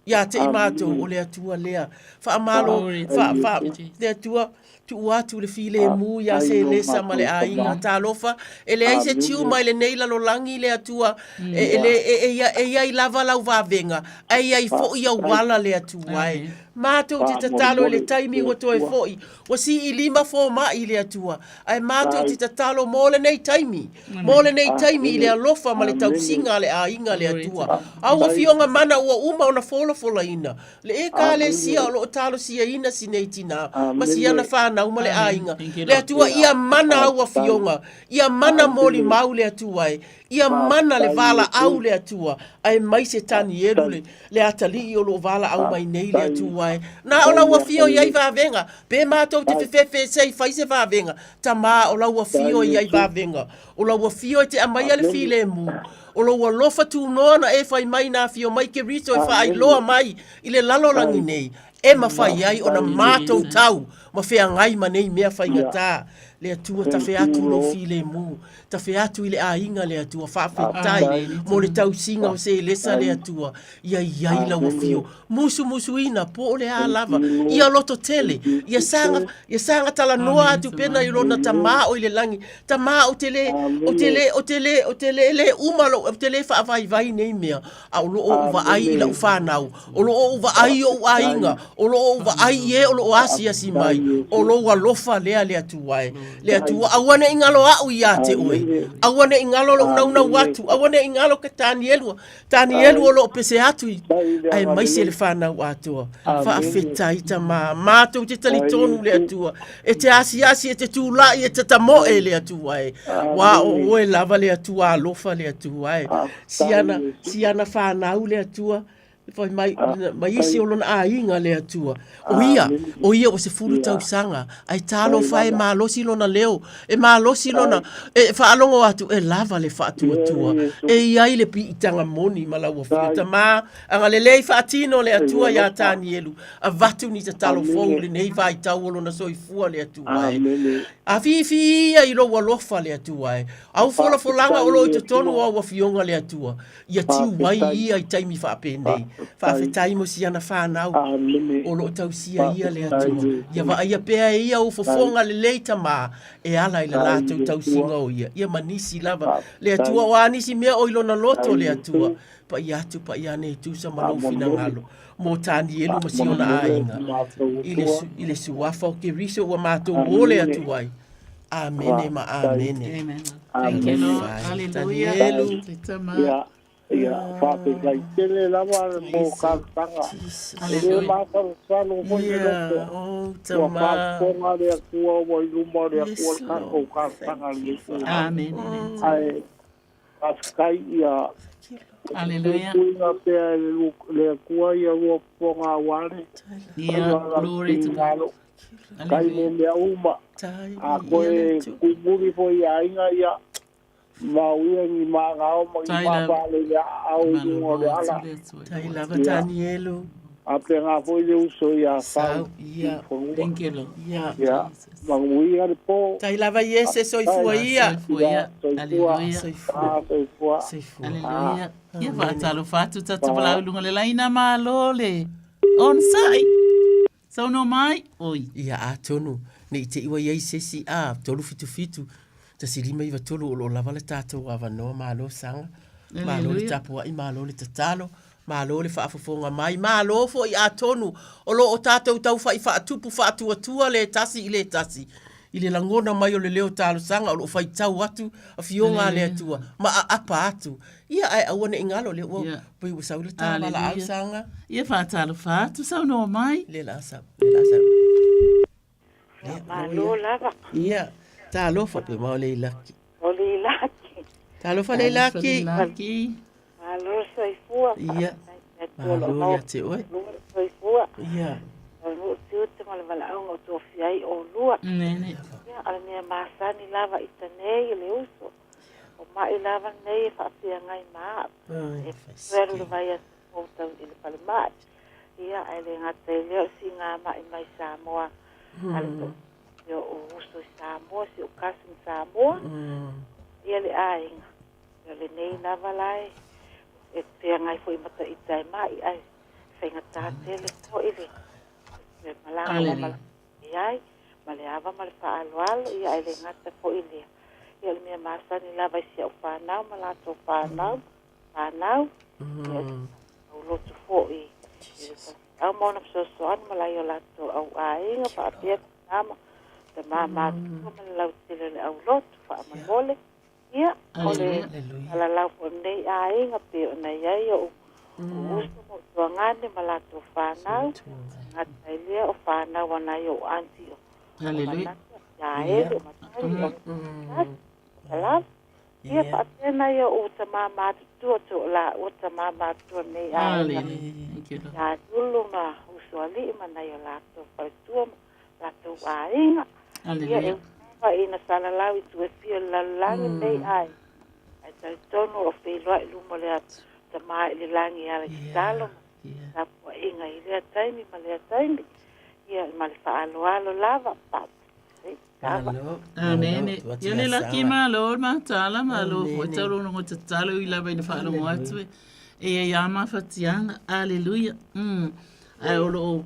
i a te i mātou o le atua lea, whaamalo, le atua, tu atu le file mu ya se le sama le ainga talofa ele ai se tiu mai le neila lo langi le atua e ia i lava lau va venga ai ai fo ia wala le atua ai mato te tatalo le taimi o toi foi o si i lima fo ma i le atua ai mato te tatalo mole nei taimi i le alofa ma le tausinga le ainga le atua au fionga mana ua uma ona fola ina le e ka le sia o lo talo sia ina sineitina ma sia na fa na uma le ainga le atua ia mana ua fionga ia mana moli mau le atua ia mana le vala au le atua ai mai se tani elu le atali o lo vala au mai nei le atua na ola ua fio iai va venga pe matou te fefe sei fai se va venga tama ola ua fio iai va venga ola ua fio te amai ale file mu ola ua lofa tu nona e fai mai na fio mai ke rito e fai loa mai ile lalo langi nei e ma fai ai ona matou tau ma fea ngai ma nei mea fai ngata le atua ta fea tu lo file mu ta fea tu ile ainga le atua fa fetai mo le tau singa o se lesa le atua ia la ua fio musu ina po le a lava ia loto tele ia sanga tala noa atu pena i lona tama o ile langi tama o tele le umalo o tele fa vai nei mea a lo o va ai la ufanau o lo o va ai o ainga o lo o va ai e o lo asia si mai o lo wa lofa le atua le atua awane ingalo au ia te oi awane ingalo lo na watu awane ingalo ke tanielu o lo pese atu ai mai se le fana watu fa afetai tama mato te talitonu le atua e te asi e te tula e te tamo le atua wa o e lava le atua lofa le atua siana fana u le atua Fai mai isi o lona ainga le atua. O ia o se fulu tau sanga. Ai talo fai malosi lona leo. E malosi lona. E whaalongo atu e lava le whaatua tua. E iai le pi itanga moni malau o whita. Ma anga le lei whaatino le atua ia tani elu. A vatu ni te talo fou le nei vai tau o lona soifua le atua. A fifi ia i lo walofa le atua. Au fola folanga o lo i te tonu o wa fionga le atua. Ia tiu wai ia i taimi whaapendei. Whaafetai mo si ana whanau. O lo tau sia ia le atua. Ia wa ia pea ia o fofonga le leita ma. E ala i la lātou tau singa o ia. Ia manisi lava. Le atua o anisi mea o ilona loto le atua. Pa ia atu pa ia ne tu sa malau fina ngalo. Mo tani elu ma si ona ainga. Ile suafa o ke riso wa mātou o le atua ai. Amen ma amen. Amen. Thank you, Lord. Hallelujah. Ia, whape kai tele lava mo kātanga. E mātara sano mo i roko. Ua whaponga rea kua wa i luma rea kua kako kātanga le kua. Amen. Ai, askai ia. Hallelujah. Kuinga pea le kua ia ua ponga wale. Ia, glory to God. Kai me mea uma. A koe kumuri po ia inga ia. Mauia ni magao magipapale ya au ngore ala. Taila Danielo. Apenga foi le uso ya fa. Ia. Thank you, Lord. Ya. Mauia le po. Taila va yese soifuia. Hallelujah. Hallelujah. Ia va talo fatu tatu bala lunga le laina malole. On sai. So no mai. Oi. Ia atonu. Nei te iwa yese si a tolu fitu. Ta silima iwa tolu o lo lava le tātou awa noa malo sanga. Malo le tapua i malo le tatalo. Malo le whaafafonga mai. Malo fo i atonu. O lo o tātou tau wha i whaatupu whaatuatua le tasi i le tasi. I le langona mai o le leo talo sanga. O lo whai tau atu a fionga le atua. Ma a apa atu. Ia ai awane ingalo le ua. Pui usau le tāma la au sanga. Ia whaatalo whaatu sau no mai. Le la sau. Malo lava. Ia. Ta alofa pe ma o le ilaki. O le ilaki. Ta alofa le ilaki. Malo soifua. Ia. Malo ia te oe. Soifua. Ia. O tiu te malawala au ngau tofiai o lua. Nene. Ia, ala mea maasani lava i tanei le uso. O mai lava nei e whaapia ngai maa. E wheru le vai atu mōtau i le pale mai. Ia, ele ngata i leo si ngā mai mai Samoa. Ale to. Yo o uso Samoa, si o kasim Samoa. Ia le ainga. Ia le nei lava lai. E pia ngai fo i mata i tai mai ai. Whainga tātele ko i le. Me malanga ma iai. Ma le ava ma le whaaloalo. Ia ele ngata fo i lea. Ia le mea masani lava i sia o whanau. Ma lato whanau. Whanau. Ia o lotu fo i. Au mona psosoan ma lai o lato au ainga. Pa apia kunama. Te mama tuka ma lau tele le au lotu, wha amangole. Ia, ole ala lau po nei a inga pe o nei ai o uso mo tua ngane ma lato whanau. Ngata ilia o whanau anai o anti o. Hallelujah. Ia ero, matai o. Salam. Ia, pa atena ia o ta mama tutua to la o ta mama tutua nei a inga. Ia dulu ma uso ali ma nei o lato whaitua lato a inga. Ia e wa ina sala lau i tu e fia lalangi nei ai. Ai tai tono o whiloa i lumo lea ta maa i le langi ala ki talo. Na pua inga i lea taimi ma lea taimi. Ia ma le whaaloalo lava pat. Amene. Ia le laki malo ma tala malo. Fo talo no te talo i lava i na whaalo atu e ia ma fatianga. Aleluia. Ai olo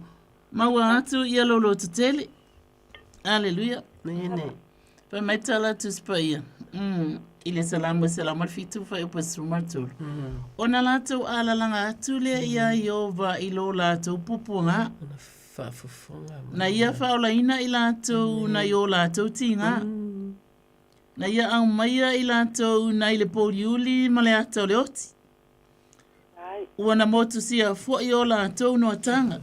maua atu ia lolo te tele. Aleluia. Nene. Pa mai tala tu spaia. Ile salamu al fitu fa upa sumartul. Ona lato ala langa atule ia Yehova ilo lato pupunga. Na ia faula ina i lato na yo lato tinga. Na ia au maia i lato na ile poliuli ma le ato le oti. Ua na motu sia fua i o lato no atanga.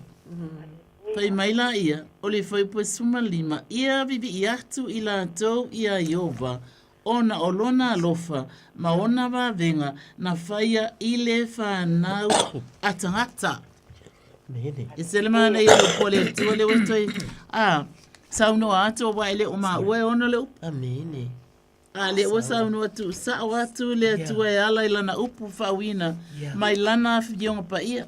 Pai maila ia, o le whai pua suma lima, ia vivi i atu i la tau ia Yehova, ona o lona alofa ma ona vavenga na faia i le whanau a tangata. E se le mana i lo pole tua le wetoi. Sauno ato wa ele o ma ue ono le upu. Amene. Le o sauno atu sa o atu le tua e ala ilana upu whawina mai lana awhionga pa ia.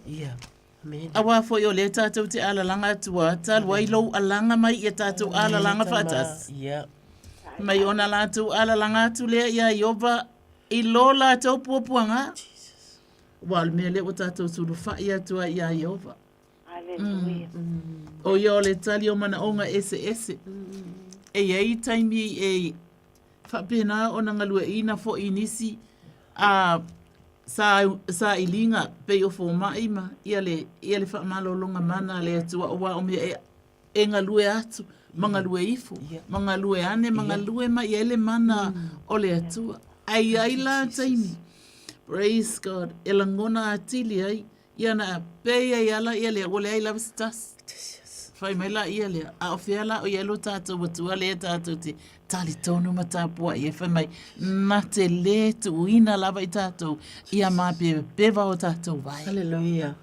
Awa fo yo le tātou te ala langa atua tal wailo alanga mai i tātou ala langa whatas. Mai ona lātou ala langa atu lea ia iova i lo lātou puapuanga. Wal mea le o tātou suru whai atua ia iova. O ia o le tali o mana onga ese. E iei taimi e whapena o na ngalua ina fo inisi a sa ilinga pe o fo maima ia le whamalolonga mana le atua o wa o mea e ngalue atu. Mangalue ifo, mangalue ane, mangalue ma iele mana o le atua. Ai la taimi. Praise God. E langona atili ai. Ia na peia iala ia lea. Wole ai lawa sitas. Whai mai la ia lea. A o whiala o ielo tātou watua lea tātou te tali tonu matapua. Ia whai mai na te le tu ina lava i tātou. Ia mā peva o tātou vai. Hallelujah.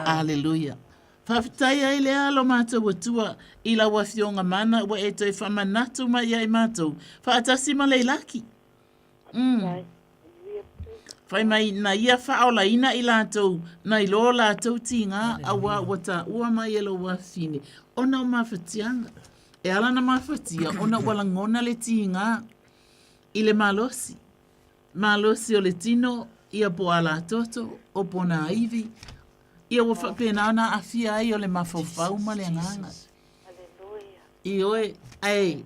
Hallelujah. Whawhitai ai lea alo mātou watua i la wafionga mana wa e toi whamanatu mai ai mātou. Whaatasi ma leilaki. Whai mai na ia whaola ina i lātou na i lo lātou tinga a wa wata ua mai elo wafine. Ona o mawhatianga. E ala na mawhatia ona walangona le tinga i le malosi. Malosi o le tino ia po ala toto o pona aivi. Ia wa whapena ana a fia ai o le mawhawhau ma le anganga. I oe, ai,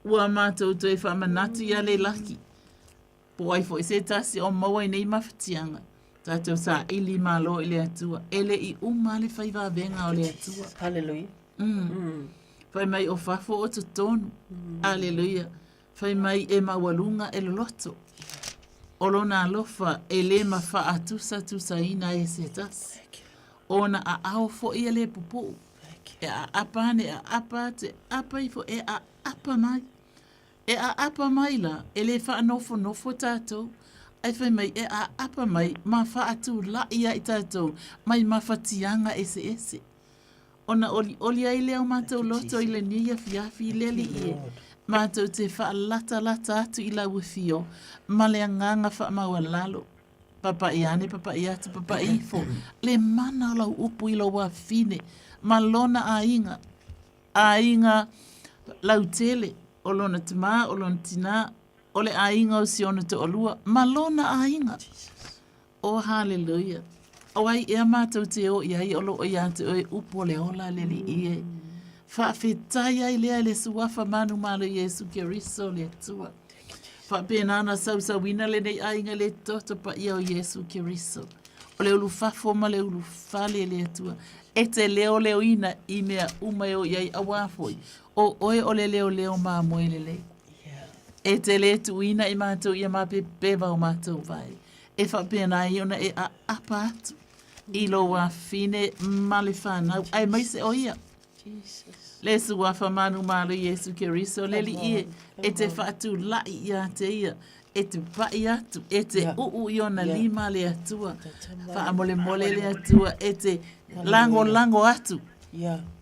ua mātou toi whamanatu ia le laki. Po ai fo i se tasi o maua i nei mawhatianga. Tātou sa ili malo i le atua. Ele i uma le whaiva venga o le atua. Hallelujah. Whai mai o whafo o tutonu. Hallelujah. Whai mai e mawalunga e loloto. Olona alofa e le mawha atusa tusaina e se tasi. Ona a ao fo ia le pupu. E a apane, a apate, apa ifo, e a apa mai. E a apa mai la, e le wha nofo tātou. Ai whai mai, e a apa mai, ma wha atu la ia i tātou. Mai ma whatianga ese. Ona oli ai leo mātou loto i le nia fiafi leli ie. Mātou te wha lata atu i la wifio. Ma le anganga wha maua lalo. Papa i ane, papa i atu, papa i fo. Le mana lau upu i lau wafine. Malona a inga lau tele. O lona tima, o lona tina. O le a inga o siona te olua. Malona a inga. O hallelujah. O ai ea mātou te o iai olo o iate o e upo le ola leli ie. Whawhetai ai lea le suafa manu malo Yesu Keriso le tua. Whapenana sausawina le nei ainga le toto pa ia o Yesu Keriso. O le ulu fafo ma le ulu fale le atua. E te leo ina i mea umeo iai awafoi. O oe o le leo maa moelele. E te le tuina i mātou ia mape peva o mātou vai. E whapena i ona e a apa atu. I lo wa fine male whanau. Ai mai se o ia. Le suafa manu malo Yesu Keriso leli ie. E te whatu lai ia te ia. E te pai atu. E te uu iona lima le atua. Whaamole mole le atua. E te lango atu.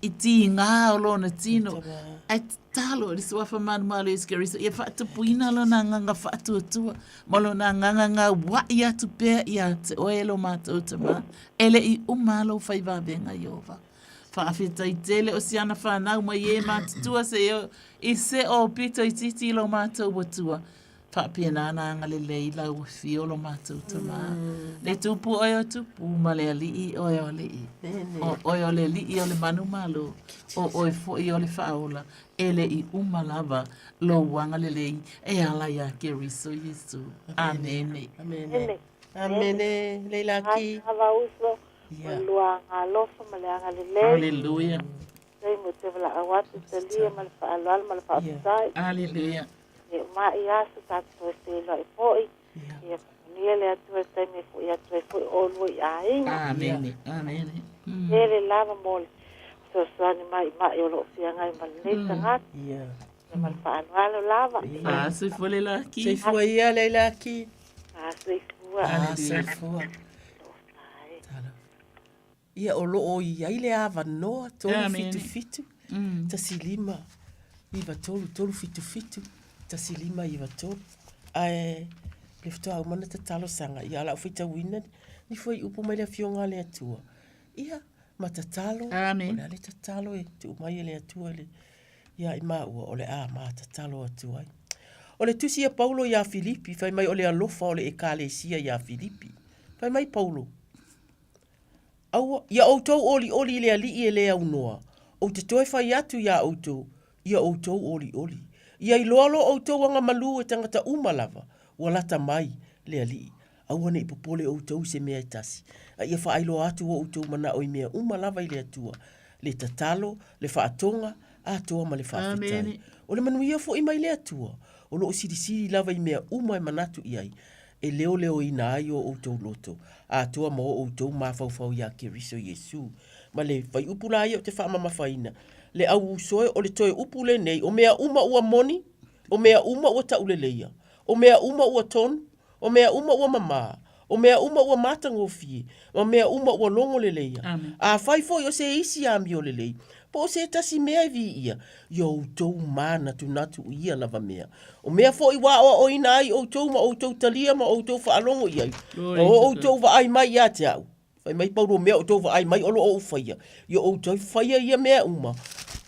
I ti ngā o lona tino. Ai talo le suafa manu malo Yesu Keriso. Ia whatu puina lo na nganga whatu atua. Malo na nganga wai atu pēr ia te oelo mātou tama. Ele i umalo whaiva venga Iova. Whaafetai tele o siana whanau mai e mātutua se i se o pito i titi lo mātou watua. Whaapena nanga le leila o fio lo mātou tama. Le tupu oio tupu ma le alii oio lii. O oio le lii o le manu malo. O oi foi o le whaola. Ele i umalava lo wanga le lei. E ala ya Keriso Yesu. Amene. Amene. Leila ki. Lua ngā lofa ma le anga le lei. Hallelujah. Sei mo te wala awatu te lia ma le whaalal ma le whaatai. Hallelujah. E ma i asu tātou se ila i poi. Ia nia le atu e taime fo i atu e fo i olu i a inga. Amene. Ele lava mole. So sani mai o lo fianga i ma le nei tangata. Walo lava. Se fole la ki. Se fua ia le la ki. Se fua. Se fua. Ia o loo ia ile ava noa tolu fitu fitu. Ta silima. Iva tolu fitu fitu. Ta silima iva tolu. Ai le fito au mana ta talo sanga. Ia la ufita wina. Ni foi upu mai le fionga le atua. Ia ma ta talo. Amen. Ole le ta talo e tu mai le atua le. Ia ima ua ole a ma ta talo atua. Ole tusi ia Paulo ia Filipi. Fai mai ole alofa ole ekalesia ia Filipi. Fai mai Paulo. Aua, ia outou oli le ali e le au noa. O te toi fai atu ia outou. Ia outou oli. Ia iloalo outou anga malu e tangata umalava. Walata mai le ali. Aua ne ipopole outou se mea tasi. Ia fa ailo atu o outou mana o mea umalava i le atua. Le tatalo, le faatonga, atua ma le faafetai. O le manuia fo i mai le atua. O lo o siri lava i mea uma e manatu iai. E leo ina ai o outou loto. A toa mo outou mafau ia Keriso Yesu. Ma le fai upula ai o te wha mama faina. Le au usoe o le toe upule nei. O mea uma ua moni. O mea uma ua tauleleia. O mea uma ua tonu. O mea uma ua mama. O mea uma ua matangofie. O mea uma ua longo leleia. A fai foi o se isi ami o lelei. Po se tasi mea vi ia. Yo outou mana tu natu ia lava mea. O mea fo i wa o ina ai outou ma outou talia ma outou fa alongo iai. O outou va ai mai ia te au. Fai mai pauro mea outou va ai mai olo o faia. Yo outou faia ia mea uma.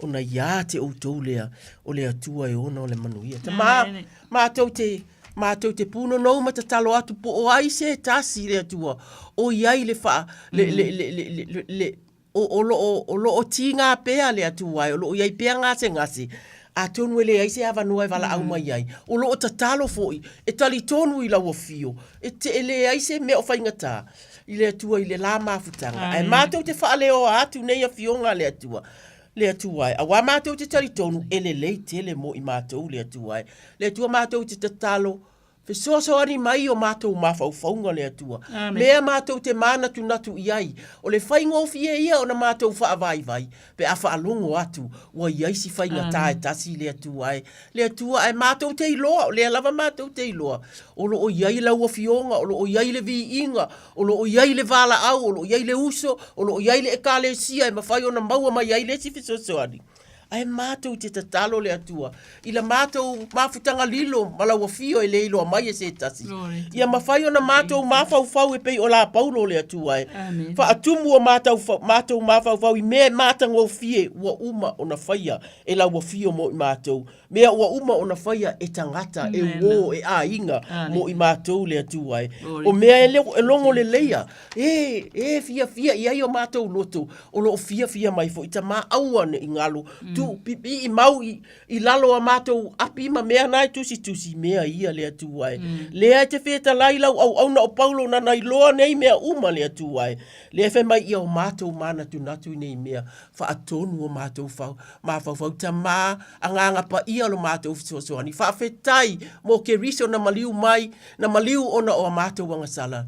Ona ia te outou lea. O lea tua e ona o le manuia. Ta ma tau te puno nou ma ta talo atu po o ai se tasi lea tua. O iai le fa le o lo o tinga pea le atu ai o lo iai pea ngase a tonu ele ai se ava noa e vala au mai ai o lo o tatalo foi e tali tonu i la fio e te ele ai se me o faingata i le atua i le la mafutanga ai matou te faale o atu nei a fionga le atua ai a wa matou te tali tonu ele lei tele mo i matou le atua ai le atua matou te tatalo fe so ani mai o matou mafau faunga le atua. Mea matou te mana tu natu iai. O le fai ngofie ia o na matou faa vai. Pe a faa longo atu. Wa iai si fai ngata e tasi le atua ai. Le atua ai matou te iloa. O le alava matou te iloa. O lo o iai la ua fionga. O lo o iai le vi inga. O lo o iai le vala au. O lo o iai le uso. O lo o iai le ekale sia. E mawhai o na maua mai iai le si fiso ani. Ai matou te tatalo le atua. Ila matou mafutanga lilo malaua fio e le ilo mai e se tasi. Ia mawhai o na matou mafau e pei o la Paulo le atua e. Fa atumu o matou mafau i mea matango fie ua uma o na whaia e la ua fio mo i matou. Mea ua uma o na whaia e tangata e wo e a inga mo i matou le atua e. O mea e longo le leia. Fia i o matou loto. O lo fia mai fo i ta maa awane i ngalo. Tu pipi i mau i lalo a matou api ma mea nai tusi mea ia le atu ai. Lea te feta lai lau au na o Paulo na nai loa nei mea uma le atu ai. Lea fe mai ia o matou mana tu natu nei mea fa atonu o matou fau ta maa anganga pa ia lo matou fisoani. Fa fetai mo Keriso na maliu mai na maliu ona o matou wangasala.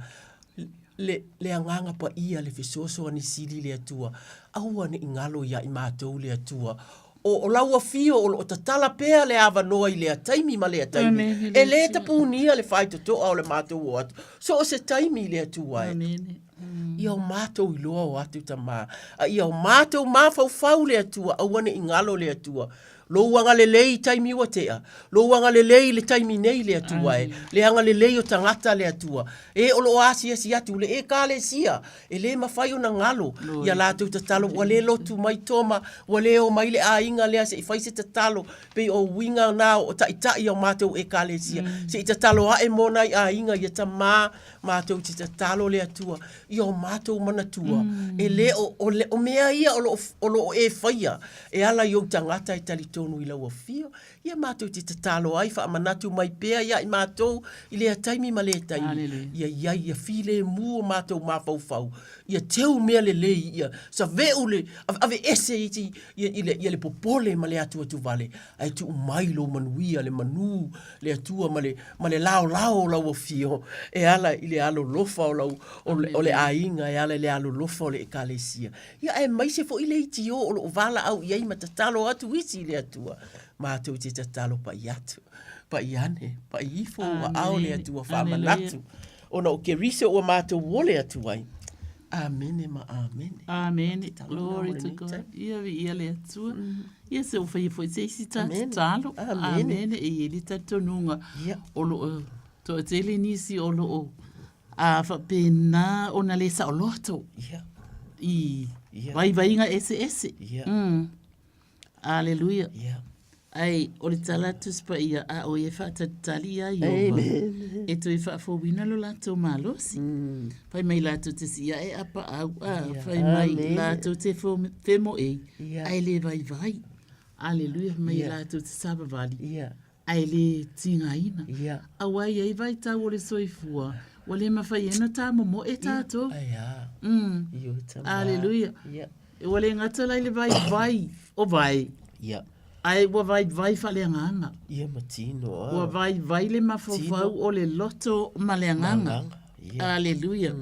Le anganga pa ia le fisoani sili le atua. Aua ni ingalo ia i matou le atua. O laua fio o tatala pea le ava noa i lea taimi ma lea taimi. E le tapunia le whai toto au le matou o atu. So o se taimi le atua e. Ia o matou i loa o atu ta maa. Ia o matou mafau le atua. Aua ni ingalo le atua. Lo wanga le lei taimi wa tea. Lo wanga le lei le taimi nei le atua e. Le anga le lei o tangata le atua. E o lo asia si atu le e ka le sia. E le mawhai o na ngalo. Ia la tu tatalo. Wa le lotu mai toma. Wa le o mai le a inga lea se i whai se tatalo. Pe o winga nao o taitai o matou e ka le sia. Se i tatalo a e monai a inga ia ta maa. Matou te tatalo le atua. Ia o matou manatua. E le o mea ia o lo e whaia. E ala i o tangata i talito tonu i lau a fio. Ia mātou te tatalo ai, wha amanatu mai pēa, ia i mātou i lea taimi ma lea taimi. Ia while mua mātou mawhau. Ia teu mea le lei, ia sa veu le, ave ese iti, ia le popole ma le atua tu vale. Ai tu umailo manuia, le manu, le atua ma le lao lau a fio. E ala i le alo lofa o le ainga, e ala le alo lofa o le ekalesia. Ia e maise fo i le iti o lo vala au iai matatalo atu isi le atua. Mātou te tatalo pa i atu. Pa i ane, pa i ifo ua ao le atua whamanatu. Ona o ke rise ua mātou wole atu ai. Amene ma amene. Amene. Glory to God. Ia vi ia le atua. Ia se uwhai foi se isi tātalo. Amene. E ili tatonunga. Olo to tele nisi olo o. A whapena ona le sa o loto. I vai inga ese. Alleluia. Ai, o le talatus pa ia a o e whaatatali a Iova. E tu e whaafowina lo lato malosi. Pai mai lato te sia e apa au. Pai mai lato te whemo e. Ai le vai. Alleluia. Mai lato te sabavali. Ai le tingaina. Awai ai vai tau o le soifua. O le mawhai ena tā momo e tātou. Alleluia. O le ngata lai le vai. O vai. Ai wa vai fale nganga. Ia matino. Wa vai le mafofau o le loto male nganga. Alleluia.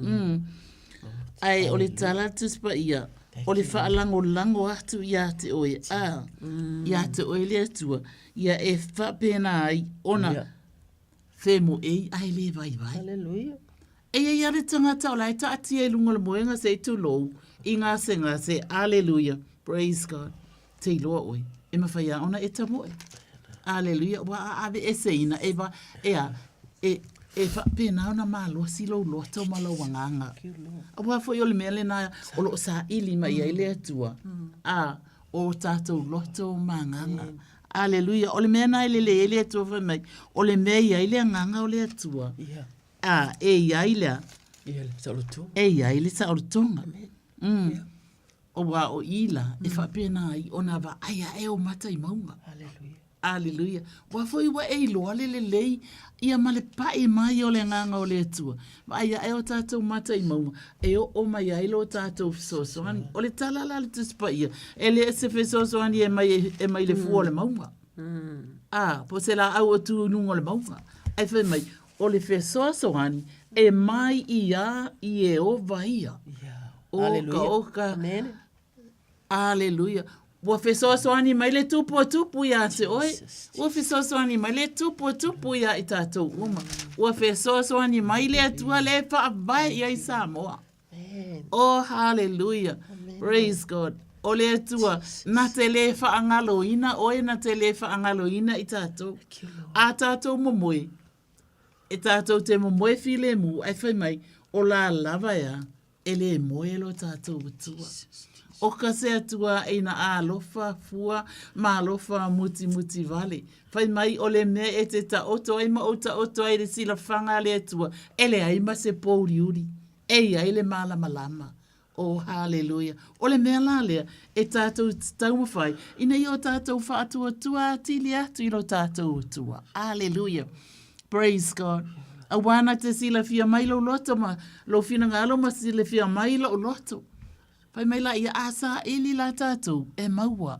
Ai o le talatus pa ia. O le whaalango atu ia te oe. Ia te oe le atua. Ia e whapena ai ona whemo ei ai le vai. Alleluia. E ia le tangata o lai ta ati e lunga le moenga se tu lou. I ngā se. Alleluia. Praise God. Te iloa oe. E mawhai ona e tamoe. Alleluia. Wa ave e seina. E pena ona malo silo loto malo wanganga. Wa fo yo le mele na o lo sa ili mai ai le atua. O tatou loto manganga. Alleluia. O le mena ele atua fa mai. O le mei ai le nganga o le atua. E ai le. E ai le sa o tonga. O wa o ila e whapena ai o na wa aia e o mata I maunga. Alleluia. Wa foi wa e loa le lei ia male pae mai o le nganga o le atua. Wa aia e o tātou mata I maunga. E o mai ai lo tātou fisosoani. O le talala le tuspa ia. E le se fisosoani e mai le fua le maunga. Po se la au o tu nungo le maunga. Ai whai mai o le fisosoani e mai ia I e o vaia. Oka. Alleluia. Wa fesosoani mai le tupu ia te oi. Wa fesosoani mai le tupu ia I tātou uma. Wa fesosoani mai le atua le whaavai ia I Samoa. Oh, hallelujah. Praise God. O le atua, na te le whaangaloina, oe na te le whaangaloina I tātou. A tātou momoe. E tātou te momoe file mu, ai whai mai, o la lava ia. Ele moelo tātou atua. O ka se atua e na alofa fua, ma alofa muti vale. Whai mai o le mea e te ta oto ai ma o ta oto ai le sila whanga le atua. Ele ai ma se pouri uri. Ei ai le malama. Oh, hallelujah. O le mea la lea e tātou tau mawhai. Ina I o tātou whaatua tua tili atu I lo tātou atua. Hallelujah. Praise God. A wana te sila fia mai lo loto ma lo fina ngalo ma sila fia mai lo loto. Pai mai la ia asa ili la tātou e maua.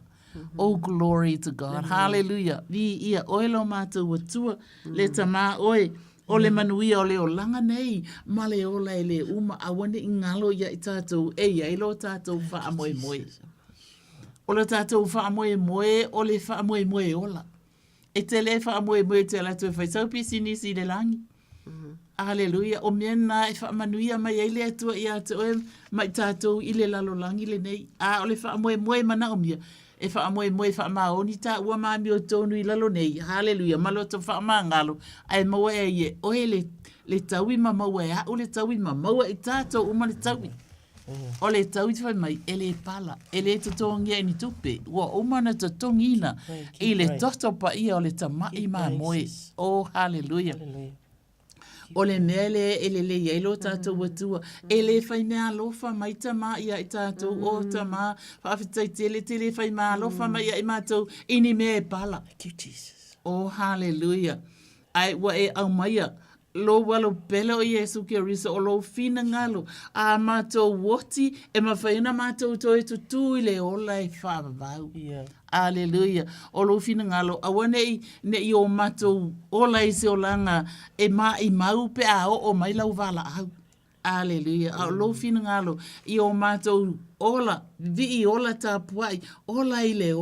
Oh, glory to God. Hallelujah. Vi ia oelo mātou atua le tama oe. O le manuia o le o langa nei. Ma le ola e le uma awane I ngalo ia I tātou e ia ilo tātou wha moe. O le tātou wha moe o le wha moe ola. E te le wha moe te la tue whaisau pisi nisi le langi. Alleluia. O mena e whaamanuia mai eile atua I a te oe mai tātou I le lalolangi le nei. O le whaamoe mana o mia. E whaamoe whaamaoni tā ua maami o tonu I lalo nei. Halleluia. Maloto whaamangalo. Ai maua e ie. Oe le taui ma maua e o le taui ma maua I tātou uma le taui. O le taui te whai mai. E le pala. E le totongia ni tupe. Ua umana totongina. I le toto pa ia o le tamai ma moe. Oh, hallelujah. O le mele ele yelo tātou atua. Ele whai mea alofa mai tama ia I tātou o tama. Whaafitai tele whai mea alofa mai ia I mātou. Ini mea e pala. Thank you, Jesus. Oh, hallelujah. Ai wa e au maia. Lo walo pele o Yesu ki risa o lo fina ngalo. A mātou woti e mawhaina mātou toi tutu I le ola e whaavavau. Alleluia. O lo fina ngalo. Awane ne I o mātou ola I se o langa e ma I mau pe a o mai lau wala au. Aleluia. A lo fina ngalo. I o mātou ola. Vi ola tā puai. Ola ele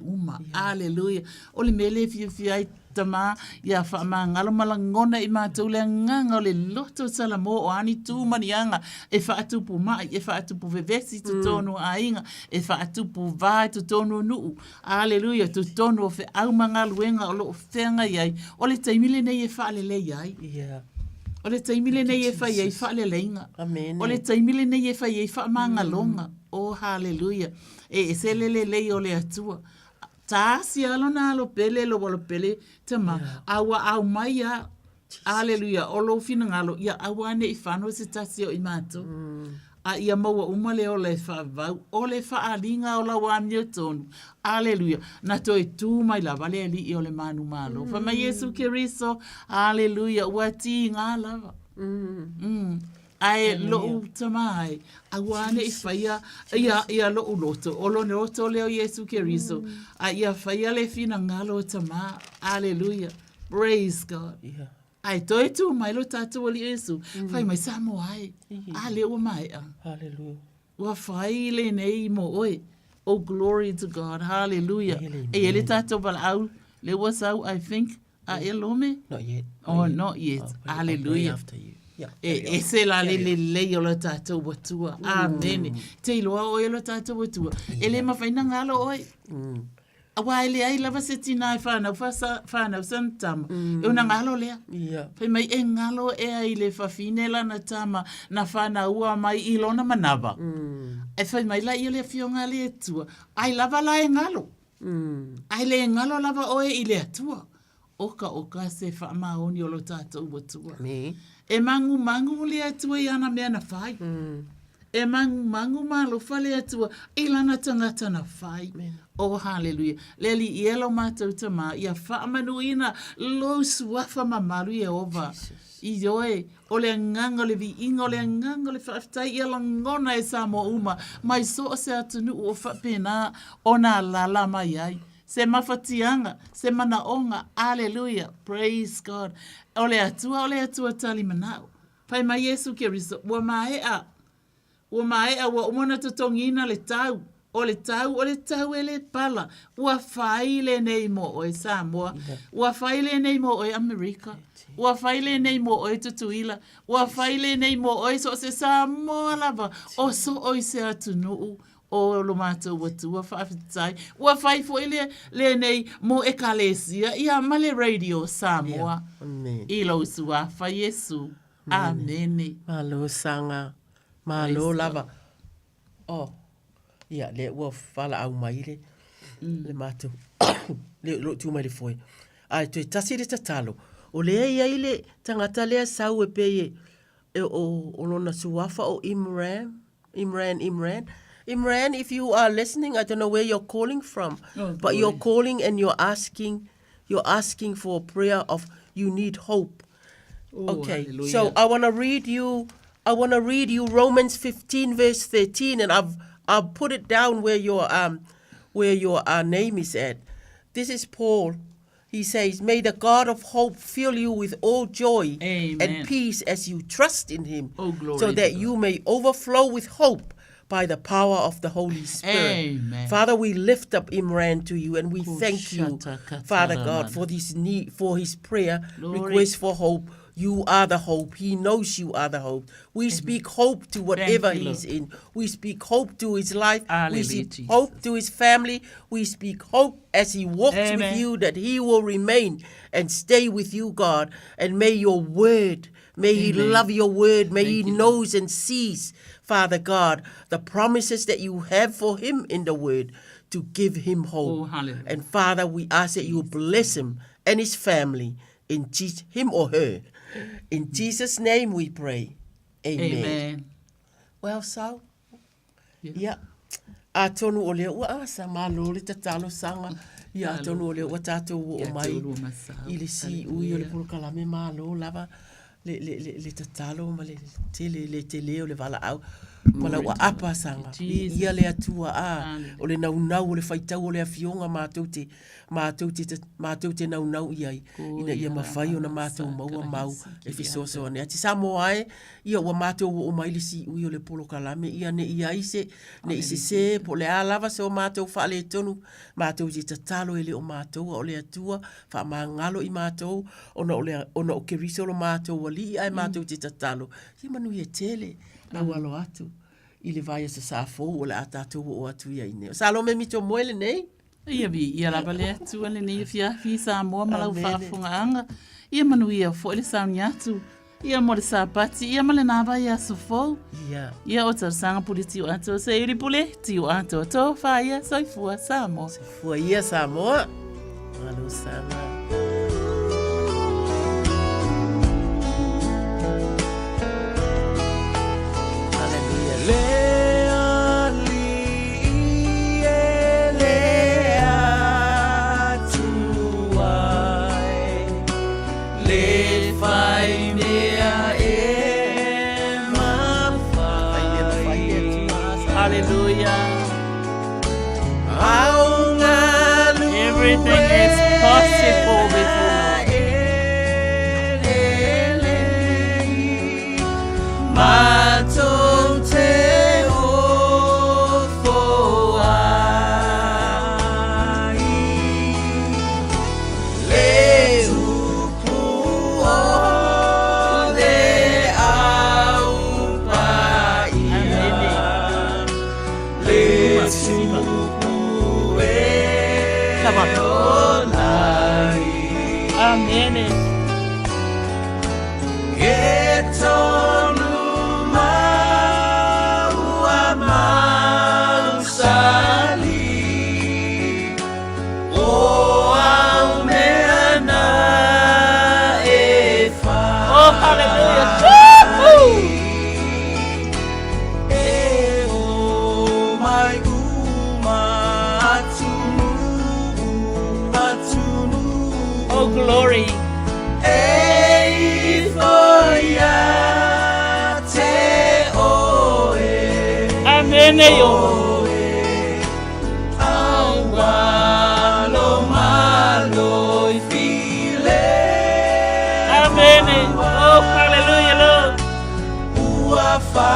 uma. Aleluia. Ole mele fiai tama ia wha ngalo malangona i mātou le nganga o le loto salamo o ani tū manianga e wha atupu mai, e wha atupu vevesi tu tonu a inga, e wha atupu vai tu tonu nuu. Aleluia, tu tonu o whi au mangaluenga o lo whenga iai. O le taimile nei e wha lele iai. O le taimile nei e wha iai wha leleinga. O le taimile nei e wha iai wha mangalonga. Oh, hallelujah. E se lele lei o le atua. Tasi alona alo pele lo walo pele tama awa au mai ya haleluya olo fina ngalo ya awane I fano se tasi o imato a ia maua umale o le fa vau o le fa alinga o la wamio tonu haleluya na toi tu mai la vale ali I o le manu malo fa mai Yesu Keriso haleluya wati ngala ai lo tamai awane I faia ia lo loto olo ne loto leo Yesu Keriso ia faia le fina ngalo tama hallelujah praise God ai toi tu mai lo tatu oli Yesu fai mai samo ai ale o mai hallelujah wa fai le nei mo oi oh glory to God hallelujah e ele tatu bal au le was out I think elome not yet not yet hallelujah after you e se la le o lo tatou watua amen te loa o lo tatou watua ele ma faina ngalo oi awa ele ai lava se tina fana santama e una ngalo lea fai mai e ngalo e ai le fafine la na tama na fana ua mai I lona manava e fai mai la ile fionga le tua ai lava la e ngalo ai le ngalo lava oe I le atua oka se fa maoni o lo tatou watua e mangu le atua I ana mea na fai. E mangu malo fale atua I lana tangata na fai. Oh, hallelujah. Leli ielo mātou tama ia wha manuina lo suafa mamaru I ova. I joe, o le nganga le vi inga, o le nganga le whaftai ia langona e sa mo uma. Mai so se atunu o whapena o nā lala mai ai. Se mawhatianga, se manaonga, hallelujah, praise God. Ole atua tali manao. Pai mai Yesu Keriso, ua maea wa umona totongina le tau. O le tau e le pala. Ua whaile nei mo o e Samoa. Ua whaile nei mo o e Amerika. Ua whaile nei mo o e Tutuila. Ua whaile nei mo o e so se Samoa lava. O so o I se atunuu. O lo mātou watua whaafitai. Ua whai fo le nei mo e kalesia ia male radio Samoa. I lo sua whai Yesu. Amen. Malo sanga. Malo lava. Oh. Ia le ua whala au mai le mātou. Le lo tu mai le foi. Ai tu tasi le tatalo. O le ia ile tangata lea sau e peye. O lona suafa o Imran. Imran, if you are listening, I don't know where you're calling from, but you're calling and you're asking for a prayer of you need hope. Okay, hallelujah. So I want to read you Romans 15 verse 13, and I've put it down where your name is at. This is Paul. He says, "May the God of hope fill you with all joy and peace as you trust in Him, so that you may overflow with hope by the power of the Holy Spirit." Amen. Father, we lift up Imran to you and we thank you, Father God, for this need, for his prayer, request for hope. You are the hope. He knows you are the hope. We speak hope to whatever he's in. We speak hope to his life. We speak hope to his family. We speak hope as he walks with you, that he will remain and stay with you, God. And may your word, may he love your word. May he knows and sees, Father God, the promises that you have for him in the word to give him hope. And Father, we ask that you bless him and his family, in him or her. In Jesus' name we pray. Amen. Well, so, yeah. A tonu o lea ua asa malo le tatalo sanga. Ia tonu o lea ua tatou o mai. I le si ui o le pulukalame malo lava. Le tatalo ma le tele o le vala au. Malau a apa sanga. Ia le atua a. O le nau o le whaitau o le awhionga mātou te nau iai. Ina ia mawhai o na mātou maua mau. E fisoso ane. Ati Samoa ai, ia ua mātou o mailisi ui o le polo kalame. Ia ne ia ise, ne ise se, po le alava se o mātou wha le tonu. Mātou te tatalo ele o mātou o le atua. Wha ngalo I mātou. Ona o keriso lo mātou wali ai mātou te tatalo. Ia manu ia tele. Na walo atu. I le vai sa safou o le atatou o atu ia ine. Salome mito moele nei? Ia ia lava le atu ale nei fiafi Samoa malau whaafungaanga. Ia manu ia fo le sauni atu. Ia mo le sapati, ia male nava ia sofou. Ia o tarsanga puliti o atu se iri pule, ti o atu o tō whaia soifua Samoa. Soifua ia Samoa. Malu sana. Everything is possible with you. Ua fa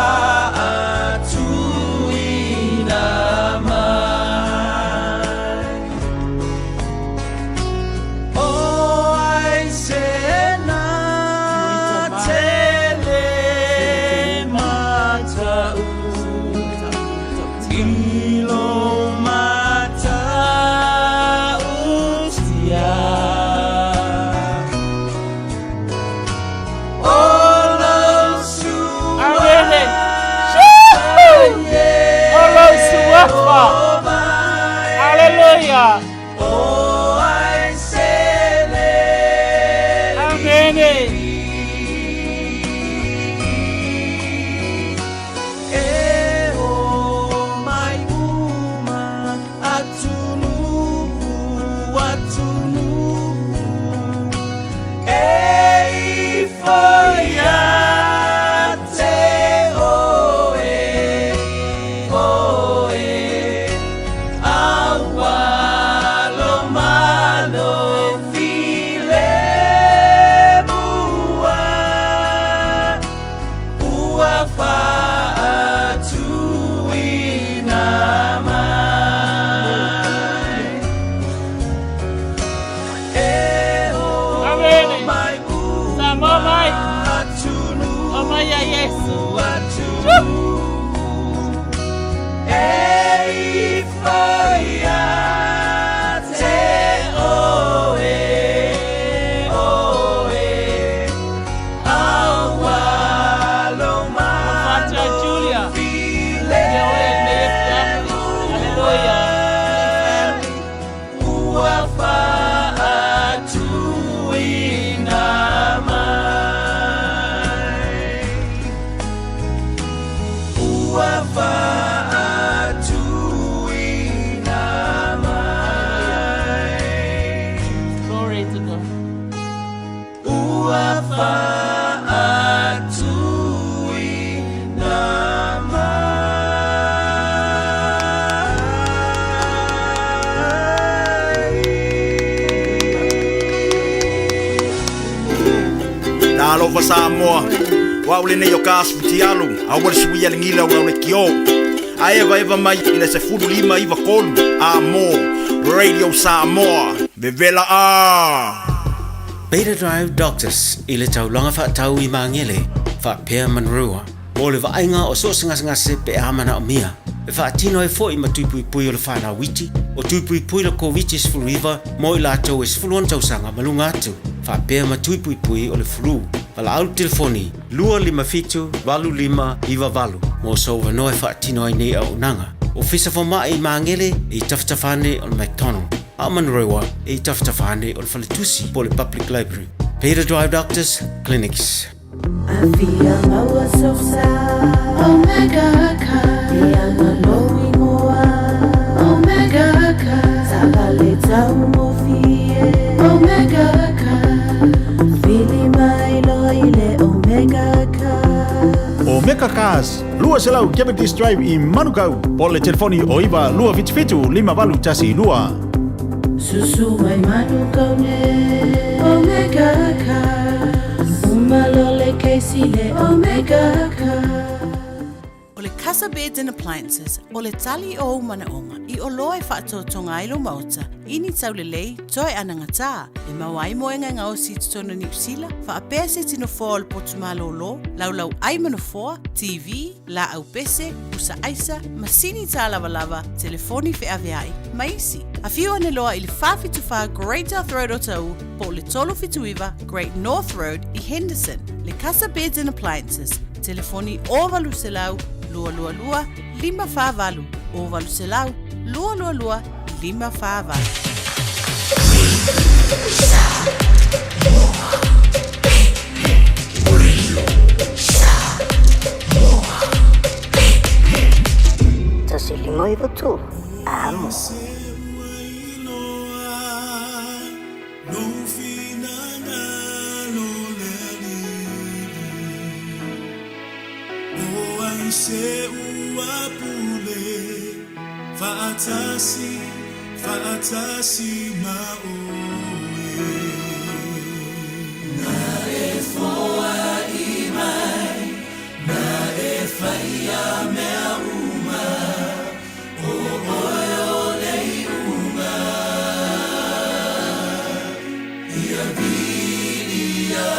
fa Samoa. Wa ule ne yo kasu tialu, a wale suia lingila wa ule kio. A eva mai ina se fulu lima iva kolu. Amo, Radio Samoa, Vivela Beta Drive Doctors, ile tau longa fa tau I mangele, fa Pea Manrua. O le vainga o so ngase pe amana o mia. E fa tino e foi ma tuipui pui o le whana witi, o tuipui pui le COVID is flu riva, mo I lato is flu on tausanga malunga atu. Fa Pea ma tuipui pui o le flu. Pala au telefoni, 255 iva valu. Mo so wanoe fa tino e nei au nanga. O fisa fo mai I mangele, I taftafane o le McDonald. A Manrewa, I taftafane o le Faletusi po le Public Library. Beta Drive Doctors, Clinics. Avia maua sofsa Omega ka Ia ngaloi moa Omega ka Sabale tau mo fie Omega ka Fili mai loile Omega ka Omega Cars, lua selau Cavities Drive I Manukau. Po le telefoni o iwa lua fitu 5 tasi lua. Susu mai Manukau ne Omega ka Malole Casey Omega ka. Ole Casa Beds and Appliances, ole tali o manaonga, I oloe whaatotonga ilo mauta, ini taulelei, toi anangata, e mawai moenga ngao si tutono New Zealand, wha apea se tino fōa le potumalo lo, laulau aimano fōa, TV, la au pese, usa aisa, masini ta lava, telefoni fe aveai, maisi. A few ane loa I le whawhituwha Great North Road o tau, po le tolo fituiva Great North Road I Henderson, le Casa Beds and Appliances, telefoni o valu selau, lua 5 o valu selau, lua 5 Tasilingo iwa tu, amo. Se uapule faatasi maoe na e foa I mai na e faia mea uma o oe lei uma ia vili ia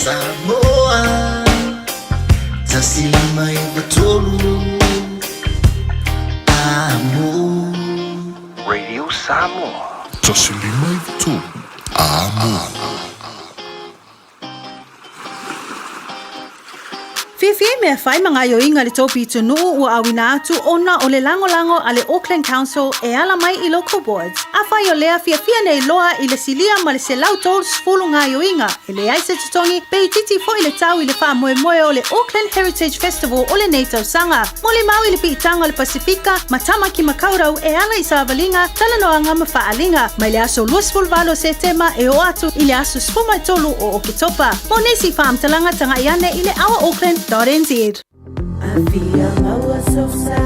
Samoa Tasilima ibatolu Amo Radio Samoa Tasilima ibatolu Amo Fie mea whai mga yoinga le topi tunu ua awina atu ona o le lango ale Auckland Council e ala mai I local boards. A whai o lea fia nei loa I le silia ma le se lau tolu sfulu ngā yoinga. E le aise tutongi pe I titi fo I le tau I le wha moe o le Auckland Heritage Festival o le Neitau Sanga. Mo le mau I le piitanga o le Pasifika, matama ki makaurau e ala I Savalinga, talanoanga ma whaalinga. Mai le aso luasful valo se tema e o atu I le aso sfuma tolu o Okitopa. Mo nesi whaamtalanga tanga iane I le awa Auckland. NZ. Afia maua sosa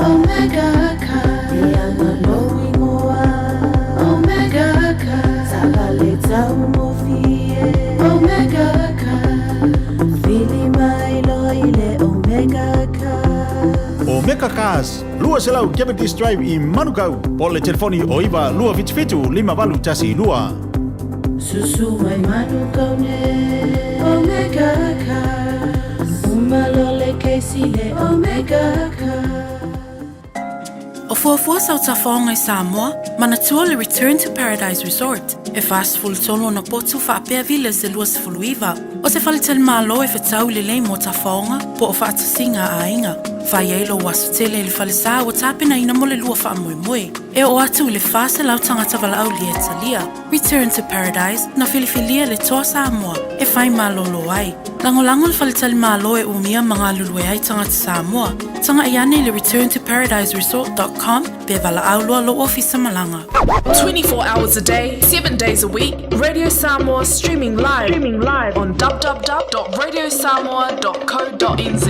Omega Ka Diana Lowi Moa Omega Ka Sabaleta Umofie Omega Ka Fili Mailo Ile Omega Ka Omega Cars, lua selau Kepetis Drive I Manukau. Pole telefoni o iwa lua fitu lima valu tasi lua. Susu mai Manukau ne Omega Ka Malole Keisile Omega Ka O fuafua sau tafonga I Samoa, manatua le Return to Paradise Resort. E fast full tolo na potu whaapea vile se luas fuluiva. O se whalitel malo e whetau le lei mo tafonga, po o whaatasinga a inga. Whai eilo wasu tele le whalisa o tapena ina mo le lua wha moe moe. E o atu le whase lau tangata wala au lia talia. Return to Paradise na filifilia le toa Samoa. E whai malolo ai. Langolango le whalitel malo e umia mga lulue ai tangata Samoa. Tanga iane le returntoparadiseresort.com pe wala au lua lo ofisa malanga. 24 hours a day, 7 days a week. Radio Samoa streaming live on www.radiosamoa.co.nz.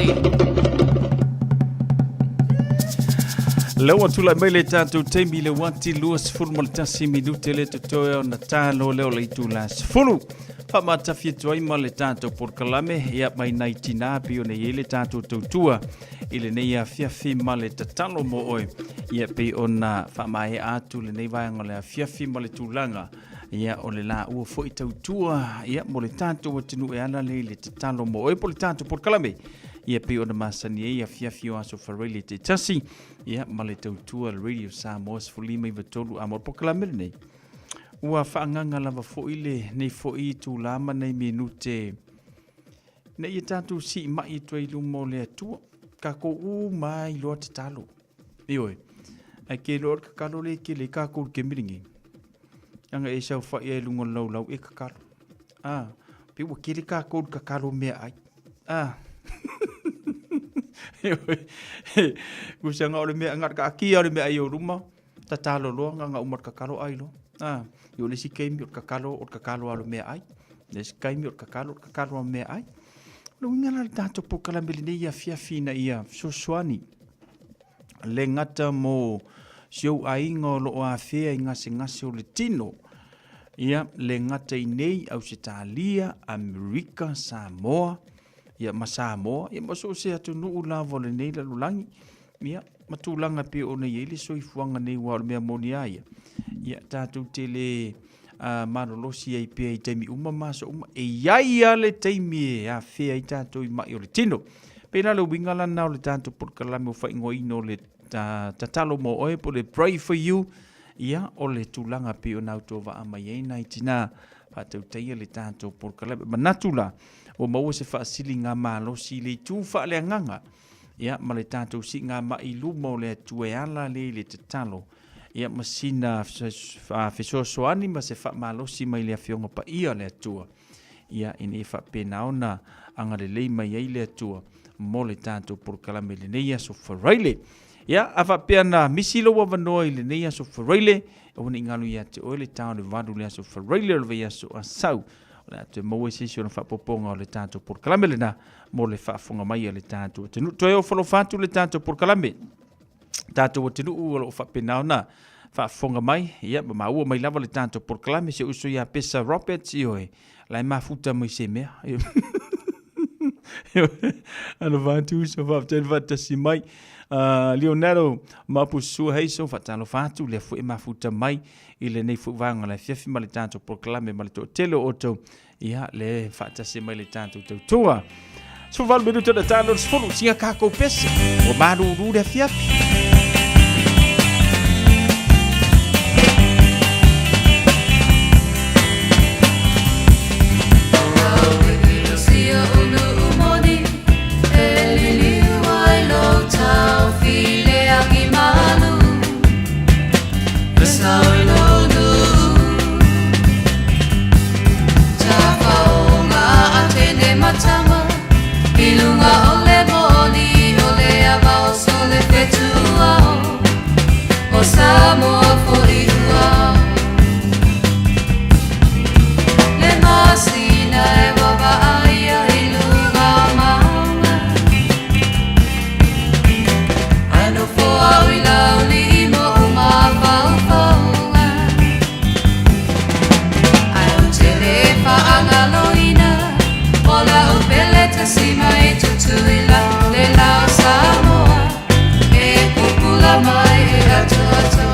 Lewa tula mai le tātou teimi le wati luas fulu mo le tasi minute le tutoe o na tālo leo le itula sfulu. Whamatafi tuai ma le tātou porkalame ia mai nai tina api o nei le tātou tautua. Ile nei a fiafi ma le tatalo mo oe. Ia pe o na whamae atu le nei vaianga le a fiafi ma le tūlanga. Ia o le la ua fo I tautua. Ia mo le tātou o tinu e ana le tatalo mo oe po le tātou porkalame. Ia pe o na masani e a fiafi o aso whareile te tasi. Ia ma le tautua le Radio Samoa sfulima I vatolu a mo porkalame nei. Ua whaanganga lava foile nei foi tu lama nei minute. Nei e tātou si mai tuai lumo le atua. Ka ko mai loa te talo. Ioi. Ai ke loa kakalo le ke le kako ke miringi. Anga e sau whai e lungo lau e kakalo. Pe ua ke le kako kakalo mea ai. Ioi. Kusanga ole mea ngat ka aki ole mea ai o ruma. Ta talo loa nga umar kakalo ai lo. Yo le sikaimi o kakalo alo mea ai. Le sikaimi o kakalo alo mea ai. Lo ingana le tātou po kalambele nei a fiafina ia sosuani. Le ngata mo siau ainga lo o a fea I ngase o le tino. Ia le ngata I nei au se Talia, Amerika, Samoa. Ia ma Samoa. Ia maso se atu nuu lavo le nei la lulangi. Ia matulanga pe o nei ele soifuanga nei wa o mea moni aia. Ia tātou tele manolosi ai pia I teimi uma maso uma e iaia le teimi e a fea I tātou I mai o le tino. Pena le wingala na o le tātou porkalame o whaingo ino le tatalo mo oe po le Pray for You. Ia o le tūlanga pe o nauto wa amai e nai tina pātou teia le tātou porkalame. Manatula o maua se whaasili ngā malosi le tū wha le anganga. Ia ma le tātou si ngā mai lumo le tueala le tatalo. Ia masina fesoasoani ma se whaamalosi mai le awhionga pa ia le atua. Ia ine whapena ona anga le lei mai ei le atua mo le tātou porkalame le neia so whareile. Ia a whapea na misilo wa wanoa I le neia so whareile. O wana ingalu ia te oe le tāo le wadu le aso whareile o le vei aso asau. O le atu e maua sisi o na whapoponga o le tātou porkalame le na mo le whaafonga mai a le tātou. Tenu toe o whalofatu le tātou porkalame. Tātou o tenu ua o whapena ona whaafonga mai, ia, ma ua mai lava le tātou porkalame se uso ia pesa Roberts I oe, lai mafuta mai se mea. Ano vātu uso whaaften whatasi mai, Leonardo Mapusu heiso fatalo fatu le fu mafuta mai ile nei fu vanga le fiafi ma le tanto proclame ma le telo oto ia le fata se mai le tanto tua so val minuto da talo sfulu sia kako pese o maru ru de fiafi Mai e atu atu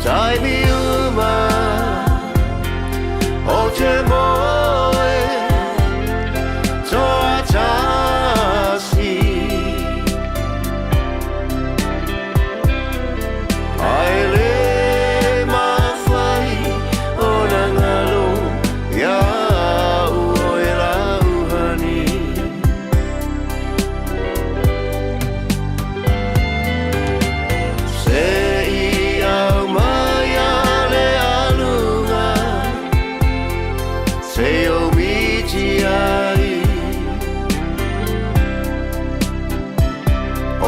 Tai mi uma o te moe toa tasi ai le mawhai o na ngalo ia ua e lauhani se i au mai ale alunga se o miti ai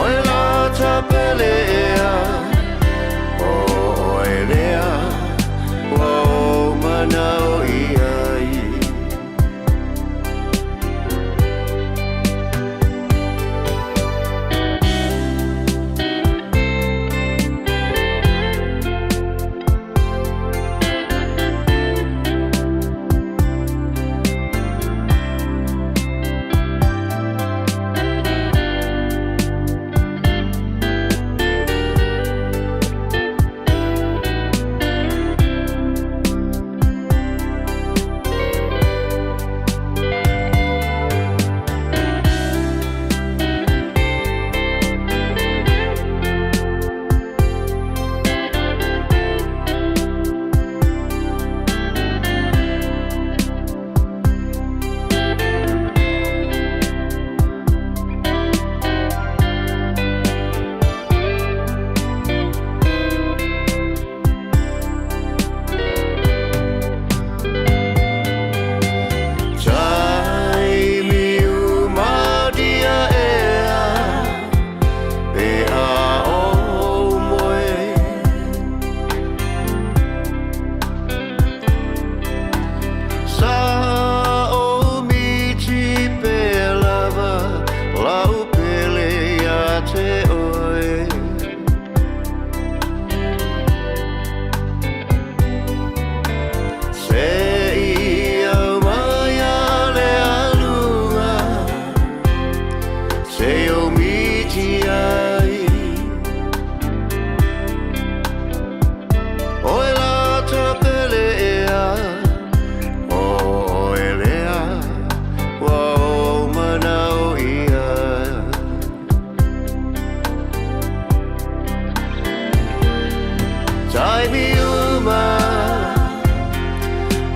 oi la tapelea o elea o manao iai Tai mi uma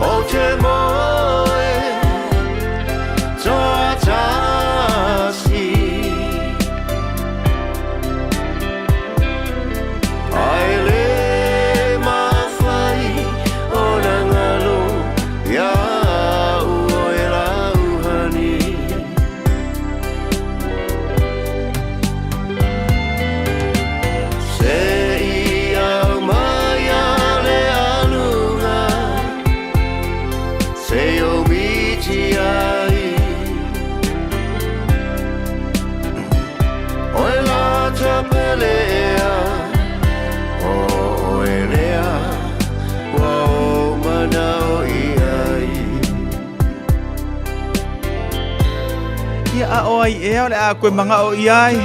o te moe toa tasi ai le mawhai o na ngalo ia ua e lauhani se i au mai ale alunga se o miti ai oi la tapelea o elea wa o manao iai Ia a o ai e ole a koe manga o iai.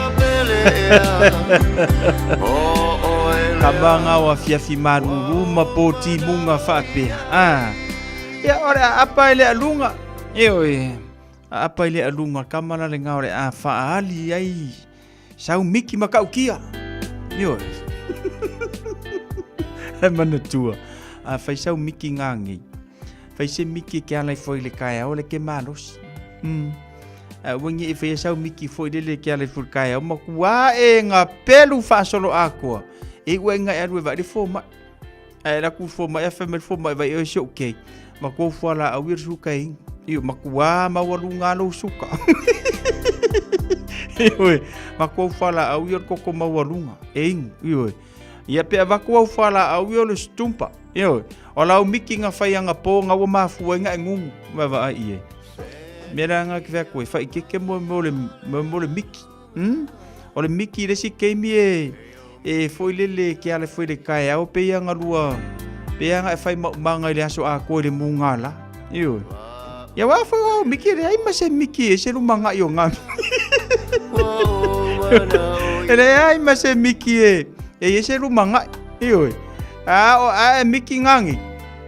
Kabanga o fiafi maruru ma poti munga whapea. Ia ore a apa ele alunga. E oi. A apa ele alunga kamana le ngā ore a whaali ai. Sau miki makau kia. E oi. He mana tua. A whai sau miki ngangi. Whai se miki ke alai foi le kai au le ke manos. Wangi e whai sau miki foi le ke alai foi kai au makua e ngā pelu whaasolo a koa. E ua ngai aru e vai le fōma. E la ku fōma e whamel fōma e vai e se okei. Ma kou whala au ir suka e inga. Iyo makua mawalu ngalo suka. Iyo ma kou whala au ir koko mawalunga e inga. Iyo ia pe avaku au whala au ir le stumpa. Iyo o lau miki nga whai anga pō ngā wa mafua inga e ngungu. Mawa ai e. Mera nga ki koe whai keke mo le miki. O le miki le si keimi e foi lele ke ale foi le kai au pe anga lua pe anga e fai manga ile aso a ko le mungala io ya wa foi o miki re ai mase miki e se lu manga yo nga ele ai mase miki e se lu manga io O miki ngangi.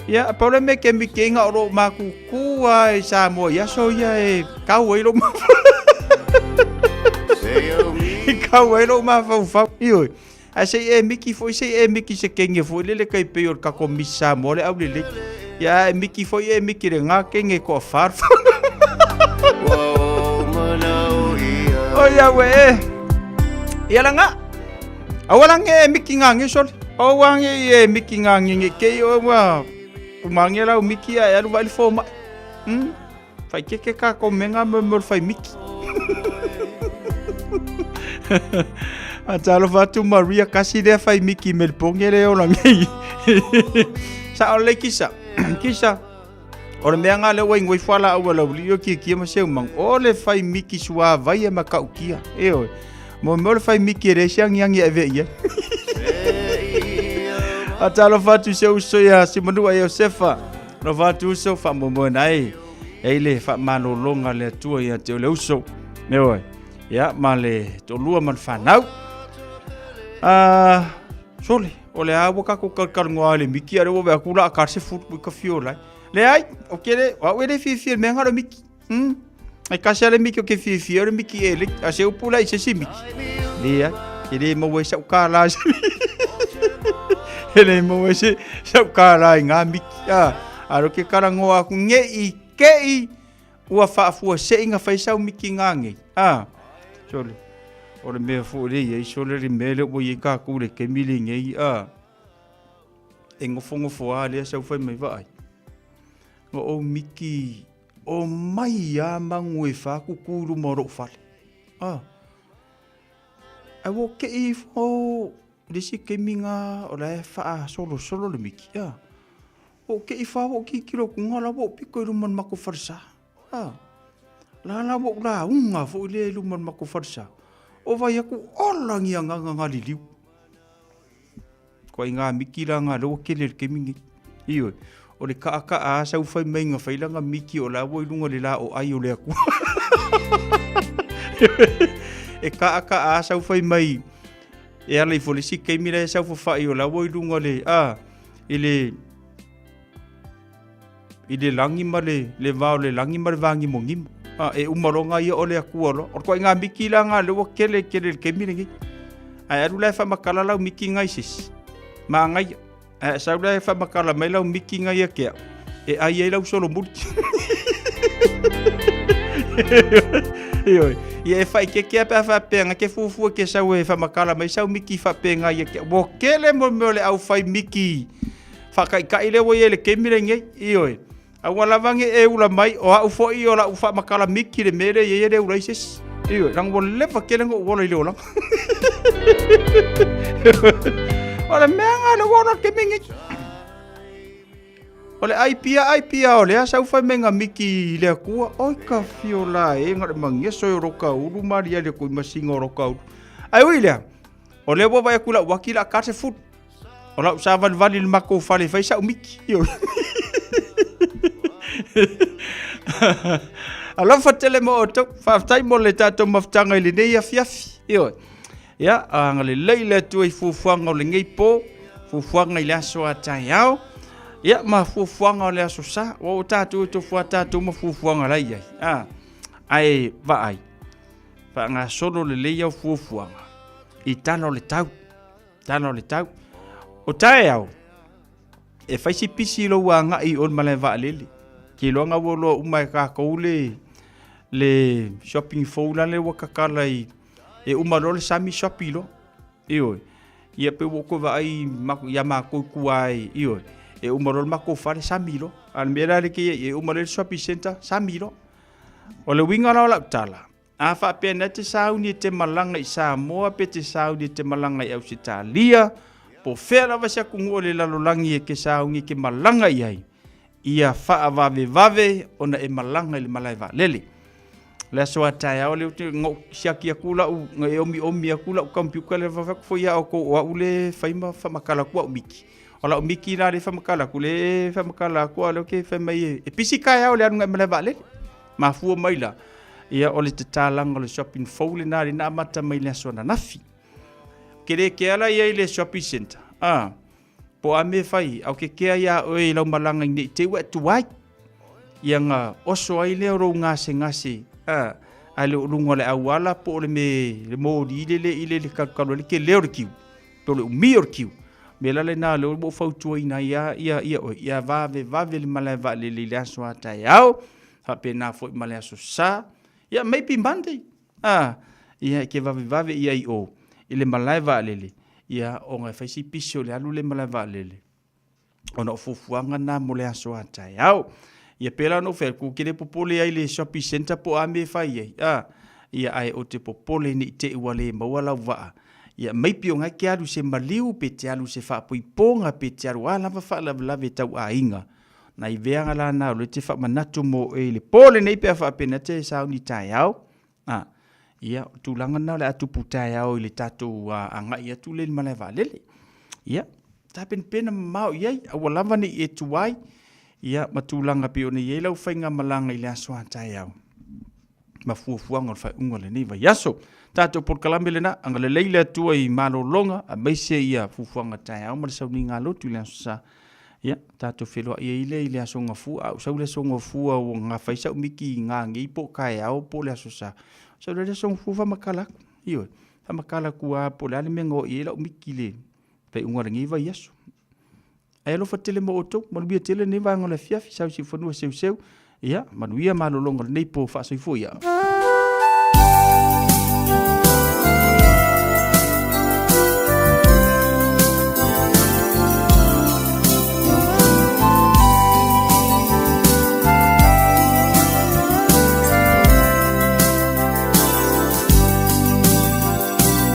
Ia pole me ke miki nga ro makuku ai Samoa ia so ia e kau ilo ma. Kau ilo ma fa io. A se miki foi se miki se kenge foi le kai pe or ka komisa mo le au le. Ya miki foi miki re nga kenge ko far. Oh ya we. Ia langa. Awalang miki ngangi sol. Awang miki ngangi ke o wa. Umangela miki ya lu vale foma. Fai que ka comenga mo fai miki. Atalo fatu Maria kasi de fai miki mel pongere o langi. Sa ole kisa. Kisa. Ora me nga le wai fala o la ulio ki ma se mang. Ole fai miki sua vai ma ka ukia. Eo. Mo fai miki re siang yang ye ve ye. Atalo fatu se uso ya Simonu ya Josefa. No fatu so fa mo nai. Ele fa malolonga le tua ya te le uso. Eo. Ya male to lua man fanau. Sole, ole a boka ko kar ngale miki are wo ba kula kar se fut ka fiola. Le ai, o kele, wa we de fi me ngaro miki. Ai ka se le miki ke fi ore miki ele, a se upula i se si miki. Le ai, ele mo we sa ka la. Ele mo we se sa ka la nga miki. Aro ke karango a ku nge I ke I ua fa fu se inga fa sa miki ngange. Sole. Ora me fu le ye sole ri mele o ye ka ku le ke mili ngai engo fongo fo ale sa fa me vai o miki o mai ya mangwe fa ku ku lu moro fa a wo ke I fo de si ke minga o la fa solo le miki o ke I fa o ki kilo ku ngala wo piko lu man mako farsa la wo la unga fo le lu man mako farsa o vai aku olang yang nga liliu. Ko inga miki la nga lo ke le ke mingi. Io. O le ka a sa u fai mai nga fai nga miki o la wo lunga le la o ai o le aku. E ka a sa u fai mai. E ala I fo le si ke mi le sa u fai o la wo lunga le ile langi ma le va le langi ma vangi mo ngim. E umaronga ia ole akuolo. O ko inga miki la nga lo kele ke miringi. Ai aru la fa makala la miki ngai sis. Ma ngai sa la fa makala mai la miki ngai ke. E ai ai la solo mut. Ia fa ke pa fa penga ke fufu ke sa we fa makala mai sa miki fa penga ia ke. Bo kele mo le au fai miki. Fa kai le wo ile ke miringi. Io. Awala vange ula mai o au fo I ola ufa makala miki le mere ye de ula isis. Io lang wo le fa kele ngo wola ile ola. Ola menga no wola ke mingi. Ola ai pia ole asa ufa menga miki le ku oi ka fiola e ngare mangi so roka ulu maria le ku masingo roka. Ai wile. Ole bo vai kula wakila kase foot. Ola sa vali le mako fale fa sa miki. Io. Ala fatele mo to fa tai mo le tato maftanga ile nei afiafi io ya ngale leile tu I fufuanga le ngai po fufuanga ile aso ataiao ya ma fufuanga le aso sa o tato to fuata to ma fufuanga la ia ai va ai fa nga solo le leia fufuanga I tano le tau o taiao e fa si pisi lo wanga I on male va lele ki longa wolo umai ka koule le shopping foula le wakakala I e umalo le sami shopilo io ia pe woko vai ya mako kuai io e umalo mako fare samilo al mera le ki e umalo le shopping center samilo o le winga la tala a fa pe na te sauni te malanga I Samoa pe te sauni te malanga I Australia po fera va sa kungole la lolangi ke sauni ke malanga ai ia fa vave ona e malanga le malaiva lele la so ataya ole ngo siaki akula u ngai omi akula u kampiuka le va fo ya ko wa ule faima fa makala ku miki ola miki la le fa makala ku le fa makala ku ole ke fa mai e pisika ya ole ngai malaiva lele ma fu mai la ia ole te talanga le shopping foule na mata mai le so na nafi kere ke ala ia le shopping center po ame fai au ke kea ia oi lau malanga ni te wa tuai ia nga oso ai le ro ngase ai le lunga le awala po le me le mo di le ka ke le kiu to le mi kiu me la le na le bo fau tuai na ia va le malava le aso ata yao fa pena fo male aso sa ia maybe Monday ia ke va ia o ile malava le ia o nga faisi piso le alu le malava le ona fufuanga na mo le aso ata yao ia pela no fer ku kile popole ai le shopping center po ame fai ia ai o te popole ni te wale mawala va ia mai pio nga ke alu se maliu pe te alu se fa pui ponga pe te alu ala fa la tau ainga na i vea la na le te fa manatu mo e le pole nei pe fa pena te sa ni tai au ia tu langa na le atu putai au le tatu anga ia tu le maleva lele ia ta pena mau ia wala vani e tuai ia matulanga pio ni ye lau fainga malanga i le aso tai au mafuafuanga fa unga le niva yaso tato por kalambele na anga le leile tua i malo longa a meise ia fufuanga tai au ma sa ni ngalo tu le sa ia tato felo ia ile aso nga fu au sa le so nga fu au nga faisa miki nga ngi po kai au po le aso sa so le so fu fa makala io fa makala ku a po le mengo i la miki le pe unga ngi va yaso ai lo fatele mo oto mo bia tele ni va ngola fiafi sa si fonu seu ia manuia malo longa nei po fa so fu ia